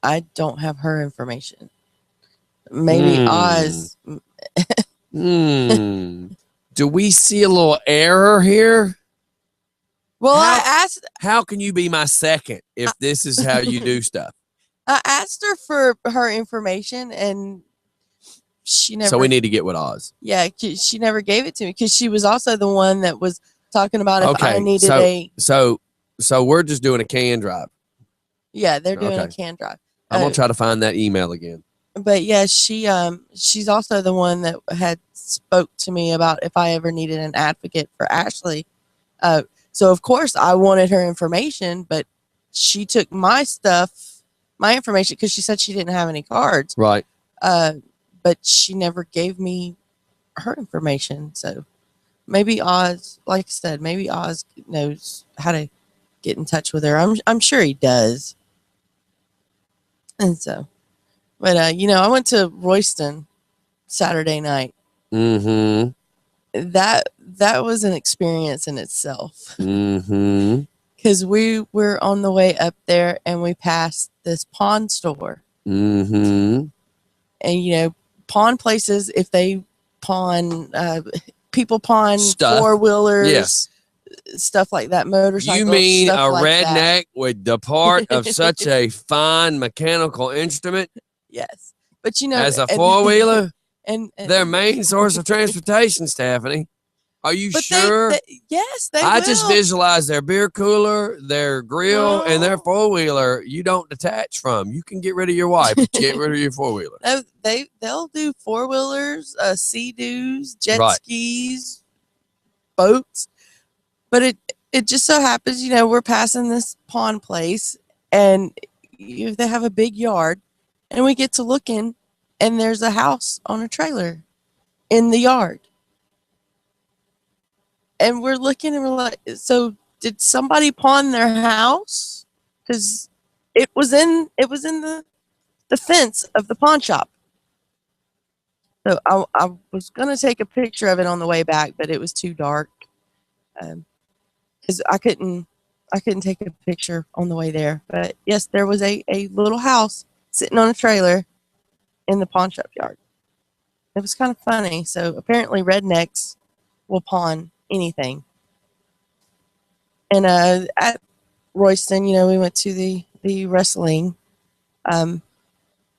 I don't have her information. Maybe Oz. Do we see a little error here? Well, I asked. How can you be my second if this is how you do stuff? I asked her for her information and she never. So we need to get with Oz. Yeah, she never gave it to me because she was also the one that was talking about if I needed So we're just doing a can drive. Yeah, they're doing a can drive. I'm gonna try to find that email again. But yeah, she's also the one that had spoke to me about if I ever needed an advocate for Ashley. So of course I wanted her information, but she took my information because she said she didn't have any cards. Right. But she never gave me her information. So maybe Oz, like I said, maybe Oz knows how to get in touch with her. I'm sure he does. And so, but I went to Royston Saturday night. Mm-hmm. That was an experience in itself. Mm-hmm. Because we were on the way up there and we passed this pawn store. Mm-hmm. And pawn places, if they pawn people pawn stuff. 4-wheelers, yes, stuff like that, motorcycles. You mean a like redneck would depart of such a fine mechanical instrument? Yes, but as a 4-wheeler, and their main source of transportation, Stephanie. Are you sure? Yes, I just visualize their beer cooler, their grill, and their 4-wheeler. You don't detach from. You can get rid of your wife, but get rid of your 4-wheeler. No, they'll do 4-wheelers, Sea-Doos, jet skis, boats. But it just so happens, we're passing this pawn place, and they have a big yard, and we get to looking, and there's a house on a trailer in the yard. And we're looking and we're like, so did somebody pawn their house? Because it was in the fence of the pawn shop. So I was gonna take a picture of it on the way back, but it was too dark. Because I couldn't take a picture on the way there. But yes, there was a little house sitting on a trailer in the pawn shop yard. It was kind of funny. So apparently rednecks will pawn anything. And at Royston, we went to the wrestling. And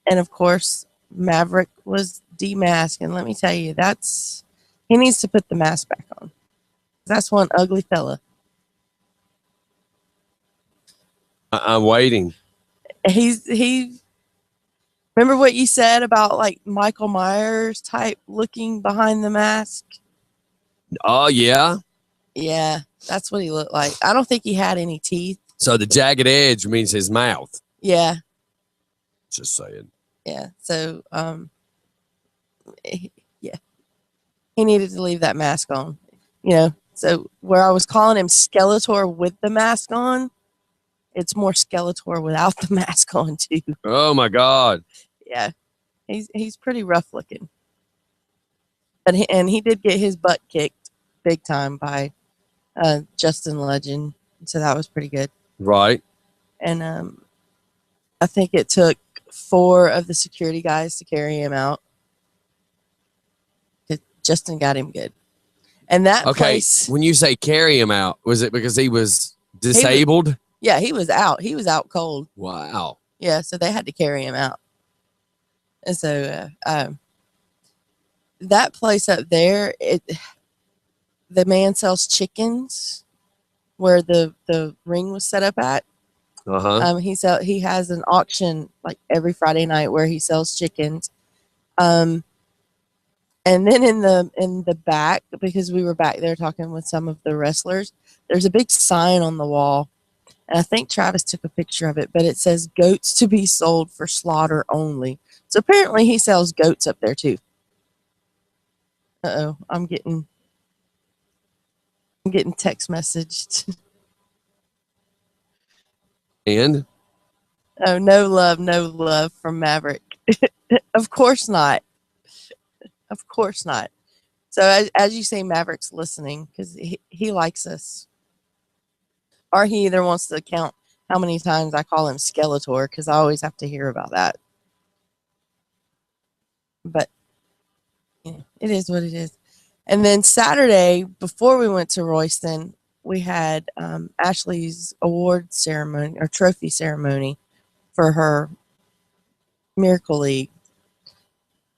of course, Maverick was demasked. And let me tell you, he needs to put the mask back on. That's one ugly fella. I'm waiting. He remember what you said about like Michael Myers type looking behind the mask? Oh, yeah? Yeah, that's what he looked like. I don't think he had any teeth. So the jagged edge means his mouth. Yeah. Just saying. Yeah. So, yeah, he needed to leave that mask on. So where I was calling him Skeletor with the mask on, it's more Skeletor without the mask on too. Oh my God. Yeah, he's pretty rough looking, but he did get his butt kicked big time by Justin Legend, so that was pretty good. Right. And I think it took 4 of the security guys to carry him out. Justin got him good. And that place. When you say carry him out, was it because he was disabled? He was out. He was out cold. Wow. Yeah, so they had to carry him out. And so that place up there, the man sells chickens where the ring was set up at. Uh-huh. He has an auction like every Friday night where he sells chickens. And then in the back, because we were back there talking with some of the wrestlers, there's a big sign on the wall. And I think Travis took a picture of it, but it says goats to be sold for slaughter only. So apparently he sells goats up there too. Uh-oh, I'm getting text messaged. And? Oh, no love from Maverick. Of course not. Of course not. So as you say, Maverick's listening because he likes us. Or he either wants to count how many times I call him Skeletor because I always have to hear about that. But yeah, it is what it is. And then Saturday, before we went to Royston, we had Ashley's award ceremony or trophy ceremony for her Miracle League.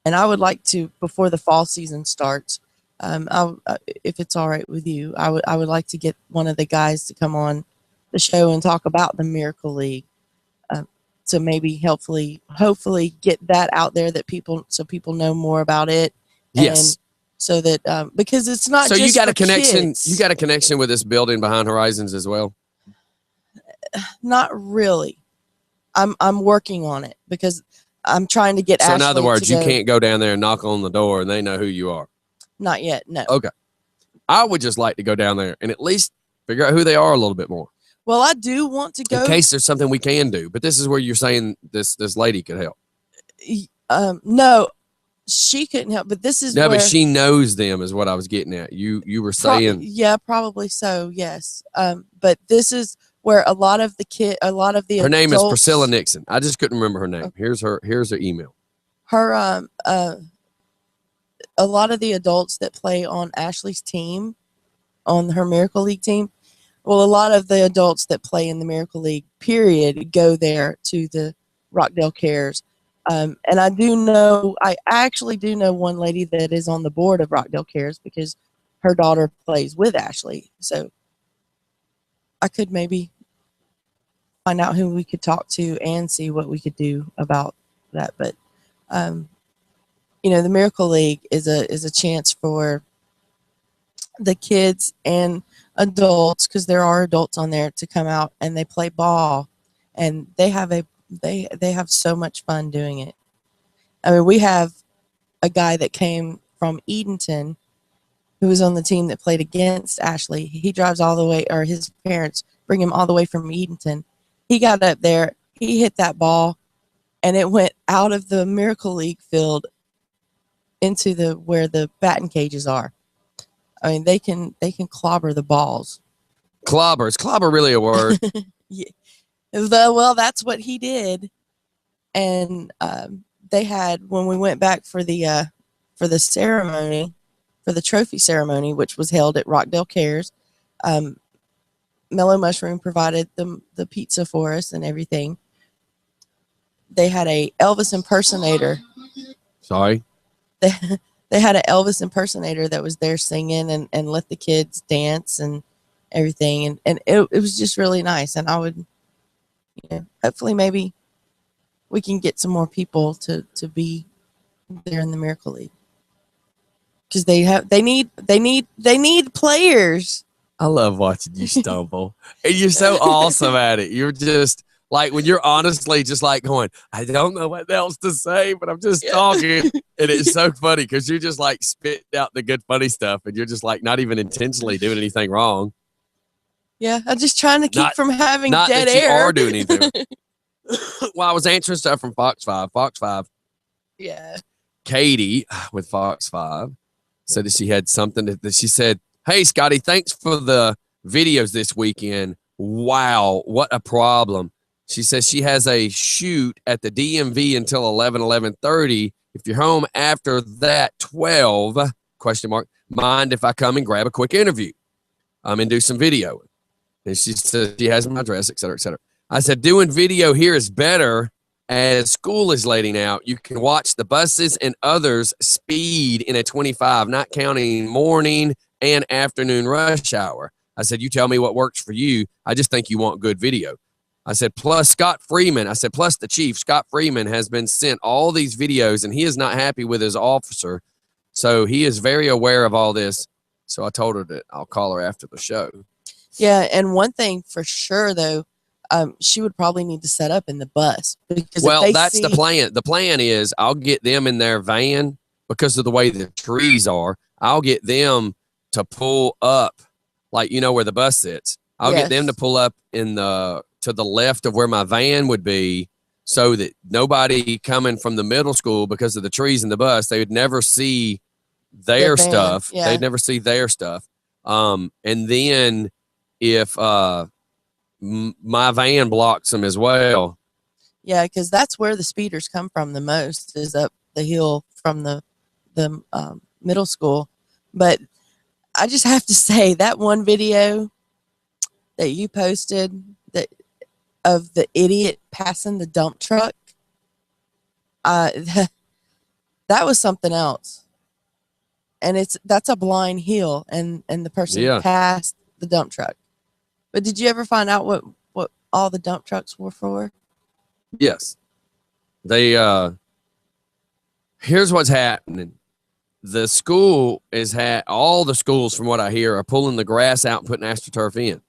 And I would like to, before the fall season starts, if it's all right with you, I would like to get one of the guys to come on the show and talk about the Miracle League, to maybe hopefully get that out there so people know more about it. Yes. And so that because it's not. So just you got for a connection. Kids. You got a connection with this building behind Horizons as well. Not really. I'm working on it because I'm trying to get. So Ashley in other words, you go. can't go down there and knock on the door and they know who you are. Not yet. No. Okay. I would just like to go down there and at least figure out who they are a little bit more. Well, I do want to go. In case there's something we can do, but this is where you're saying this lady could help. No, she couldn't help, but this is no, where, but she knows them is what I was getting at. You were saying, yeah, probably so. Yes, but this is where a lot of the her name is adults, Priscilla Nixon. I just couldn't remember her name. Okay. Here's her email. Her a lot of the adults that play on Ashley's team, on her Miracle League team. Well, a lot of the adults that play in the Miracle League, period, go there to the Rockdale Cares. And I actually do know one lady that is on the board of Rockdale Cares because her daughter plays with Ashley. So I could maybe find out who we could talk to and see what we could do about that. But, the Miracle League is a chance for the kids and adults, because there are adults on there, to come out and they play ball, and they have so much fun doing it. I mean, we have a guy that came from Edenton who was on the team that played against Ashley. He drives all the way, or his parents bring him all the way from Edenton. He got up there, he hit that ball, and it went out of the Miracle League field into where the batting cages are. I mean, they can clobber the balls. Clobber. Is clobber really a word? Yeah. Well, that's what he did. And they had, when we went back for the ceremony, for the trophy ceremony, which was held at Rockdale Cares, Mellow Mushroom provided the pizza for us and everything. They had a Elvis impersonator. Sorry? They had an Elvis impersonator that was there singing and let the kids dance and everything. And it was just really nice. And I would, hopefully maybe we can get some more people to be there in the Miracle League. Because they need players. I love watching you stumble. And you're so awesome at it. You're just Like when you're honestly just like going, I don't know what else to say, but I'm just talking. And it's so funny because you're just like spitting out the good, funny stuff. And you're just like not even intentionally doing anything wrong. Yeah, I'm just trying to keep from having not dead that air. You are doing anything. Well, I was answering stuff from Fox 5. Fox 5. Yeah. Katie with Fox 5 said that she had something that she said, hey, Scotty, thanks for the videos this weekend. Wow, what a problem. She says she has a shoot at the DMV until 11:30. If you're home after that 12, mind if I come and grab a quick interview and do some video. And she said she has my address, et cetera, et cetera. I said, doing video here is better as school is letting out. You can watch the buses and others speed in a 25, not counting morning and afternoon rush hour. I said, you tell me what works for you. I just think you want good video. I said, plus Scott Freeman. I said, plus the chief, Scott Freeman, has been sent all these videos and he is not happy with his officer. So he is very aware of all this. So I told her that I'll call her after the show. Yeah. And one thing for sure, though, she would probably need to set up in the bus. Because that's the plan. The plan is I'll get them in their van because of the way the trees are. I'll get them to pull up, like, you know, where the bus sits. I'll get them to pull up to the left of where my van would be so that nobody coming from the middle school, because of the trees in the bus, they would never see their stuff. Yeah. They'd never see their stuff. And then if my van blocks them as well. Yeah, because that's where the speeders come from the most, is up the hill from the middle school. But I just have to say that one video that you posted of the idiot passing the dump truck, that was something else. And that's a blind hill, and the person passed the dump truck. But did you ever find out what all the dump trucks were for? Yes. They here's what's happening. The school all the schools, from what I hear, are pulling the grass out and putting AstroTurf in.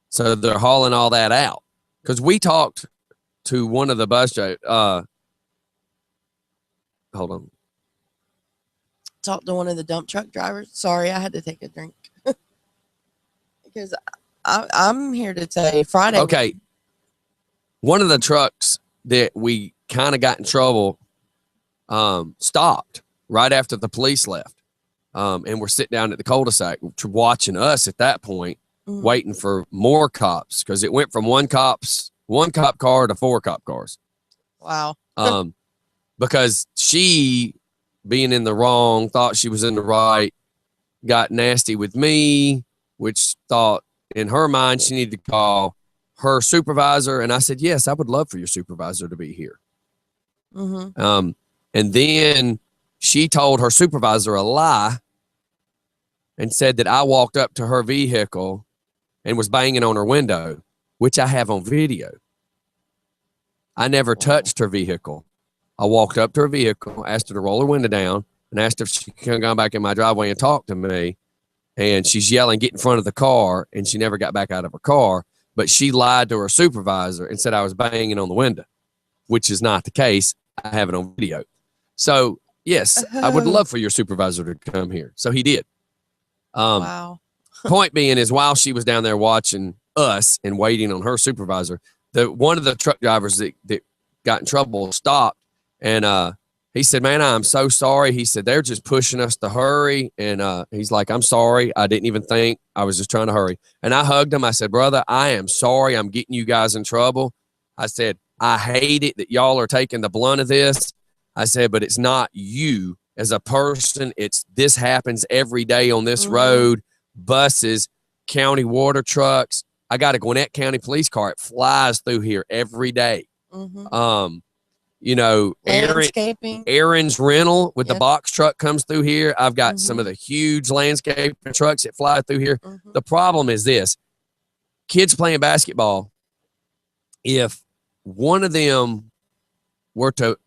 So they're hauling all that out. Because we talked to one of the bus drivers. Hold on. Talked to one of the dump truck drivers. Sorry, I had to take a drink. Because I'm here to tell you, Friday. Okay. One of the trucks that we kind of got in trouble stopped right after the police left. And we're sitting down at the cul-de-sac watching us at that point, waiting for more cops, because it went from one cop car to 4 cop cars. Wow. Because she, being in the wrong, thought she was in the right, got nasty with me, which thought in her mind she needed to call her supervisor. And I said, yes, I would love for your supervisor to be here. Mm-hmm. And then she told her supervisor a lie and said that I walked up to her vehicle and was banging on her window, which I have on video. I never touched her vehicle. I walked up to her vehicle, asked her to roll her window down, and asked if she could go back in my driveway and talk to me. And she's yelling, get in front of the car, and she never got back out of her car. But she lied to her supervisor and said I was banging on the window, which is not the case. I have it on video. So, yes, I would love for your supervisor to come here. So he did. Wow. Point being is, while she was down there watching us and waiting on her supervisor, one of the truck drivers that got in trouble stopped, and he said, man, I'm so sorry. He said, they're just pushing us to hurry. And he's like, I'm sorry. I didn't even think. I was just trying to hurry. And I hugged him. I said, brother, I am sorry I'm getting you guys in trouble. I said, I hate it that y'all are taking the blunt of this. I said, but it's not you as a person. This happens every day on this road. Buses, county water trucks. I got a Gwinnett County police car. It flies through here every day. You know, Aaron's rental with the box truck comes through here. I've got some of the huge landscaping trucks that fly through here. The problem is this: kids playing basketball, if one of them were to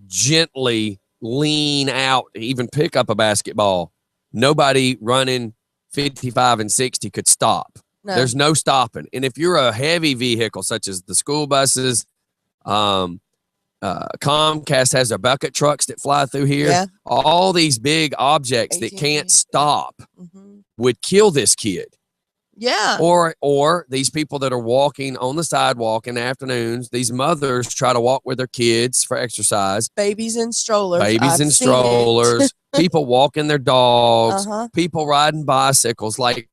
gently lean out, even pick up a basketball, nobody running 55 and 60 could stop. No. There's no stopping. And if you're a heavy vehicle, such as the school buses, Comcast has their bucket trucks that fly through here. Yeah. All these big objects that can't stop would kill this kid. Yeah. Or these people that are walking on the sidewalk in the afternoons, these mothers try to walk with their kids for exercise. Babies in strollers. Babies in strollers. People walking their dogs. People riding bicycles. Like,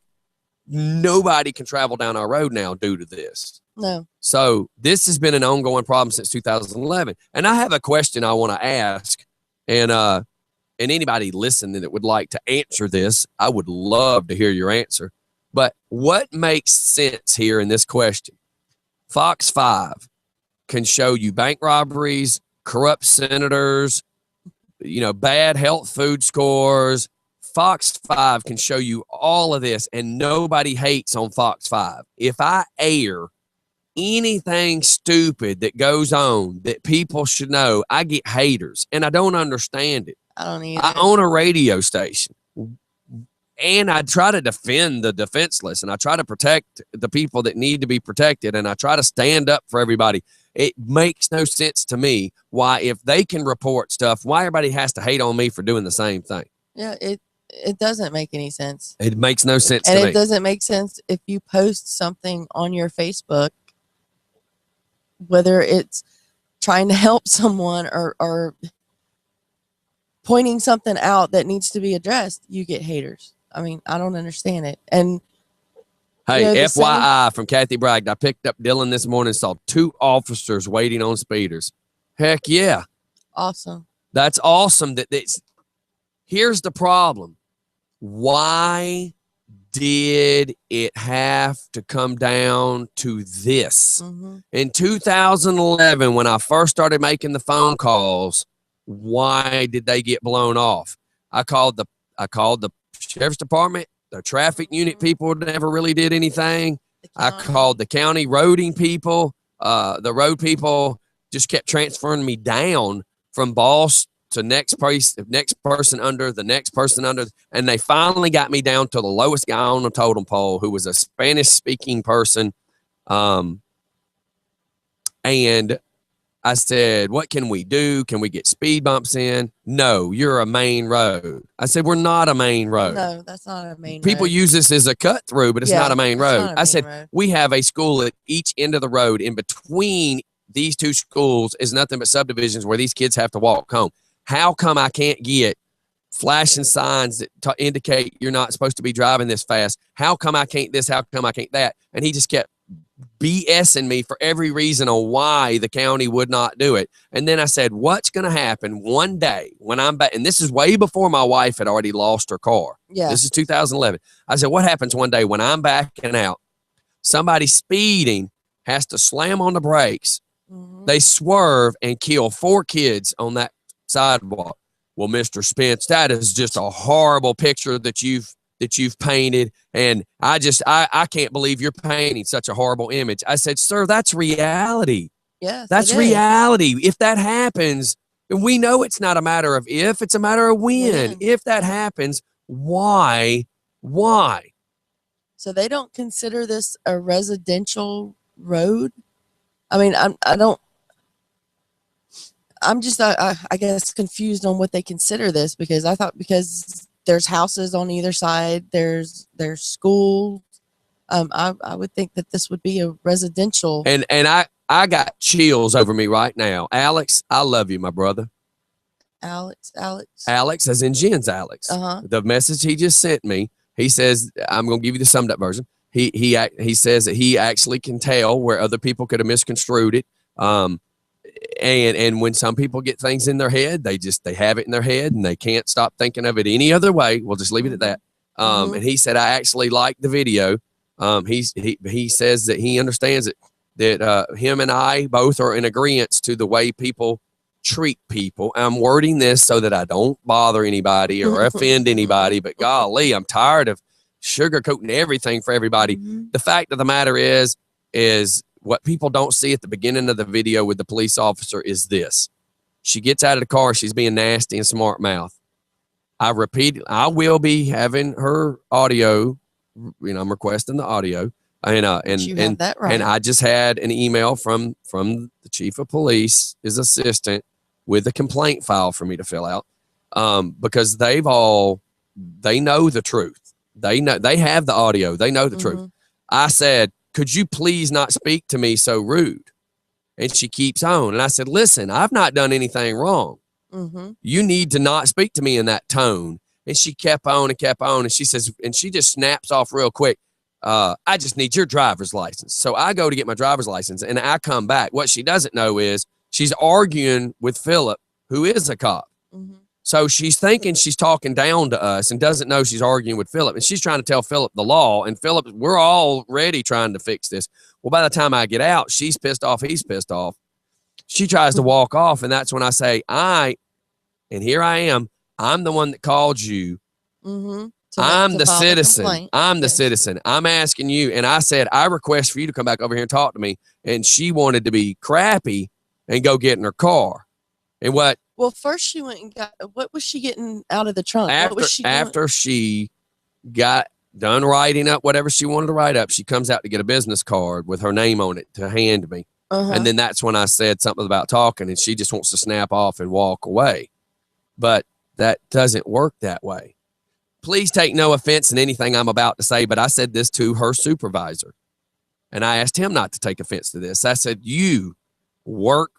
nobody can travel down our road now due to this. No. So this has been an ongoing problem since 2011. And I have a question I want to ask. And anybody listening that would like to answer this, I would love to hear your answer. But what makes sense here in this question? Fox 5 can show you bank robberies, corrupt senators, bad health food scores. Fox 5 can show you all of this, and nobody hates on Fox 5. If I air anything stupid that goes on that people should know, I get haters, and I don't understand it. I don't either. I own a radio station. And I try to defend the defenseless, and I try to protect the people that need to be protected, and I try to stand up for everybody. It makes no sense to me why, if they can report stuff, why everybody has to hate on me for doing the same thing. Yeah, it doesn't make any sense. It makes no sense to me. And it me. doesn't make sense if you post something on your Facebook, whether it's trying to help someone or pointing something out that needs to be addressed, you get haters. I mean, I don't understand it. And hey, FYI from Kathy Bragg, I picked up Dylan this morning, saw 2 officers waiting on speeders. Heck yeah. Awesome. That's awesome. Here's the problem. Why did it have to come down to this? In 2011, when I first started making the phone calls, why did they get blown off? I called the Sheriff's Department. The traffic unit people never really did anything. I called the county roading people. The road people just kept transferring me down from boss to next person under, the next person under. And they finally got me down to the lowest guy on the totem pole, who was a Spanish-speaking person. And I said, what can we do? Can we get speed bumps in? No, you're a main road. I said, we're not a main road. No, that's not a main road. People use this as a cut through, but it's not a main road. I said, we have a school at each end of the road. In between these 2 schools is nothing but subdivisions where these kids have to walk home. How come I can't get flashing signs that indicate you're not supposed to be driving this fast? How come I can't this? How come I can't that? And he just kept BSing me for every reason on why the county would not do it. And then I said, what's going to happen one day when I'm back? And this is way before my wife had already lost her car. Yeah. This is 2011. I said, what happens one day when I'm backing out? Somebody speeding has to slam on the brakes. They swerve and kill 4 kids on that sidewalk. Well, Mr. Spence, that is just a horrible picture that you've painted. And I can't believe you're painting such a horrible image. I said, sir, that's reality. Yes, that's reality. If that happens, and we know it's not a matter of if, it's a matter of when. If that happens, why? So they don't consider this a residential road? I mean, I'm just, I guess, confused on what they consider this, because I thought because there's houses on either side, there's schools. I would think that this would be a residential. And I got chills over me right now. Alex, I love you, my brother. Alex, as in Jen's Alex. The message he just sent me, he says, I'm going to give you the summed up version. He says that he actually can tell where other people could have misconstrued it. And when some people get things in their head, they have it in their head and they can't stop thinking of it any other way. We'll just leave it at that. And he said, I actually like the video. He says that he understands that him and I both are in agreement to the way people treat people. I'm wording this so that I don't bother anybody or offend anybody, but golly, I'm tired of sugarcoating everything for everybody. The fact of the matter is what people don't see at the beginning of the video with the police officer is this. She gets out of the car. She's being nasty and smart mouth. I repeat, I will be having her audio. I'm requesting the audio. And that right. And I just had an email from the chief of police, his assistant, with a complaint file for me to fill out, because they know the truth. They have the audio. They know the truth. I said, could you please not speak to me so rude? And she keeps on. And I said, listen, I've not done anything wrong. You need to not speak to me in that tone. And she kept on and kept on. And she says, and she just snaps off real quick. I just need your driver's license. So I go to get my driver's license and I come back. What she doesn't know is she's arguing with Philip, who is a cop. So she's thinking she's talking down to us and doesn't know she's arguing with Philip. And she's trying to tell Philip the law. And Philip, we're already trying to fix this. Well, by the time I get out, she's pissed off. He's pissed off. She tries to walk off. And that's when I say, and here I am. I'm the one that called you. I'm the citizen. I'm the citizen. I'm asking you. And I said, I request for you to come back over here and talk to me. And she wanted to be crappy and go get in her car. And what? Well, first she went and got, what was she getting out of the trunk? After she got done writing up whatever she wanted to write up, she comes out to get a business card with her name on it to hand me. And then that's when I said something about talking, and she just wants to snap off and walk away. But that doesn't work that way. Please take no offense in anything I'm about to say, but I said this to her supervisor, and I asked him not to take offense to this. I said, you work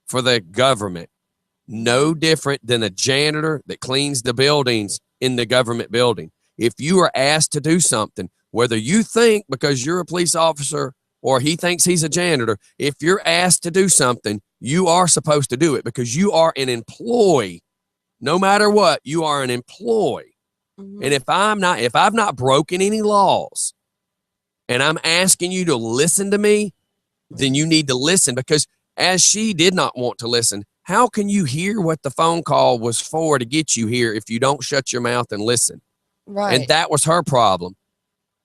for the government, no different than a janitor that cleans the buildings in the government building. If you are asked to do something, whether you think because you're a police officer or he thinks he's a janitor, if you're asked to do something, you are supposed to do it because you are an employee. No matter what, you are an employee. And if I've not broken any laws and I'm asking you to listen to me, then you need to listen, because as she did not want to listen, how can you hear what the phone call was for to get you here if you don't shut your mouth and listen? Right. And that was her problem.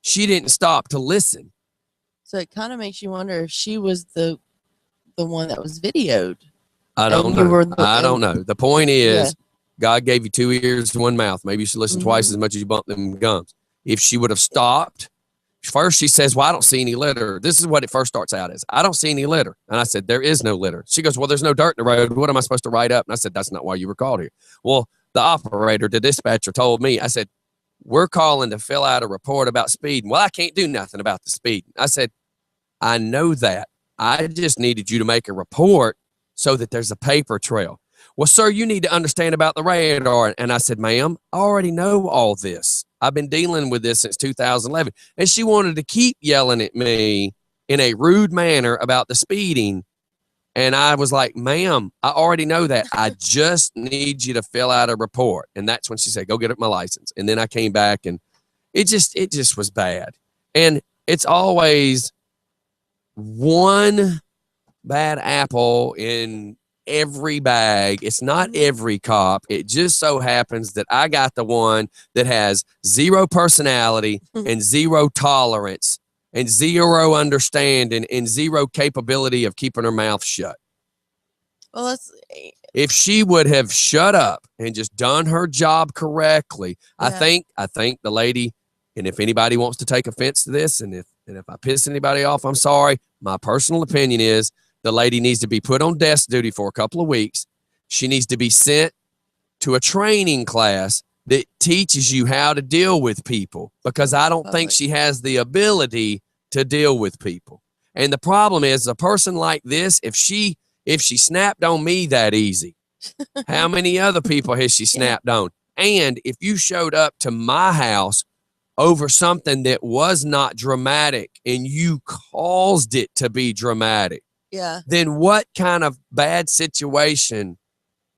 She didn't stop to listen. So it kind of makes you wonder if she was the one that was videoed. I don't know. The point is, God gave you 2 ears and 1 mouth. Maybe you should listen twice as much as you bump them gums. If she would have stopped, first she says, well, I don't see any litter. This is what it first starts out as. I don't see any litter. And I said, there is no litter. She goes, well, there's no dirt in the road. What am I supposed to write up? And I said, that's not why you were called here. Well, the operator, the dispatcher told me, I said, we're calling to fill out a report about speeding. Well, I can't do nothing about the speed. I said, I know that. I just needed you to make a report so that there's a paper trail. Well, sir, you need to understand about the radar. And I said, ma'am, I already know all this. I've been dealing with this since 2011. And she wanted to keep yelling at me in a rude manner about the speeding. And I was like, ma'am, I already know that. I just need you to fill out a report. And that's when she said, go get my license. And then I came back, and it just was bad. And it's always one bad apple in every bag. It's not every cop. It just so happens that I got the one that has zero personality and zero tolerance and zero understanding and zero capability of keeping her mouth shut. Well, if she would have shut up and just done her job correctly, I think the lady, and if anybody wants to take offense to this, and if I piss anybody off, I'm sorry. My personal opinion is the lady needs to be put on desk duty for a couple of weeks. She needs to be sent to a training class that teaches you how to deal with people, because I don't think she has the ability to deal with people. And the problem is, a person like this, if she snapped on me that easy, how many other people has she snapped on? And if you showed up to my house over something that was not dramatic and you caused it to be dramatic, then what kind of bad situation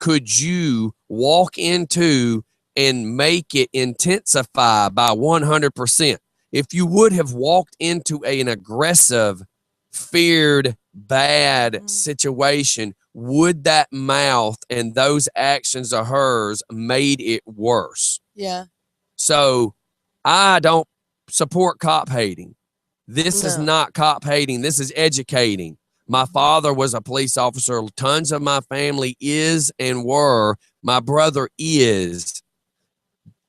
could you walk into and make it intensify by 100%? If you would have walked into an aggressive, feared, bad situation, would that mouth and those actions of hers made it worse? Yeah. So I don't support cop hating. This is not cop hating. This is educating. My father was a police officer. Tons of my family is and were. My brother is.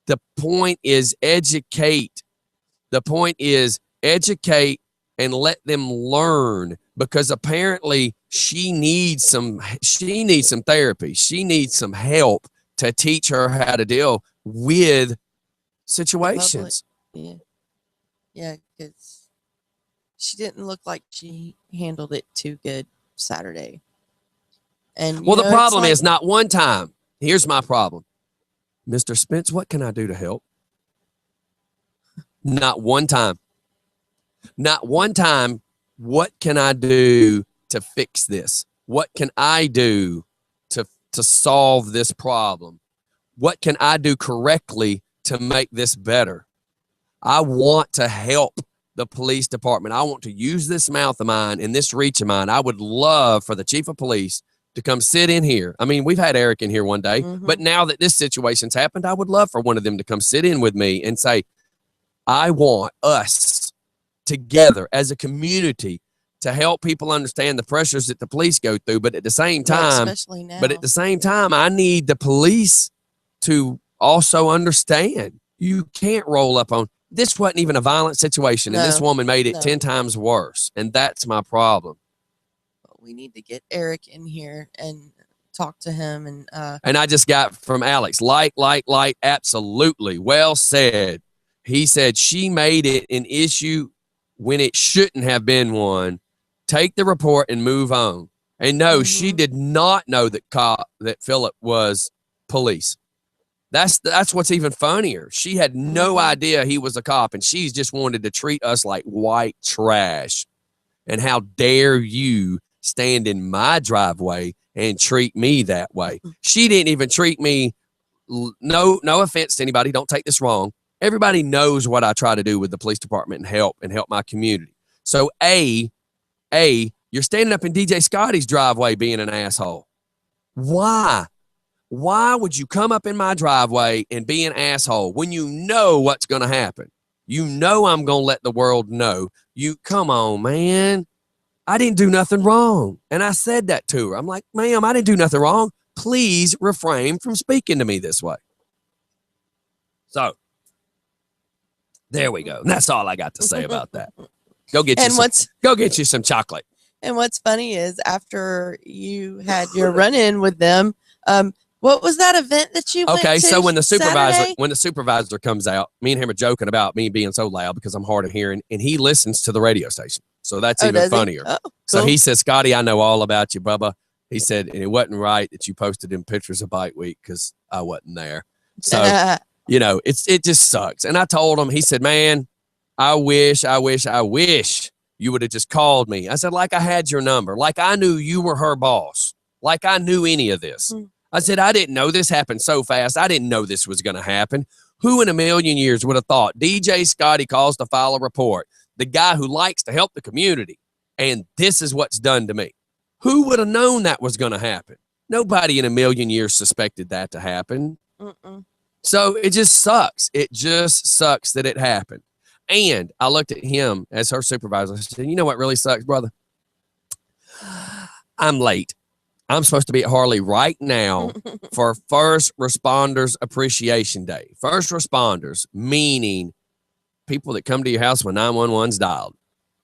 The point is educate. The point is educate and let them learn, because apparently she needs some therapy. She needs some help to teach her how to deal with situations. Yeah. Yeah, because she didn't look like she handled it too good Saturday. And well, the problem is not one time. Here's my problem. Mr. Spence, what can I do to help? Not one time. Not one time. What can I do to fix this? What can I do to solve this problem? What can I do correctly to make this better? I want to help the police department. I want to use this mouth of mine and this reach of mine. I would love for the chief of police to come sit in here. I mean, we've had Eric in here one day, but now that this situation's happened, I would love for one of them to come sit in with me and say, I want us together as a community to help people understand the pressures that the police go through. But at the same time, especially now. But at the same time, I need the police to also understand you can't roll up on this. Wasn't even a violent situation, and this woman made it 10 times worse. And that's my problem. We need to get Eric in here and talk to him. And I just got from Alex, light, absolutely. Well said. He said she made it an issue when it shouldn't have been one. Take the report and move on. And no, she did not know that Philip was police. That's what's even funnier. She had no idea he was a cop, and she's just wanted to treat us like white trash. And how dare you stand in my driveway and treat me that way? She didn't even treat me. No offense to anybody. Don't take this wrong. Everybody knows what I try to do with the police department and help my community. So you're standing up in DJ Scotty's driveway being an asshole. Why? Why would you come up in my driveway and be an asshole when you know what's going to happen? You know I'm going to let the world know. Come on, man. I didn't do nothing wrong. And I said that to her. I'm like, ma'am, I didn't do nothing wrong. Please refrain from speaking to me this way. So there we go. And that's all I got to say about that. Go get you some chocolate. And what's funny is after you had your run-in with them, what was that event that you went to? So when the Saturday? supervisor comes out, me and him are joking about me being so loud because I'm hard of hearing, and he listens to the radio station. So that's even funnier. Oh, cool. So he said, Scotty, I know all about you, Bubba. He said, and it wasn't right that you posted them pictures of Bite Week because I wasn't there. So, it just sucks. And I told him, he said, man, I wish you would have just called me. I said, like I had your number, like I knew you were her boss, like I knew any of this. I said, I didn't know this happened so fast. I didn't know this was going to happen. Who in a million years would have thought DJ Scotty calls to file a report, the guy who likes to help the community, and this is what's done to me? Who would have known that was going to happen? Nobody in a million years suspected that to happen. So it just sucks. It just sucks that it happened. And I looked at him as her supervisor. I said, you know what really sucks, brother? I'm late. I'm supposed to be at Harley right now for First Responders Appreciation Day. First responders, meaning people that come to your house when 911's dialed.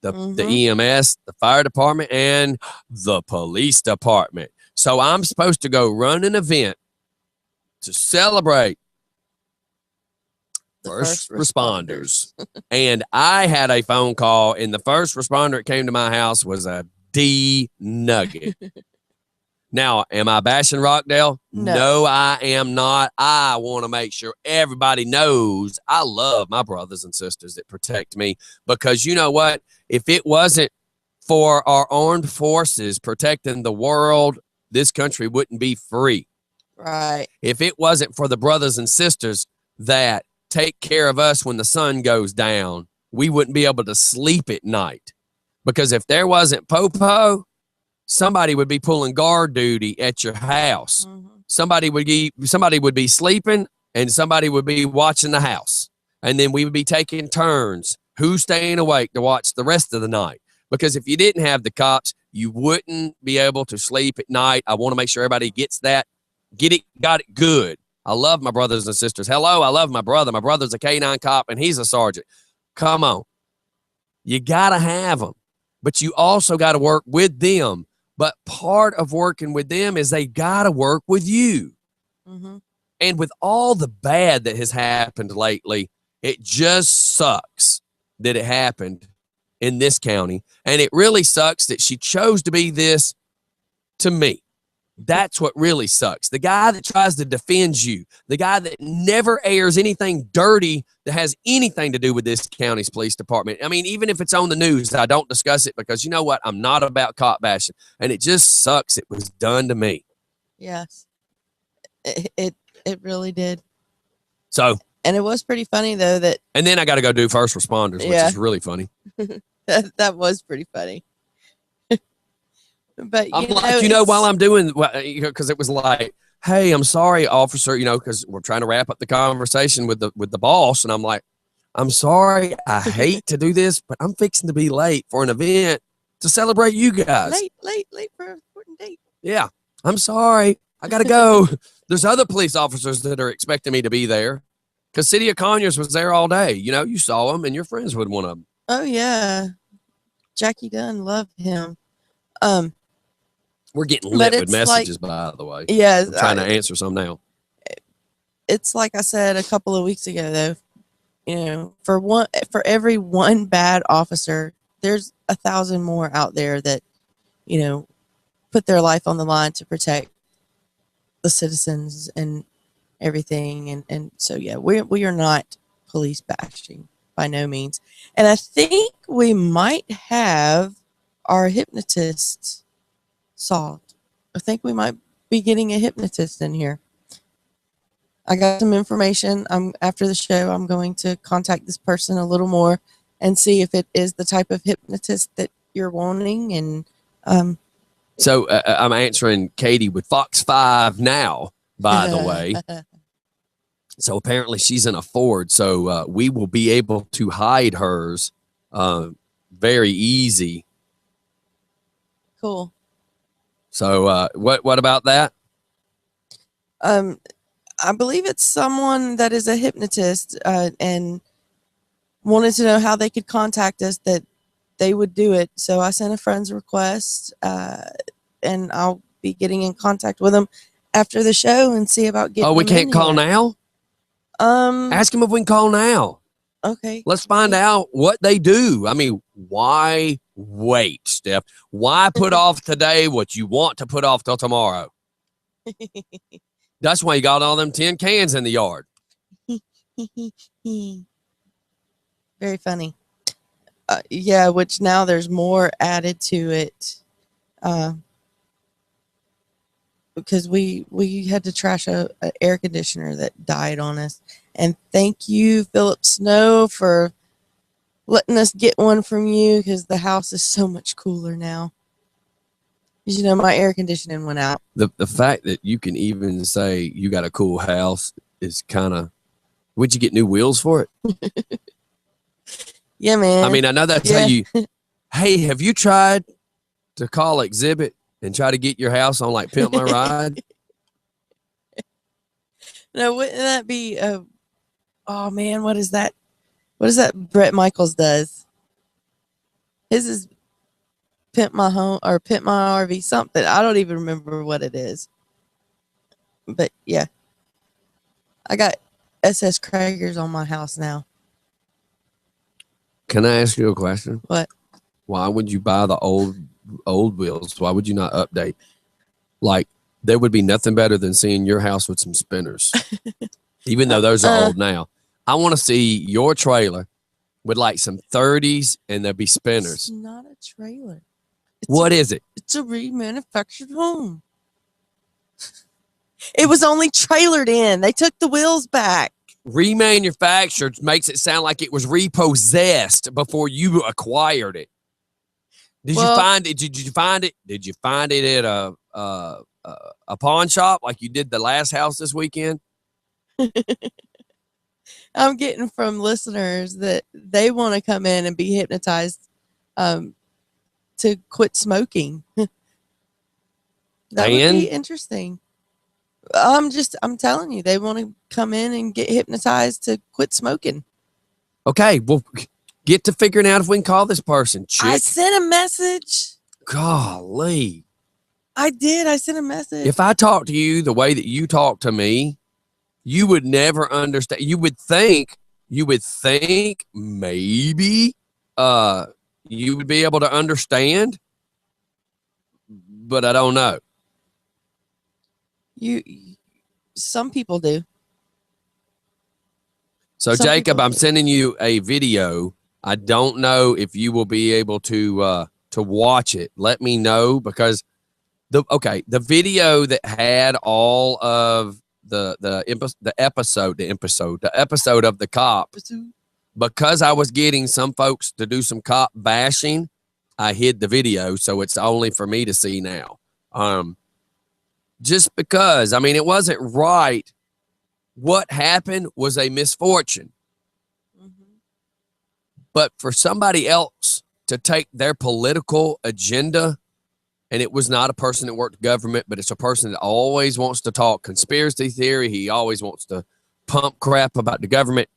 The EMS, the fire department, and the police department. So I'm supposed to go run an event to celebrate first responders. And I had a phone call, and the first responder that came to my house was a D nugget. Now, am I bashing Rockdale? No, I am not. I want to make sure everybody knows I love my brothers and sisters that protect me, because you know what? If it wasn't for our armed forces protecting the world, this country wouldn't be free. Right. If it wasn't for the brothers and sisters that take care of us when the sun goes down, we wouldn't be able to sleep at night. Because if there wasn't Popo, somebody would be pulling guard duty at your house. Somebody would be sleeping, and somebody would be watching the house. And then we would be taking turns who's staying awake to watch the rest of the night. Because if you didn't have the cops, you wouldn't be able to sleep at night. I want to make sure everybody gets that. Got it good. I love my brothers and sisters. Hello, I love my brother. My brother's a K-9 cop, and he's a sergeant. Come on. You got to have them, but you also got to work with them. But part of working with them is they got to work with you. Mm-hmm. And with all the bad that has happened lately, it just sucks that it happened in this county. And it really sucks that she chose to be this to me. That's what really sucks. The guy that tries to defend you, the guy that never airs anything dirty that has anything to do with this county's police department. I mean, even if it's on the news, I don't discuss it because you know what? I'm not about cop bashing. And it just sucks it was done to me. Yes. It really did. So. And it was pretty funny, though, that. And then I got to go do first responders, which is really funny. that was pretty funny. But I'm like, while I'm doing, because it was like, hey, I'm sorry, officer, because we're trying to wrap up the conversation with the boss. And I'm like, I'm sorry. I hate to do this, but I'm fixing to be late for an event to celebrate you guys. Late for an important date. Yeah. I'm sorry. I got to go. There's other police officers that are expecting me to be there because City of Conyers was there all day. You saw them and your friends would one of them. Oh, yeah. Jackie Dunn loved him. We're getting lit with messages, by the way. Yeah. I'm trying to answer some now. It's like I said a couple of weeks ago, though, for every one bad officer, there's 1,000 more out there that, put their life on the line to protect the citizens and everything. And so, yeah, we are not police bashing by no means. And I think we might have our hypnotist solved. I think we might be getting a hypnotist in here. I got some information. After the show, I'm going to contact this person a little more and see if it is the type of hypnotist that you're wanting. And so I'm answering Katie with Fox 5 now, by the way. So apparently she's in a Ford, so we will be able to hide hers very easy. Cool. So what about that? I believe it's someone that is a hypnotist and wanted to know how they could contact us, that they would do it. So I sent a friend's request and I'll be getting in contact with them after the show and see about getting. Oh, we can't call now? Ask them if we can call now. Okay. Let's find out what they do. I mean, why wait, Steph? Why put off today what you want to put off till tomorrow? That's why you got all them tin cans in the yard. Very funny. Yeah, which now there's more added to it. Because we had to trash a air conditioner that died on us. And thank you, Philip Snow, for letting us get one from you, because the house is so much cooler now. My air conditioning went out. The fact that you can even say you got a cool house is kind of. Would you get new wheels for it? Yeah, man. I mean, I know that's how you. Hey, have you tried to call Exhibit and try to get your house on like Pimp My Ride? No, wouldn't that be? Oh man, what is that? What is that? Brett Michaels does. His is Pimp My Home or Pimp My RV, something. I don't even remember what it is. But yeah, I got SS Kragers on my house now. Can I ask you a question? What? Why would you buy the old wheels? Why would you not update? Like, there would be nothing better than seeing your house with some spinners, even though those are old now. I want to see your trailer with like some 30s and there'll be spinners. It's not a trailer. What is it? It's a remanufactured home. It was only trailered in. They took the wheels back. Remanufactured makes it sound like it was repossessed before you acquired it. Did you find it? Did you find it? Did you find it at a pawn shop like you did the last house this weekend? I'm getting from listeners that they want to come in and be hypnotized to quit smoking. That would be interesting. I'm telling you, they want to come in and get hypnotized to quit smoking. Okay, well, Get to figuring out if we can call this person, chick. I sent a message. Golly. I did. I sent a message. If I talk to you the way that you talk to me, you would never understand. You would think maybe you would be able to understand, but I don't know. Some people do. So Jacob, I'm sending you a video. I don't know if you will be able to watch it. Let me know, because the video that had all of the episode of the cop, because I was getting some folks to do some cop bashing, I hid the video, so it's only for me to see now. Just because, I mean, it wasn't right. What happened was a misfortune. Mm-hmm. But for somebody else to take their political agenda, and it was not a person that worked government, but it's a person that always wants to talk conspiracy theory. He always wants to pump crap about the government,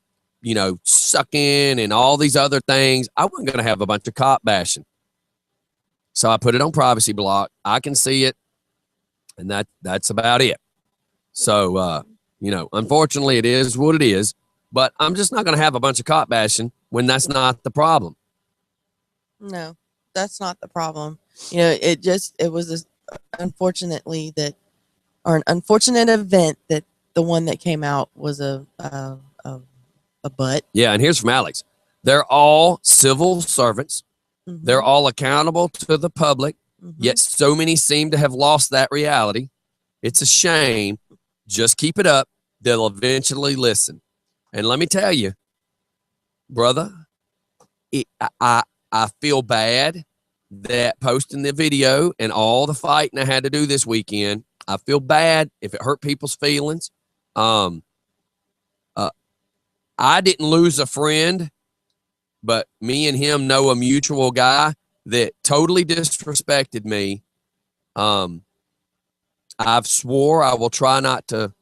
sucking and all these other things. I wasn't going to have a bunch of cop bashing. So I put it on privacy block. I can see it. And that's about it. So, unfortunately, it is what it is. But I'm just not going to have a bunch of cop bashing when that's not the problem. No, that's not the problem. It was an unfortunate event that the one that came out was a butt. Yeah, and here's from Alex. They're all civil servants. Mm-hmm. They're all accountable to the public. Mm-hmm. Yet so many seem to have lost that reality. It's a shame. Just keep it up. They'll eventually listen. And let me tell you, brother, I feel bad that posting the video and all the fighting I had to do this weekend, I feel bad if it hurt people's feelings. I didn't lose a friend, but me and him know a mutual guy that totally disrespected me. I've swore I will try not to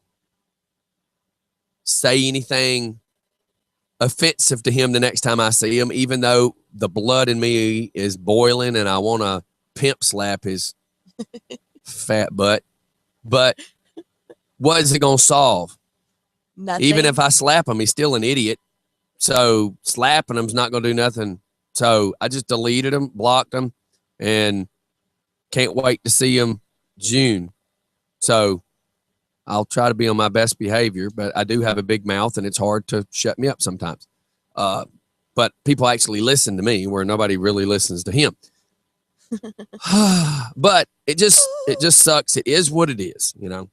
say anything offensive to him the next time I see him, even though the blood in me is boiling and I want to pimp slap his fat butt. But what is it going to solve? Nothing. Even if I slap him, he's still an idiot. So slapping him's not going to do nothing. So I just deleted him, blocked him, and can't wait to see him June. So I'll try to be on my best behavior, but I do have a big mouth and it's hard to shut me up sometimes. But people actually listen to me where nobody really listens to him. But it just sucks. It is what it is, It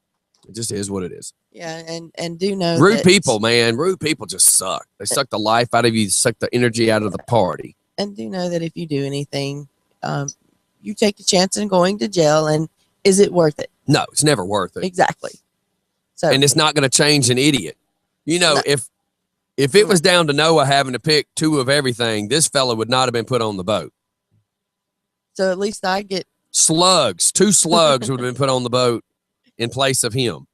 just is what it is. Yeah, and do know rude people, man. Rude people just suck. They suck the life out of you, suck the energy out of the party. And do know that if you do anything, you take a chance in going to jail, and is it worth it? No, it's never worth it. Exactly. So, and it's not going to change an idiot. If it was down to Noah having to pick two of everything, this fella would not have been put on the boat. So at least I get slugs. 2 slugs would have been put on the boat in place of him.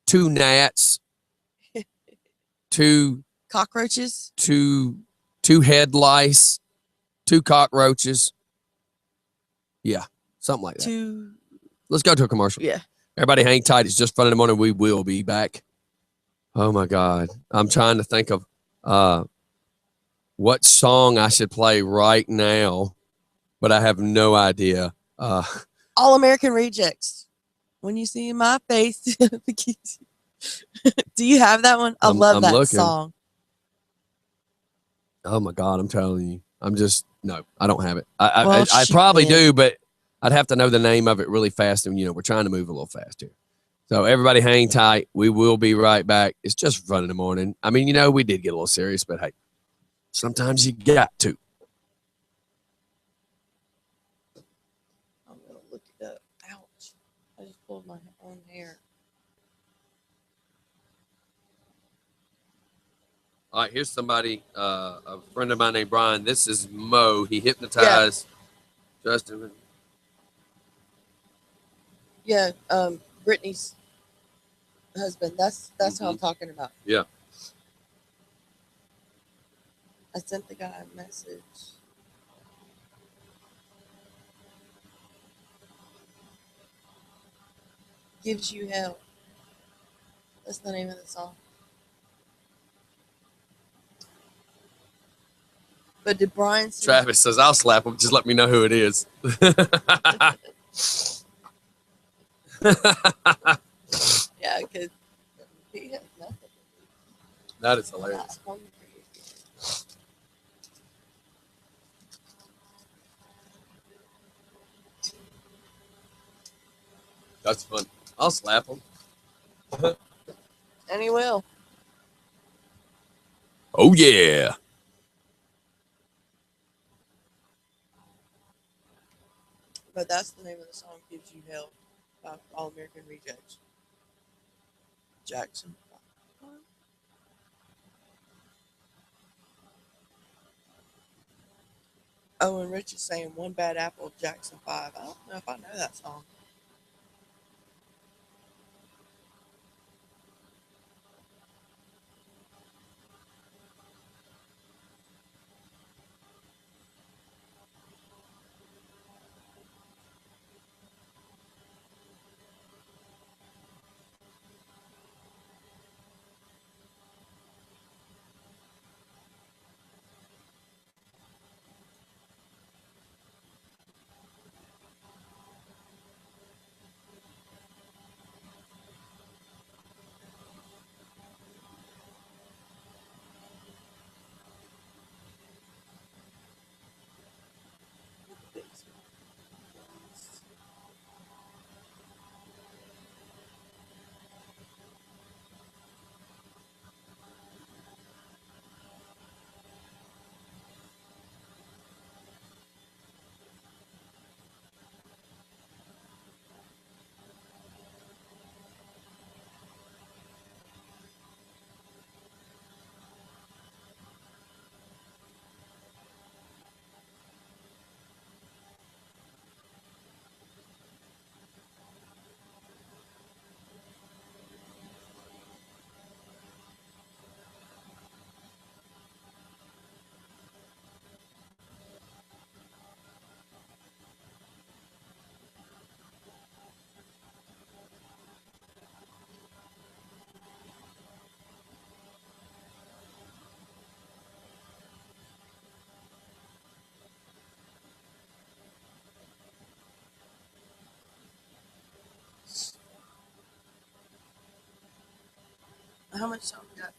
2 gnats. 2 cockroaches. 2 head lice. 2 cockroaches. Yeah, something like that. Let's go to a commercial. Yeah. Everybody hang tight. It's just fun in the morning. We will be back. Oh, my God. I'm trying to think of what song I should play right now, but I have no idea. All American Rejects. When you see my face. Do you have that one? I love that song. Oh, my God. I'm telling you. No, I don't have it. I probably do, but I'd have to know the name of it really fast. And, we're trying to move a little fast here. So everybody hang tight. We will be right back. It's just fun in the morning. I mean, we did get a little serious, but hey, sometimes you got to. I'm going to look it up. Ouch. I just pulled my own hair. All right, here's somebody, a friend of mine named Brian. This is Mo. He hypnotized Justin. Yeah, Brittany's husband. That's who I'm talking about. Yeah. I sent the guy a message. Gives you hell. That's the name of the song. But did Brian see? Travis says, I'll slap him. Just let me know who it is. Yeah, because he has nothing. That is hilarious. Not hungry. That's fun. I'll slap him. And he will. Oh, yeah. But that's the name of the song, Gives You Hell, by All American Rejects. Jackson. Oh, and Rich is saying One Bad Apple, Jackson 5. I don't know if I know that song. How much time we got?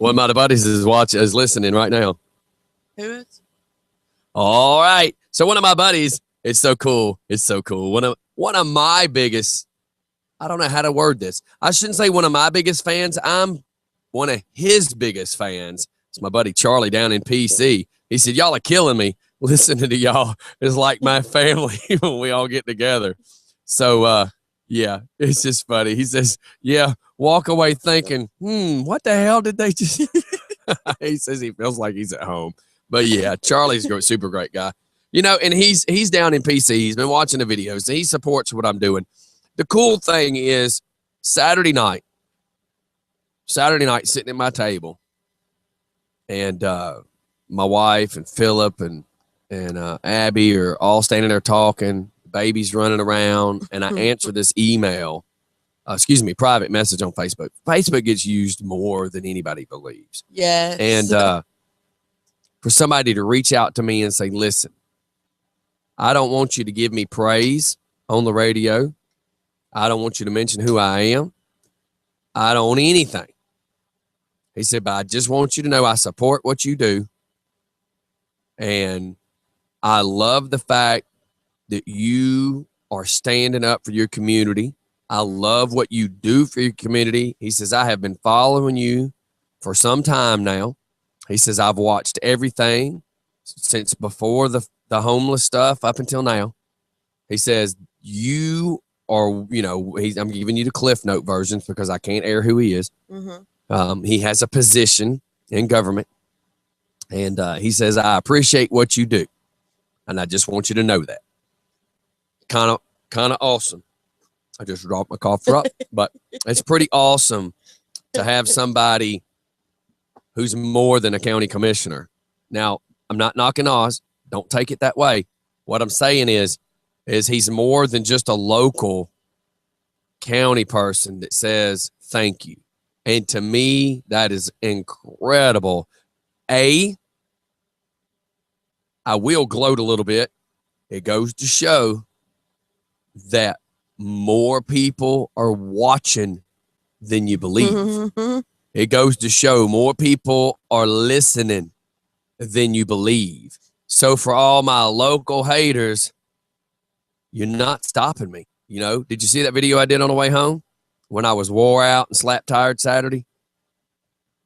One of my buddies is listening right now. Who is? All right. So one of my buddies, it's so cool. It's so cool. One of my biggest, I don't know how to word this. I shouldn't say one of my biggest fans. I'm one of his biggest fans. It's my buddy Charlie down in PC. He said, y'all are killing me. Listening to y'all is like my family when we all get together. So, yeah, it's just funny. He says, yeah, walk away thinking, what the hell did they just... He says he feels like he's at home. But, yeah, Charlie's a super great guy. You know, and he's down in PC. He's been watching the videos. And he supports what I'm doing. The cool thing is Saturday night, sitting at my table, and my wife and Philip and Abby are all standing there talking, baby's running around, and I answer this email, private message on Facebook. Facebook gets used more than anybody believes. Yes. And for somebody to reach out to me and say, listen, I don't want you to give me praise on the radio. I don't want you to mention who I am. I don't want anything. He said, but I just want you to know I support what you do. And I love the fact that you are standing up for your community. I love what you do for your community. He says, I have been following you for some time now. He says, I've watched everything since before the homeless stuff up until now. He says, you are, I'm giving you the Cliff Note versions because I can't air who he is. Mm-hmm. He has a position in government. And he says, I appreciate what you do. And I just want you to know that. Kind of awesome. I just dropped my cough drop, but it's pretty awesome to have somebody who's more than a county commissioner. Now, I'm not knocking Oz. Don't take it that way. What I'm saying is he's more than just a local county person that says thank you. And to me, that is incredible. I will gloat a little bit. It goes to show that more people are watching than you believe. Mm-hmm. It goes to show more people are listening than you believe. So for all my local haters, you're not stopping me. Did you see that video I did on the way home when I was wore out and slap tired Saturday?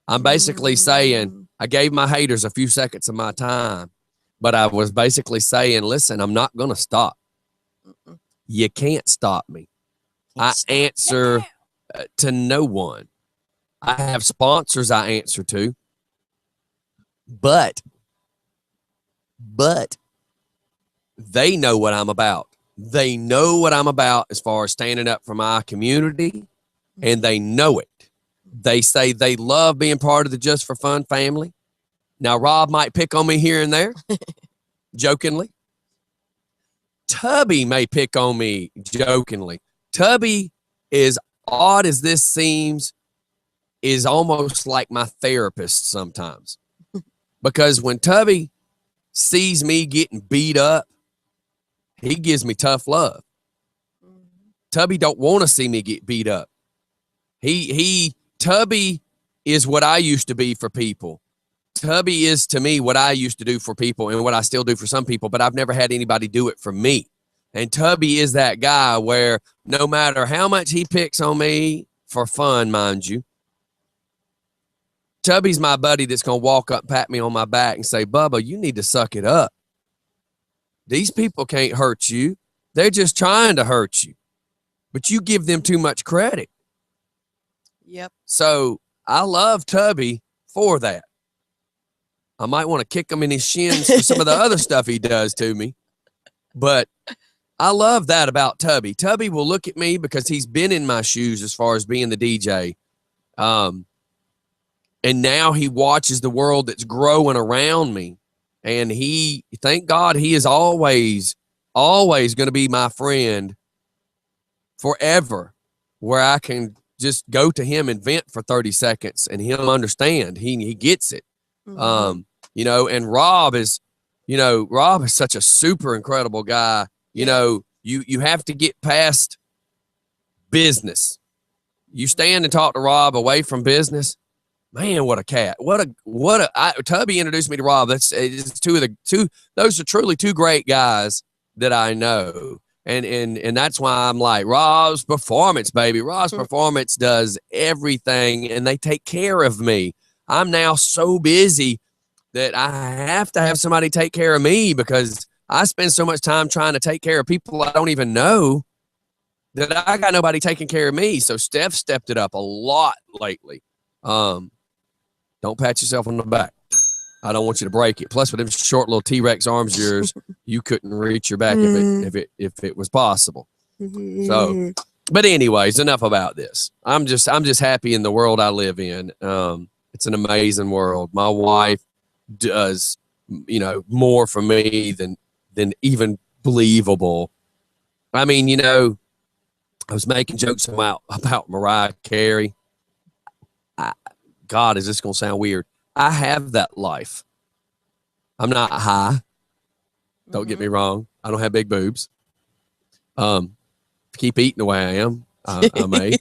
I'm basically saying I gave my haters a few seconds of my time, but I was basically saying, listen, I'm not going to stop. You can't stop me. I answer to no one. I have sponsors I answer to, but they know what I'm about. They know what I'm about as far as standing up for my community, and they know it. They say they love being part of the Just for Fun family. Now, Rob might pick on me here and there, jokingly. Tubby may pick on me jokingly. Tubby, as odd as this seems, is almost like my therapist sometimes. Because when Tubby sees me getting beat up, he gives me tough love. Tubby don't want to see me get beat up. Tubby is what I used to be for people. Tubby is to me what I used to do for people and what I still do for some people, but I've never had anybody do it for me. And Tubby is that guy where no matter how much he picks on me, for fun, mind you, Tubby's my buddy that's going to walk up, pat me on my back and say, Bubba, you need to suck it up. These people can't hurt you. They're just trying to hurt you. But you give them too much credit. Yep. So I love Tubby for that. I might want to kick him in his shins for some of the other stuff he does to me. But I love that about Tubby. Tubby will look at me because he's been in my shoes as far as being the DJ. And now he watches the world that's growing around me. And thank God, he is always going to be my friend forever, where I can just go to him and vent for 30 seconds and he'll understand. He gets it. Mm-hmm. And Rob is such a super incredible guy. You have to get past business. You stand and talk to Rob away from business, Man, what a cat. Tubby introduced me to Rob. It's those are truly two great guys that I know. And that's why I'm like, Rob's Performance, baby. Rob's Performance does everything, and they take care of me. I'm now so busy that I have to have somebody take care of me because I spend so much time trying to take care of people I don't even know that I got nobody taking care of me. So Steph stepped it up a lot lately. Don't pat yourself on the back. I don't want you to break it. Plus, with them short little T-Rex arms of yours, you couldn't reach your back if it was possible. So, but anyways, enough about this. I'm just happy in the world I live in. It's an amazing world. My wife does, more for me than even believable. I mean, I was making jokes about Mariah Carey. God, is this going to sound weird? I have that life. I'm not high. Don't get me wrong. I don't have big boobs. Keep eating the way I am. I may.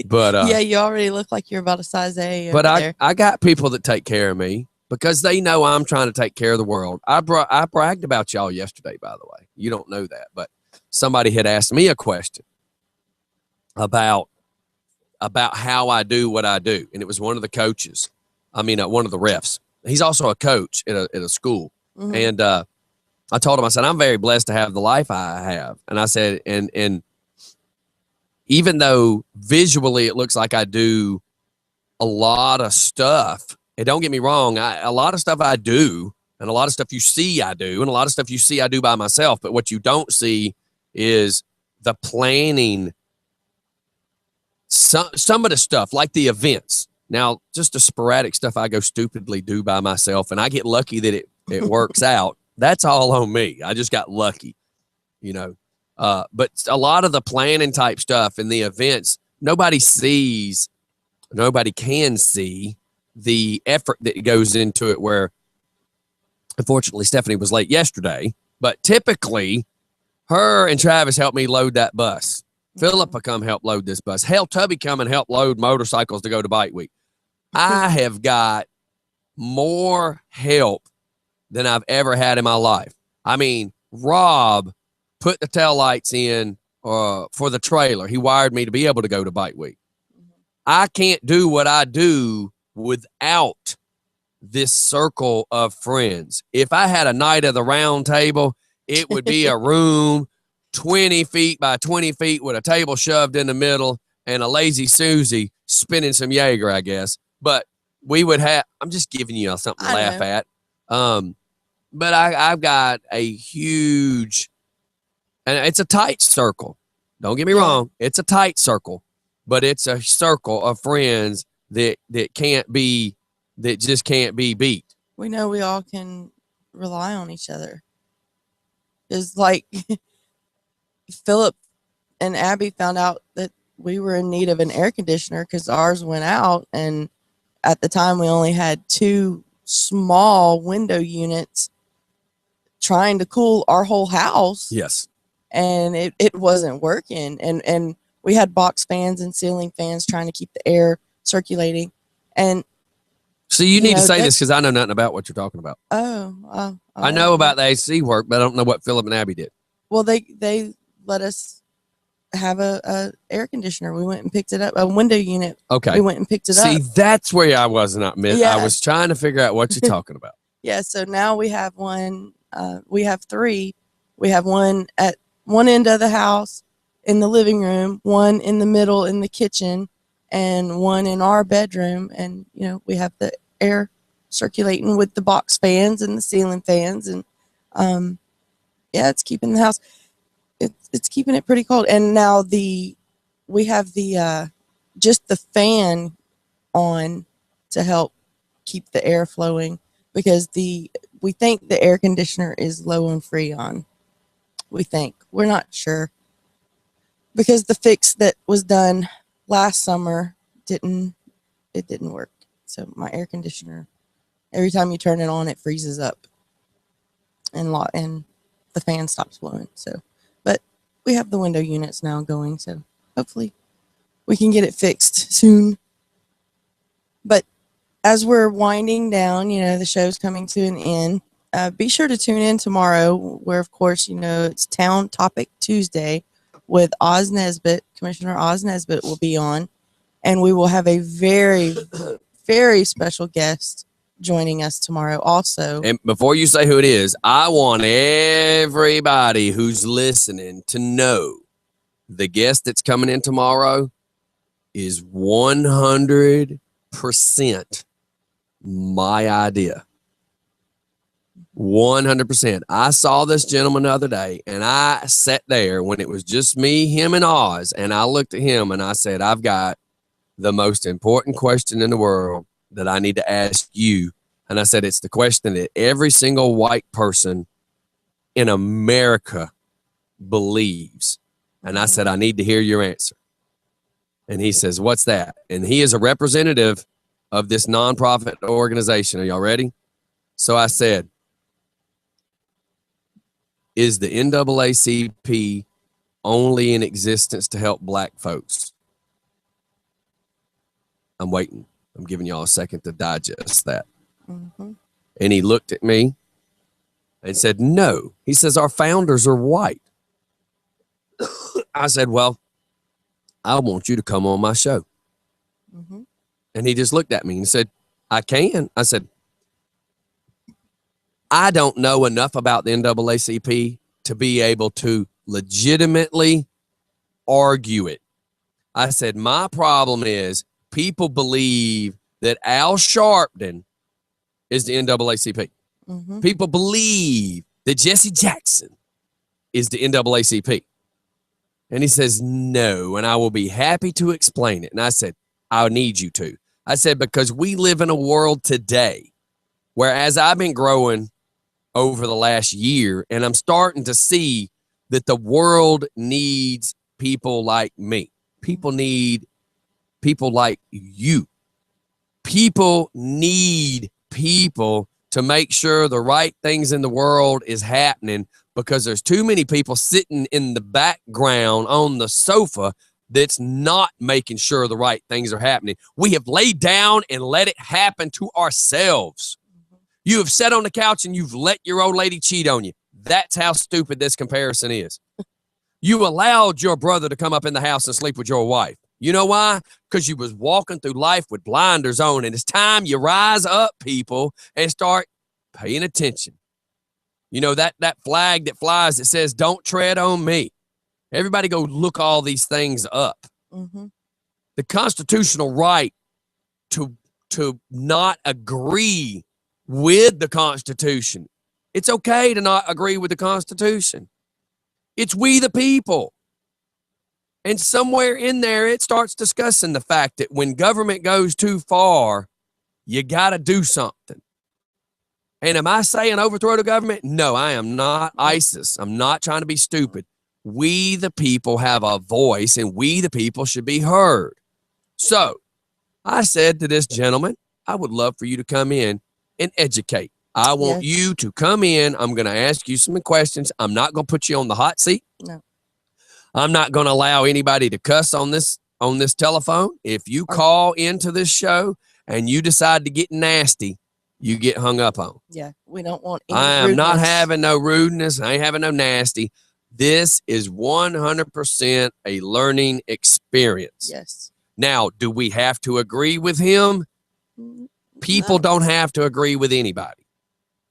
But yeah, you already look like you're about a size A. But I got people that take care of me because they know I'm trying to take care of the world. I bragged about y'all yesterday, by the way. You don't know that, but somebody had asked me a question about how I do what I do. And it was one of the coaches. One of the refs. He's also a coach at a school. Mm-hmm. And I told him, I said, I'm very blessed to have the life I have. And I said, and even though visually it looks like I do a lot of stuff, and don't get me wrong, a lot of stuff I do, and a lot of stuff you see I do, and a lot of stuff you see I do by myself. But what you don't see is the planning. Some of the stuff, like the events. Now, just the sporadic stuff I go stupidly do by myself, and I get lucky that it works out. That's all on me. I just got lucky, But a lot of the planning type stuff and the events, nobody can see the effort that goes into it, where, unfortunately, Stephanie was late yesterday. But typically, her and Travis helped me load that bus. Philippa come help load this bus. Hell, Tubby come and help load motorcycles to go to Bike Week. I have got more help than I've ever had in my life. Rob put the taillights in for the trailer. He wired me to be able to go to Bike Week. I can't do what I do without this circle of friends. If I had a night of the round table, it would be a room 20 feet by 20 feet with a table shoved in the middle and a lazy Susie spinning some Jaeger, I guess. But we would have, I'm just giving you something to laugh at. But I've got a huge, and it's a tight circle. Don't get me wrong. It's a tight circle, but it's a circle of friends that just can't be beat. We know we all can rely on each other. It's like Philip and Abby found out that we were in need of an air conditioner because ours went out, and at the time we only had 2 small window units trying to cool our whole house. Yes. And it wasn't working, and we had box fans and ceiling fans trying to keep the air circulating. And so you need to say this because I know nothing about what you're talking about. I know about the AC work, but I don't know what Philip and Abby did. Well, they let us have a air conditioner. We went and picked it up, a window unit. Okay. We went and picked it up. See, that's where I was not meant. Yeah. I was trying to figure out what you're talking about. Yeah, so now we have one. We have 3. We have one at one end of the house in the living room, one in the middle in the kitchen, and one in our bedroom. And, we have the air circulating with the box fans and the ceiling fans. And, it's keeping the house, it's keeping it pretty cold. And now we have the, just the fan on to help keep the air flowing, because we think the air conditioner is low on Freon. We're not sure, because the fix that was done last summer didn't work. So my air conditioner, every time you turn it on, it freezes up and the fan stops blowing. So, but we have the window units now going, so hopefully we can get it fixed soon. But as we're winding down, the show's coming to an end. Be sure to tune in tomorrow, where, of course, it's Town Topic Tuesday with Oz Nesbitt. Commissioner Oz Nesbitt will be on, and we will have a very, very special guest joining us tomorrow also. And before you say who it is, I want everybody who's listening to know the guest that's coming in tomorrow is 100% my idea. 100%. I saw this gentleman the other day, and I sat there when it was just me, him, and Oz, and I looked at him and I said, I've got the most important question in the world that I need to ask you. And I said, it's the question that every single white person in America believes. And I said, I need to hear your answer. And he says, what's that? And he is a representative of this nonprofit organization. Are y'all ready? So I said, is the NAACP only in existence to help black folks? I'm waiting. I'm giving y'all a second to digest that. Mm-hmm. And he looked at me and said, no. He says, our founders are white. I said, well, I want you to come on my show. Mm-hmm. And he just looked at me and said, I can. I said, I don't know enough about the NAACP to be able to legitimately argue it. I said, my problem is people believe that Al Sharpton is the NAACP. Mm-hmm. People believe that Jesse Jackson is the NAACP. And he says, no, and I will be happy to explain it. And I said, I need you to. I said, because we live in a world today where, as I've been growing over the last year, and I'm starting to see that the world needs people like me. People need people like you. People need people to make sure the right things in the world is happening, because there's too many people sitting in the background on the sofa that's not making sure the right things are happening. We have laid down and let it happen to ourselves. You have sat on the couch and you've let your old lady cheat on you. That's how stupid this comparison is. You allowed your brother to come up in the house and sleep with your wife. You know why? Because you was walking through life with blinders on, and it's time you rise up, people, and start paying attention. You know, that flag that flies that says, don't tread on me. Everybody go look all these things up. Mm-hmm. The constitutional right to not agree with the Constitution. It's okay to not agree with the Constitution. It's we the people. And somewhere in there, it starts discussing the fact that when government goes too far, you got to do something. And am I saying overthrow the government? No, I am not ISIS. I'm not trying to be stupid. We the people have a voice, and we the people should be heard. So I said to this gentleman, I would love for you to come in and educate. I want you to come in. I'm going to ask you some questions. I'm not going to put you on the hot seat. No. I'm not going to allow anybody to cuss on this telephone. If you call into this show and you decide to get nasty, you get hung up on. Yeah, we don't want any I am rudeness. not having no rudeness. I ain't having no nasty. This is 100% a learning experience. Yes. Now, do we have to agree with him? People don't have to agree with anybody.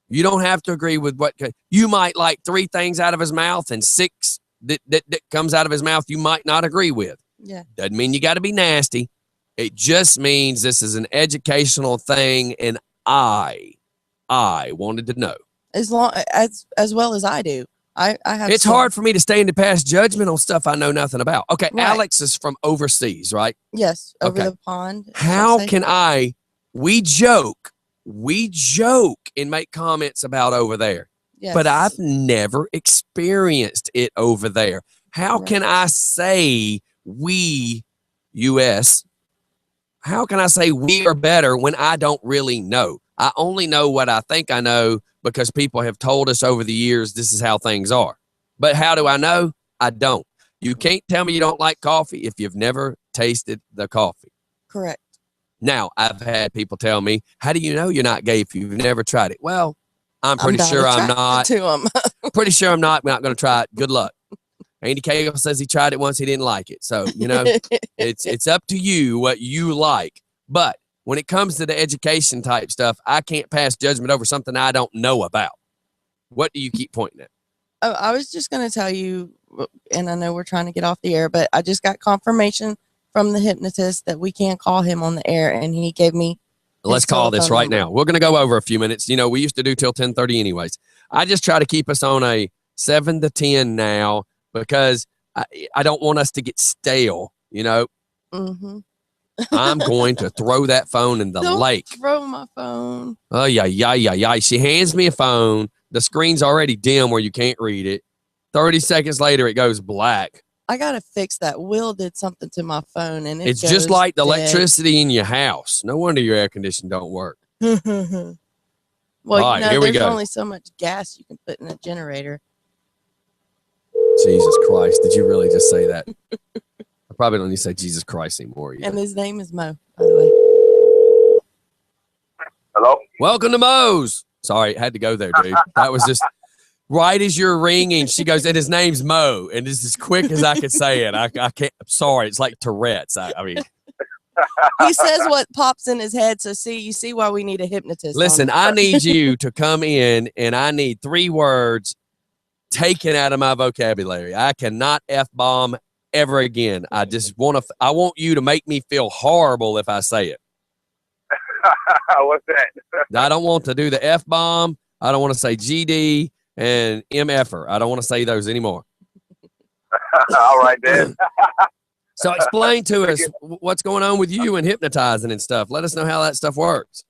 You don't have to agree with what you might like 3 things out of his mouth, and 6 that comes out of his mouth you might not agree with. Yeah. Doesn't mean you got to be nasty. It just means this is an educational thing, and I wanted to know. As well as I do. I have. It's hard for me to stand to pass judgment on stuff I know nothing about. Okay, Right. Alex is from overseas, right? Yes, over Okay. the pond. How can we joke and make comments about over there, Yes. but I've never experienced it over there. How can I say we, U.S., how can I say we are better when I don't really know? I only know what I think I know because people have told us over the years this is how things are. But how do I know? I don't. You can't tell me you don't like coffee if you've never tasted the coffee. Correct. Now, I've had people tell me, how do you know you're not gay if you've never tried it? Well, I'm pretty sure I'm not. Pretty sure I'm not going to try it. Good luck. Andy Cagle says he tried it once. He didn't like it. So, you know, it's up to you what you like. But when it comes to the education type stuff, I can't pass judgment over something I don't know about. What do you keep pointing at? Oh, I was just going to tell you, and I know we're trying to get off the air, but I just got confirmation from the hypnotist that we can't call him on the air, and he gave me. Let's call this right now. We're going to go over a few minutes. You know, we used to do till 10:30 anyways. I just try to keep us on a 7 to 10 now because I don't want us to get stale, you know. Mm-hmm. I'm going to throw that phone in the lake. Throw my phone. Oh, yeah. She hands me a phone. The screen's already dim where you can't read it. 30 seconds later, it goes black. I got to fix that. Will did something to my phone, and it's just like the electricity in your house. No wonder your air conditioning don't work. Well, right, you know, here we there's go. only so much gas you can put in a generator. Jesus Christ. Did you really just say that? I probably don't need to say Jesus Christ anymore either. And his name is Mo, by the way. Hello? Welcome to Mo's. Sorry, I had to go there, dude. That was just right as you're ringing. She goes, and his name's Mo. And it's as quick as I could say it. I can't. I'm sorry. It's like Tourette's. I mean. He says what pops in his head. So you see why we need a hypnotist. Listen, I need you to come in, and I need 3 words taken out of my vocabulary. I cannot F-bomb ever again. I want you to make me feel horrible if I say it. What's that? I don't want to do the F-bomb. I don't want to say GD and MFer. I don't want to say those anymore. All right, then. So explain to us what's going on with you and hypnotizing and stuff. Let us know how that stuff works.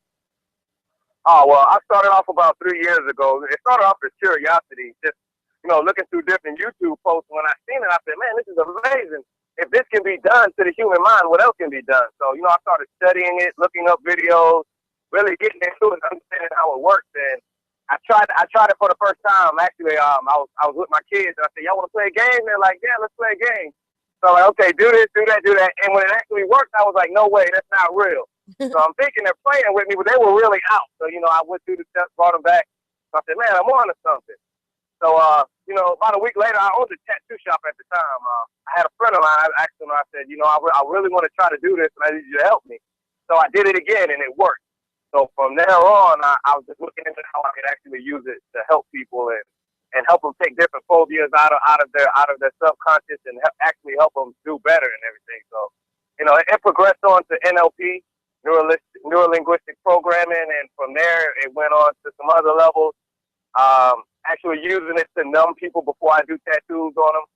Oh, well, I started off about 3 years ago. It started off as curiosity, just, you know, looking through different YouTube posts. When I seen it, I said, man, this is amazing. If this can be done to the human mind, what else can be done? So, you know, I started studying it, looking up videos, really getting into it, understanding how it works. And I tried it for the first time. Actually, I was with my kids, and I said, y'all want to play a game? They're like, yeah, let's play a game. So I'm like, okay, do this, do that, do that. And when it actually worked, I was like, no way, that's not real. So I'm thinking they're playing with me, but they were really out. So, you know, I went through the steps, brought them back. So I said, man, I'm on to something. So, you know, about a week later, I owned a tattoo shop at the time. I had a friend of mine. I asked him, I said, you know, I really want to try to do this, and I need you to help me. So I did it again, and it worked. So from there on, I was just looking into how I could actually use it to help people and help them take different phobias out of their subconscious and actually help them do better and everything. So, you know, it progressed on to NLP, neuro-linguistic programming, and from there it went on to some other levels. Actually using it to numb people before I do tattoos on them.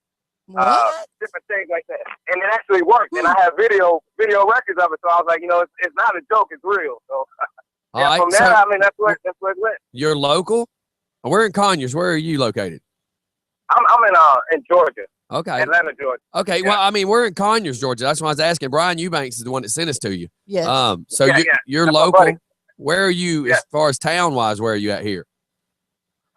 Different things like that. And it actually worked. And I have video records of it. So I was like, you know, it's not a joke, it's real. So yeah, from there, I mean, that's where it went. You're local? We're in Conyers. Where are you located? I'm in Georgia. Okay. Atlanta, Georgia. Okay. Yeah. Well, I mean, we're in Conyers, Georgia. That's why I was asking. Brian Eubanks is the one that sent us to you. Yeah. So you're that's local. Where are you as far as town wise? Where are you at here?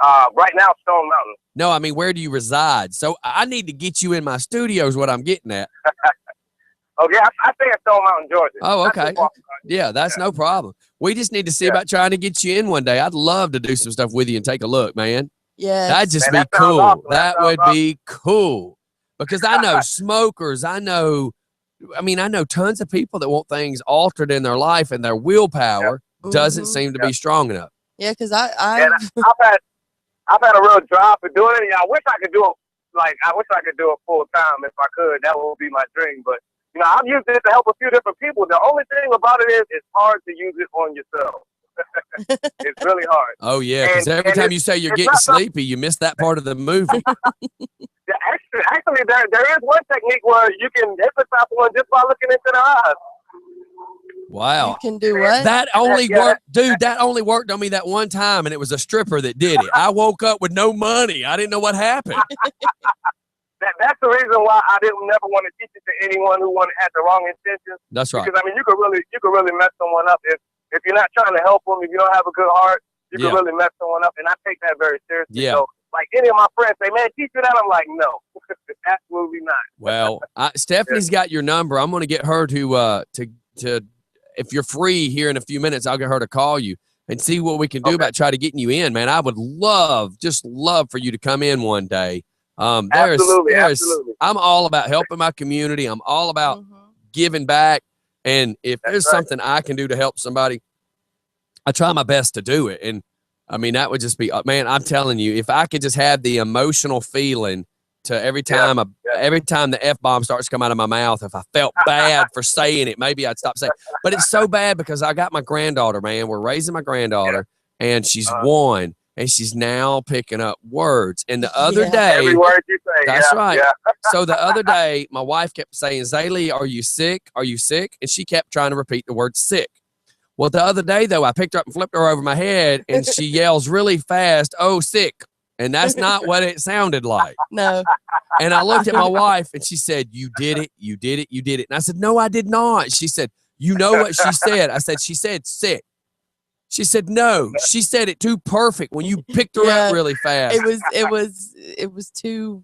Right now, Stone Mountain. No, I mean, where do you reside? So I need to get you in my studio is what I'm getting at. Okay, I stay in Stone Mountain, Georgia. Oh, okay. Yeah, that's no problem. We just need to see about trying to get you in one day. I'd love to do some stuff with you and take a look, man. Yeah. That'd just be cool. Awesome. That would be cool. Because I know smokers, I know tons of people that want things altered in their life, and their willpower doesn't seem to be strong enough. Yeah, because I've had a real drive for doing it. I wish I could do it full time if I could. That would be my dream. But you know, I've used it to help a few different people. The only thing about it is it's hard to use it on yourself. It's really hard. Oh yeah, because every time you say you're getting sleepy, you miss that part of the movie. Yeah, actually, there is one technique where you can hypnotize one just by looking into their eyes. Wow. You can do what? That only worked, dude, that only worked on me that one time, and it was a stripper that did it. I woke up with no money. I didn't know what happened. That's the reason why I never want to teach it to anyone who had the wrong intentions. That's right. Because, I mean, you could really mess someone up if you're not trying to help them, if you don't have a good heart, you can really mess someone up, and I take that very seriously. Yeah. So, like, any of my friends say, man, teach me that. I'm like, no, absolutely not. Well, Stephanie's got your number. I'm going to get her to if you're free here in a few minutes, I'll get her to call you and see what we can do about try to getting you in, man. I would just love for you to come in one day. Absolutely. I'm all about helping my community. I'm all about giving back. And if there's something I can do to help somebody, I try my best to do it. And I mean, that would just be, man, I'm telling you, if I could just have the emotional feeling to every time the F-bomb starts to come out of my mouth, if I felt bad for saying it, maybe I'd stop saying it. But it's so bad because I got my granddaughter, man. We're raising my granddaughter, and she's 1, and she's now picking up words. And the other day, every word you say, that's right. Yeah. So the other day, my wife kept saying, Zaylee, are you sick? Are you sick? And she kept trying to repeat the word sick. Well, the other day, though, I picked her up and flipped her over my head, and she yells really fast, oh, sick. And that's not what it sounded like. No. And I looked at my wife, and she said, you did it, you did it, you did it. And I said, no, I did not. She said, you know what she said? I said, she said sick. She said, no, she said it too perfect when you picked her up really fast. It was too,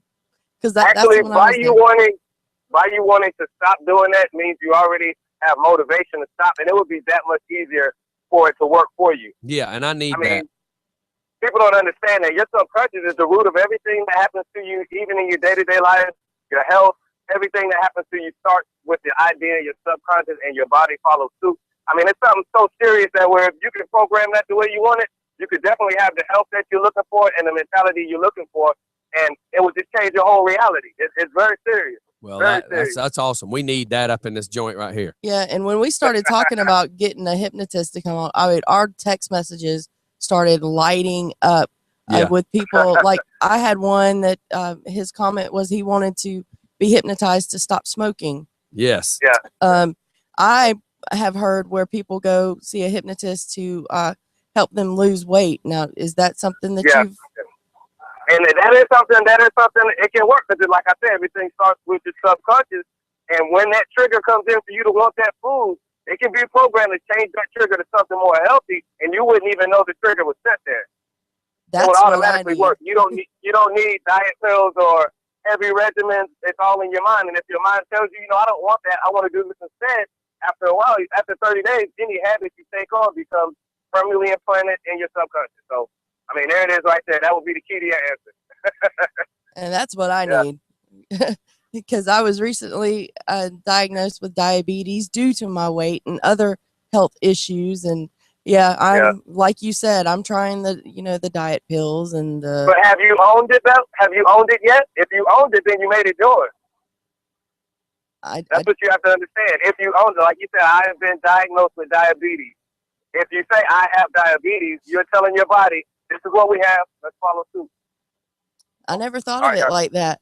because actually, that's by you wanting to stop doing that means you already have motivation to stop, and it would be that much easier for it to work for you. Yeah, and I mean, that. People don't understand that your subconscious is the root of everything that happens to you, even in your day-to-day life, your health, everything that happens to you starts with the idea, your subconscious, and your body follows suit. I mean, it's something so serious that where if you can program that the way you want it, you could definitely have the health that you're looking for and the mentality you're looking for, and it would just change your whole reality. It's very serious. Well, that's awesome. We need that up in this joint right here. Yeah, and when we started talking about getting a hypnotist to come on, I mean, our text messages started lighting up with people. Like I had one that his comment was he wanted to be hypnotized to stop smoking. Yes. Yeah. I have heard where people go see a hypnotist to help them lose weight. Now, is that something that you've? And that is something it can work because, like I said, everything starts with your subconscious. And when that trigger comes in for you to want that food, it can be programmed to change that trigger to something more healthy, and you wouldn't even know the trigger was set there. That's it would automatically work. You don't need diet pills or heavy regimens. It's all in your mind. And if your mind tells you, I don't want that, I want to do this instead. After a while, after 30 days, any habit you take on becomes permanently implanted in your subconscious. So, I mean, there it is right there. That would be the key to your answer. And that's what I need. Because I was recently diagnosed with diabetes due to my weight and other health issues. And I'm like you said, I'm trying the diet pills and But have you owned it though? Have you owned it yet? If you owned it, then you made it yours. That's what you have to understand. If you own it, like you said, I have been diagnosed with diabetes. If you say I have diabetes, you're telling your body, this is what we have, let's follow suit. I never thought of it like that.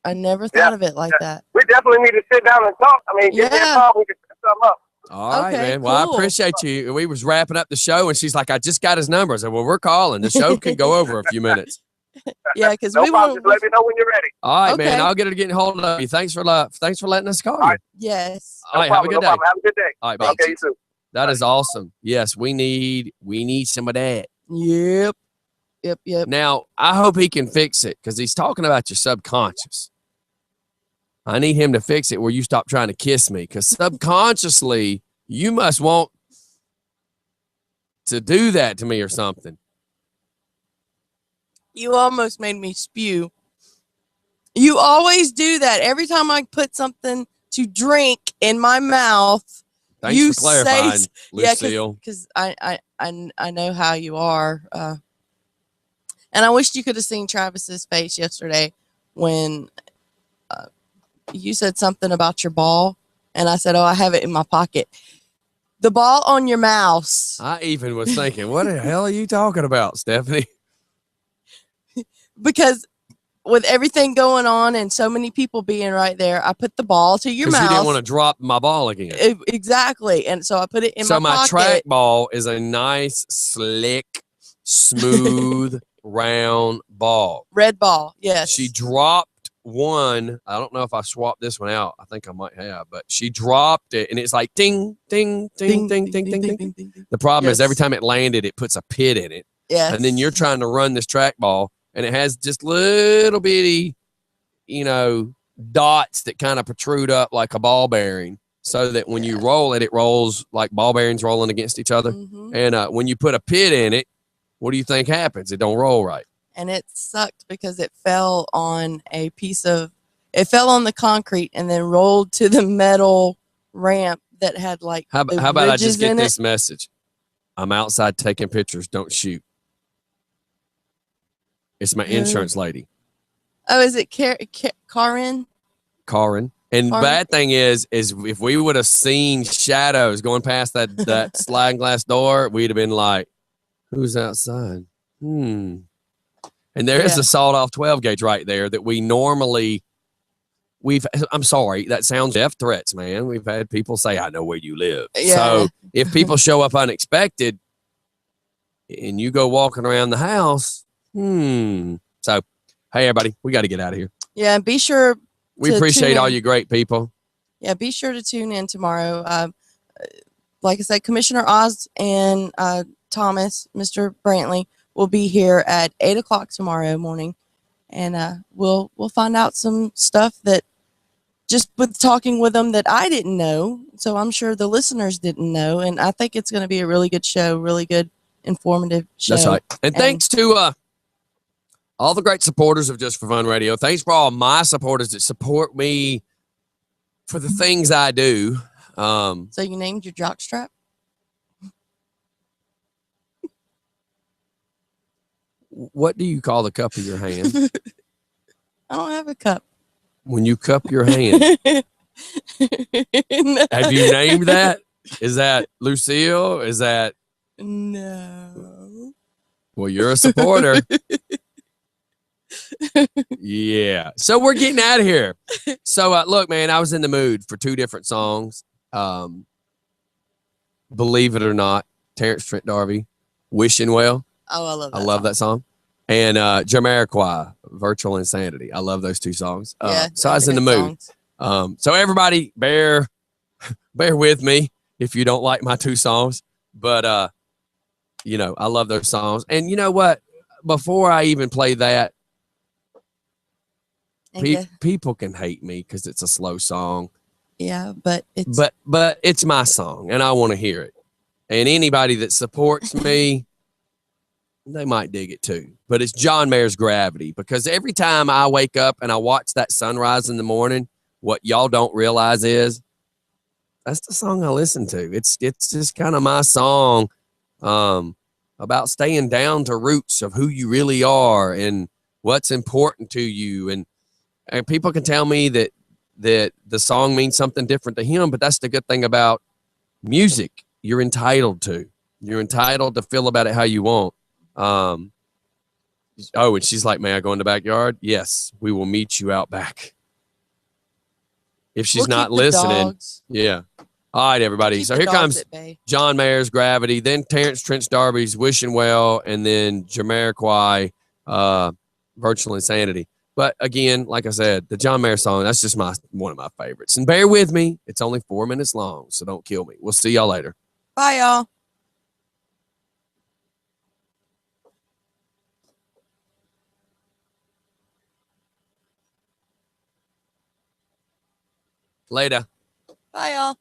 I never thought of it like that. We definitely need to sit down and talk. I mean, give me a call, we can set something up. All right, man. Well, I appreciate you. We was wrapping up the show, and she's like, I just got his number. I said, well, we're calling. The show can go over a few minutes. Yeah, because we want. Just let me know when you're ready. All right, man. I'll get her to get hold of you. Thanks for letting us call you. Right. Yes. All right, have a good day. Have a good day. All right, okay, you too. That is awesome. Yes, we need some of that. Yep. Now, I hope he can fix it because he's talking about your subconscious. I need him to fix it where you stop trying to kiss me because subconsciously you must want to do that to me or something. You almost made me spew. You always do that. Every time I put something to drink in my mouth, Thanks for clarifying, Lucille. Because I know how you are. And I wish you could have seen Travis's face yesterday when you said something about your ball. And I said, I have it in my pocket. The ball on your mouse. I even was thinking, what the hell are you talking about, Stephanie? Because with everything going on and so many people being right there, I put the ball to your mouth. Because you didn't want to drop my ball again. Exactly. And so I put it in my pocket. So my track ball is a nice, slick, smooth, round ball. Red ball, yes. She dropped one. I don't know if I swapped this one out. I think I might have. But she dropped it, and it's like ding, ding, ding, ding, ding, ding, ding, ding. The problem is every time it landed, it puts a pit in it. Yes. And then you're trying to run this track ball, and it has just little bitty, dots that kind of protrude up like a ball bearing. so that when you roll it, it rolls like ball bearings rolling against each other. And when you put a pit in it, what do you think happens? It don't roll right. And it sucked because it fell on it fell on the concrete and then rolled to the metal ramp that had like how about I just get this message? I'm outside taking pictures. Don't shoot. It's my insurance lady. Oh, is it Karin? Karin. And bad thing is if we would have seen shadows going past that sliding glass door, we'd have been like, who's outside? And there is a sawed off 12 gauge right there that we normally I'm sorry, that sounds death threats, man. We've had people say, I know where you live. Yeah. So if people show up unexpected and you go walking around the house, So, hey, everybody, we got to get out of here. Yeah, be sure. We appreciate all you great people. Yeah, be sure to tune in tomorrow. Like I said, Commissioner Oz and Thomas, Mr. Brantley, will be here at 8 o'clock tomorrow morning. And we'll find out some stuff that just with talking with them that I didn't know. So I'm sure the listeners didn't know. And I think it's going to be a really good show, really good, informative show. That's right. And thanks to all the great supporters of Just for Fun Radio. Thanks for all my supporters that support me for the things I do. So you named your jockstrap? What do you call the cup of your hand? I don't have a cup. When you cup your hand. No. Have you named that? Is that Lucille? Is that? No. Well, you're a supporter. Yeah. So we're getting out of here. So look, man, I was in the mood for 2 different songs. Believe it or not, Terrence Trent D'Arby, Wishing Well. Oh, I love that. I love that song. And Jamiroquai, Virtual Insanity. I love those 2 songs. Yeah, so I was in the mood. So everybody bear with me if you don't like my 2 songs. But I love those songs. And you know what? Before I even play that, people can hate me because it's a slow song. Yeah, but it's but it's my song and I want to hear it. And anybody that supports me, they might dig it too. But it's John Mayer's Gravity, because every time I wake up and I watch that sunrise in the morning, what y'all don't realize is that's the song I listen to. It's just kind of my song about staying down to roots of who you really are and what's important to you. And people can tell me that the song means something different to him, but that's the good thing about music. You're entitled to feel about it how you want. And she's like, may I go in the backyard? Yes, we will meet you out back. If she's not listening. Yeah. All right, everybody. So here comes John Mayer's Gravity, then Terrence Trent D'Arby's Wishing Well, and then Jamiroquai, Virtual Insanity. But again, like I said, the John Mayer song, that's just one of my favorites. And bear with me, it's only 4 minutes long, so don't kill me. We'll see y'all later. Bye, y'all. Later. Bye, y'all.